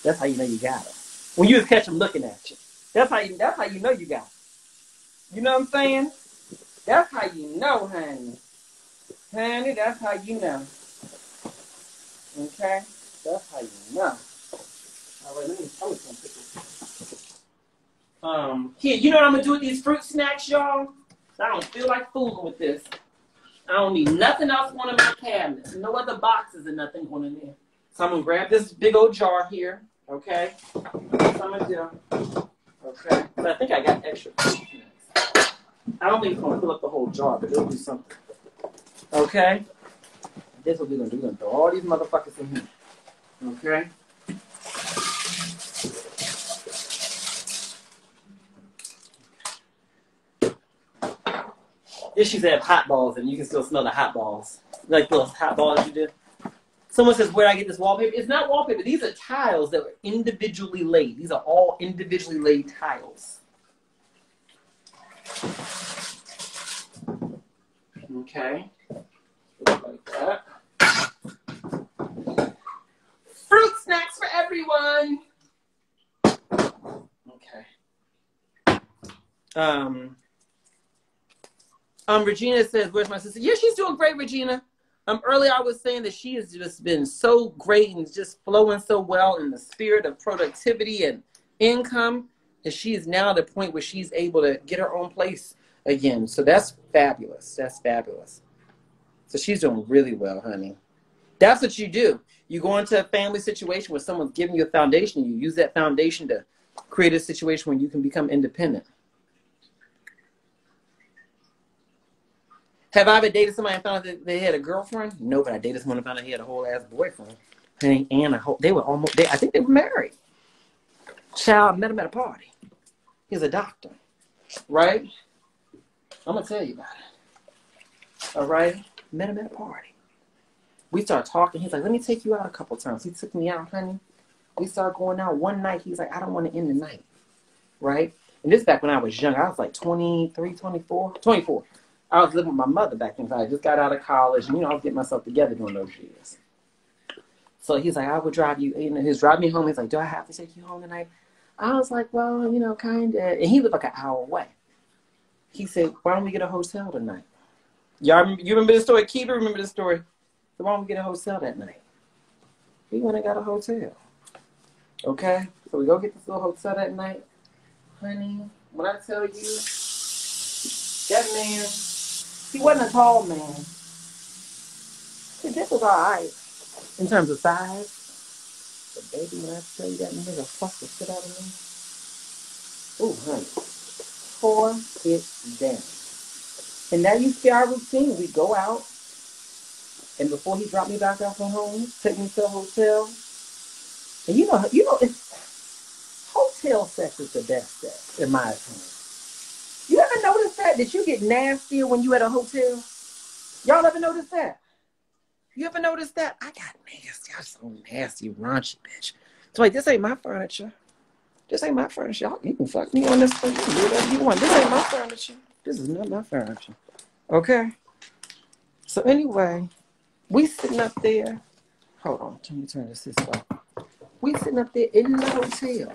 That's how you know you got her. When you just catch them looking at you. That's how you know you got her. You know what I'm saying? That's how you know, honey. Honey, that's how you know. Okay? That's how you know. All right, let me pick this. Here, you know what I'm gonna do with these fruit snacks, y'all? I don't feel like fooling with this. I don't need nothing else going in my cabinet. No other boxes and nothing going in there. So I'm gonna grab this big old jar here. Okay? That's what I'm gonna do. Okay? But I think I got extra fruit snacks. I don't think it's gonna fill up the whole jar, but it'll do something. Okay? This is what we're gonna do. We're gonna throw all these motherfuckers in here. Okay? Issues have hot balls, and you can still smell the hot balls. Like those hot balls you did. Someone says, where I get this wallpaper? It's not wallpaper. These are tiles that were individually laid. These are all individually laid tiles. Okay. Like that. Fruit snacks for everyone. Okay. Regina says, where's my sister? Yeah, she's doing great, Regina. Earlier I was saying that she has just been so great and just flowing so well in the spirit of productivity and income that she is now at the point where she's able to get her own place again. So that's fabulous. That's fabulous. So she's doing really well, honey. That's what you do. You go into a family situation where someone's giving you a foundation. You use that foundation to create a situation where you can become independent. Have I ever dated somebody and found out that they had a girlfriend? No, but I dated someone and found out he had a whole ass boyfriend. And they were almost, I think they were married. Child, I met him at a party. He's a doctor. Right? I'm going to tell you about it. All right? Met him at a party. We started talking. He's like, let me take you out a couple times. He took me out, honey. We started going out. One night, he's like, I don't want to end the night. Right? And this back when I was young. I was like 23, 24. I was living with my mother back then. I just got out of college. And, I was getting myself together during those years. So he's like, I would drive you. He's driving me home. He's like, do I have to take you home tonight? I was like, well, kind of. And he lived like an hour away. He said, why don't we get a hotel tonight? You remember the story? Keita, remember the story? So why don't we get a hotel that night? We went and got a hotel. Okay? So we go get this little hotel that night. Honey, when I tell you, that man, he wasn't a tall man. His dick was all right in terms of size. But baby, when I tell you that nigga fucked the shit out of me. Ooh, honey. Tore it down. And that used to be our routine. We'd go out, and before he dropped me back off at home, take me to a hotel. And it's hotel sex is the best sex, in my opinion. You ever notice that? Did you get nastier when you at a hotel? Y'all ever notice that? You ever notice that? I got nasty. I'm so nasty, raunchy bitch. So like, this ain't my furniture. This ain't my furniture. Y'all, you can fuck me on this thing. You can do whatever you want. This ain't my furniture. This is not my furniture. Okay? So anyway, we sitting up there. Hold on. Let me turn this way. We sitting up there in the hotel.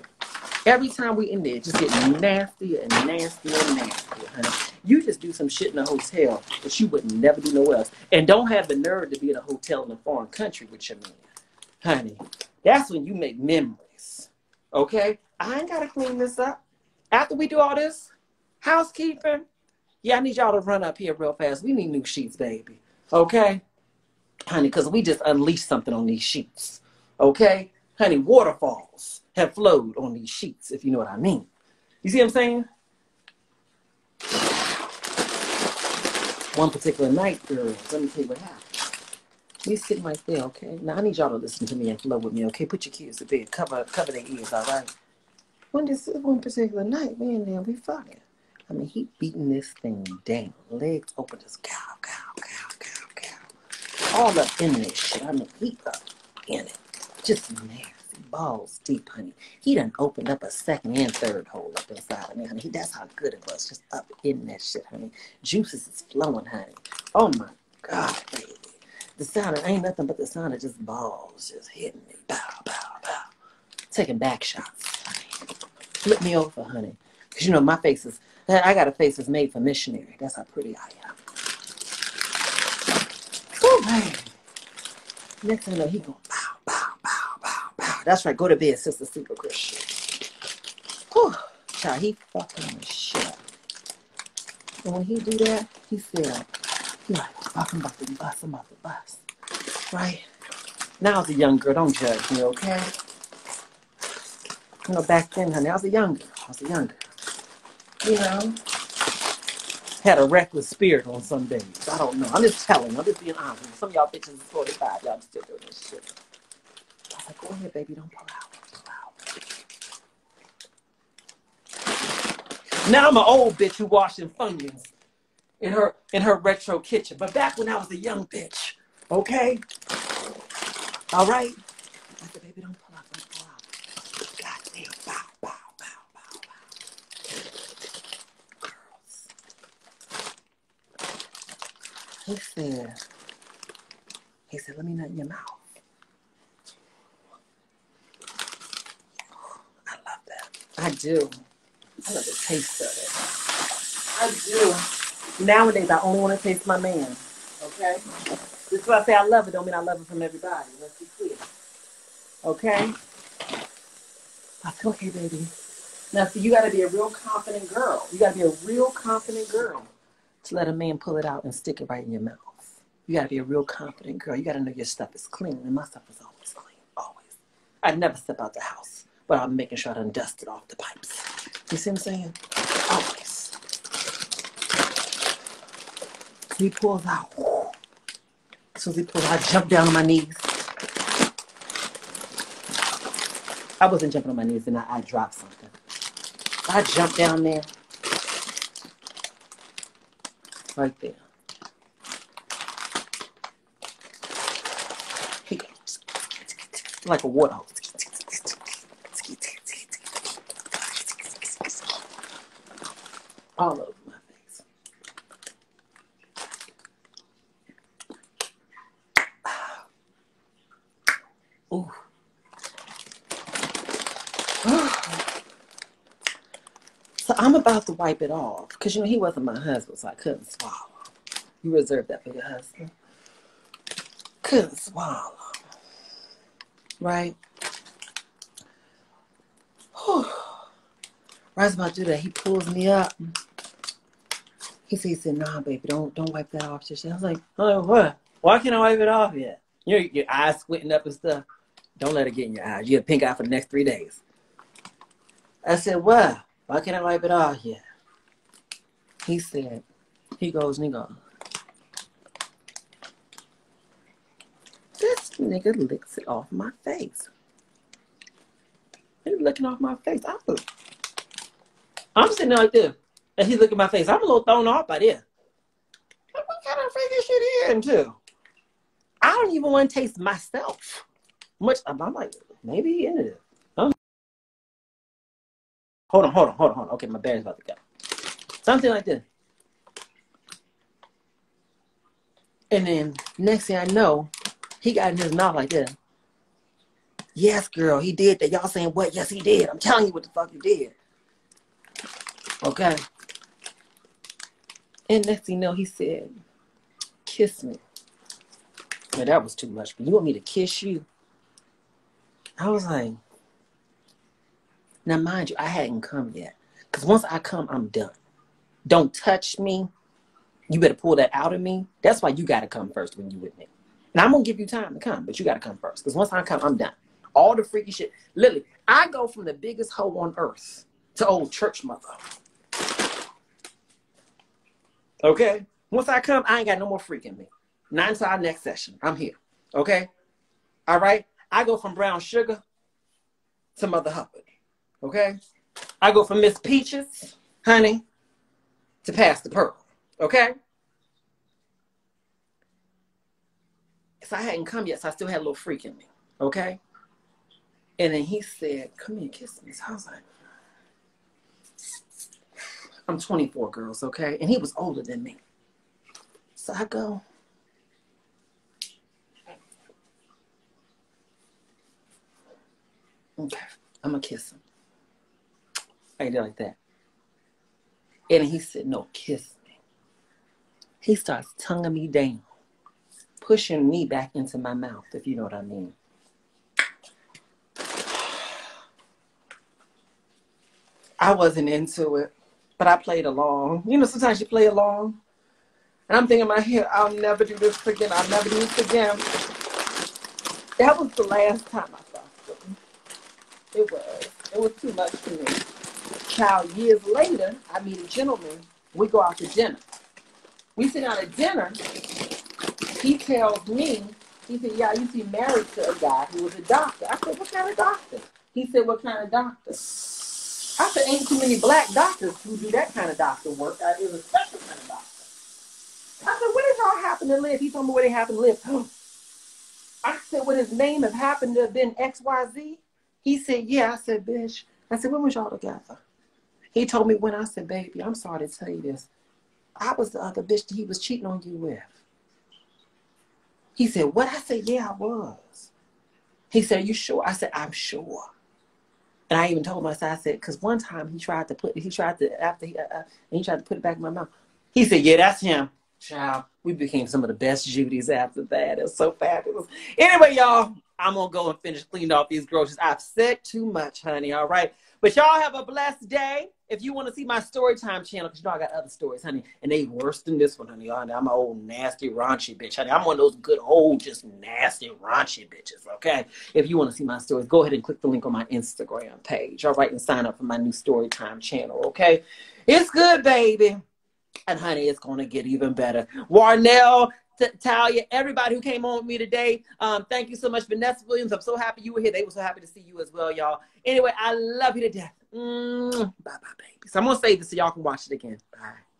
Every time we in there, just getting nastier and nastier and nastier, honey. You just do some shit in a hotel that you would never do nowhere else. And don't have the nerve to be in a hotel in a foreign country with your man. Honey, that's when you make memories. Okay? I ain't got to clean this up. After we do all this housekeeping, yeah, I need y'all to run up here real fast. We need new sheets, baby. Okay? Honey, because we just unleashed something on these sheets. Okay? Honey, waterfalls have flowed on these sheets, if you know what I mean. You see what I'm saying? One particular night, girl, let me tell you what happened. We sitting right there, okay? Now, I need y'all to listen to me and flow with me, okay? Put your kids to bed. Cover their ears, all right? One particular night, we in there, we fucking. I mean, he beating this thing down. Legs open, just cow. All up in this shit. I mean, he up in it. Just nasty. balls deep, honey. He done opened up a second and third hole up inside of me, honey. That's how good it was, just up in that shit, honey. Juices is flowing, honey. Oh my God, baby. The sound, it ain't nothing but the sound of just balls just hitting me. Bow, bow, bow. Taking back shots, honey. Flip me over, honey. Because you know, my face is, I got a face that's made for missionary. That's how pretty I am. Oh, man. Next thing I know, he going bow, bow, bow, bow, bow. That's right. Go to bed, Sister Super Christian. Whew. Child, he fucking the shit up. And when he do that, he said, he like, fuck, I'm about to bust, I'm about to bust. Right? Now I was a young girl. Don't judge me, okay? You know, back then, honey, I was a young girl. You know? Had a reckless spirit on some days. I don't know. I'm just telling. I'm just being honest. Some of y'all bitches is 45. Y'all still doing this shit. I was like, go ahead, baby. Don't pull out. Now I'm an old bitch who washing Funyuns in her retro kitchen. But back when I was a young bitch, okay? All right? I said, baby, don't pull out. Don't pull out. God damn. Bow, bow, bow, bow, bow. Girls. He said, let me nut in your mouth. I love that. I do. I love the taste of it. I do. Nowadays, I only want to taste my man. Okay? This is why I say I love it. Don't mean I love it from everybody. Let's be clear. Okay? I said, okay, baby. Now, see, you got to be a real confident girl. You got to be a real confident girl to let a man pull it out and stick it right in your mouth. You got to be a real confident girl. You got to know your stuff is clean. And my stuff is always clean. Always. I'd never step out the house, but I'm making sure I done dusted off the pipes. You see what I'm saying? Always. He pulls out. As soon as he pulls out, I jump down on my knees. I wasn't jumping on my knees, and I dropped something. I jumped down there. Right there. He goes. Like a water hose. All over my face. Ooh. So I'm about to wipe it off. Because, you know, he wasn't my husband, so I couldn't swallow. You reserved that for your husband. Couldn't swallow. Right? Whew. Right as I'm about to do that, he pulls me up. He said, nah, baby, don't wipe that off. I was like, oh, what? Why can't I wipe it off yet? You know, your eyes squinting up and stuff. Don't let it get in your eyes. You have pink eye for the next 3 days. I said, what? Why can't I wipe it off yet? He said, he goes, this nigga licks it off my face. He's licking off my face. I'm sitting there like this. And he's looking at my face. I'm a little thrown off by this. Like, what kind of freaking shit he into? I don't even want to taste myself. I'm like, maybe he into it. Hold on. Okay, my battery's about to go. Something like this. And then next thing I know, he got in his mouth like this. Yes, girl, he did that. Y'all saying what? Yes, he did. I'm telling you what the fuck he did. Okay. And next thing you know, he said, kiss me. Now, that was too much. But you want me to kiss you? I was like, now mind you, I hadn't come yet. Because once I come, I'm done. Don't touch me. You better pull that out of me. That's why you got to come first when you with me. And I'm going to give you time to come, but you got to come first. Because once I come, I'm done. All the freaky shit. Literally, I go from the biggest hoe on earth to old church mother. Okay? Once I come, I ain't got no more freaking me. Not until our next session. I'm here. Okay? All right? I go from brown sugar to Mother Hubbard. Okay? I go from Miss Peaches, honey, to Pastor Pearl. Okay? So I hadn't come yet, so I still had a little freak in me. Okay? And then he said, come here, kiss me. So I was like, I'm 24, girls, okay? And he was older than me. So I go, okay, I'm going to kiss him. I did like that. And he said, no, kiss me. He starts tonguing me down, pushing me back into my mouth, if you know what I mean. I wasn't into it, but I played along. You know, sometimes you play along. And I'm thinking in my head, I'll never do this again. I'll never do this again. That was the last time I fucked him. It was too much for me. Child, years later, I meet a gentleman. We go out to dinner. We sit down at dinner. He tells me, he said, yeah, I used to be married to a guy who was a doctor. I said, what kind of doctor? He said, what kind of doctor? I said, ain't too many black doctors who do that kind of doctor work. It was a special kind of doctor. I said, where did y'all happen to live? He told me where they happen to live. I said, would his name have happened to have been XYZ? He said, yeah. I said, bitch. I said, when was y'all together? He told me when. I said, baby, I'm sorry to tell you this. I was the other bitch that he was cheating on you with. He said, what? I said, yeah, I was. He said, are you sure? I said, I'm sure. And I even told him, I said, because one time he tried to put it back in my mouth. He said, yeah, that's him. Child, we became some of the best Judies after that. It was so fabulous. Anyway, y'all, I'm going to go and finish cleaning off these groceries. I've said too much, honey, all right? But y'all have a blessed day. If you want to see my story time channel, because you know I got other stories, honey, and they worse than this one, honey. I'm an old nasty, raunchy bitch, honey. I'm one of those good old, just nasty, raunchy bitches, okay? If you want to see my stories, go ahead and click the link on my Instagram page, all right, and sign up for my new story time channel, okay? It's good, baby. And honey, it's going to get even better. Warnell, Talia, everybody who came on with me today, thank you so much. Vanessa Williams, I'm so happy you were here. They were so happy to see you as well, y'all. Anyway, I love you to death. Bye-bye, baby. So I'm going to save this so y'all can watch it again. Bye.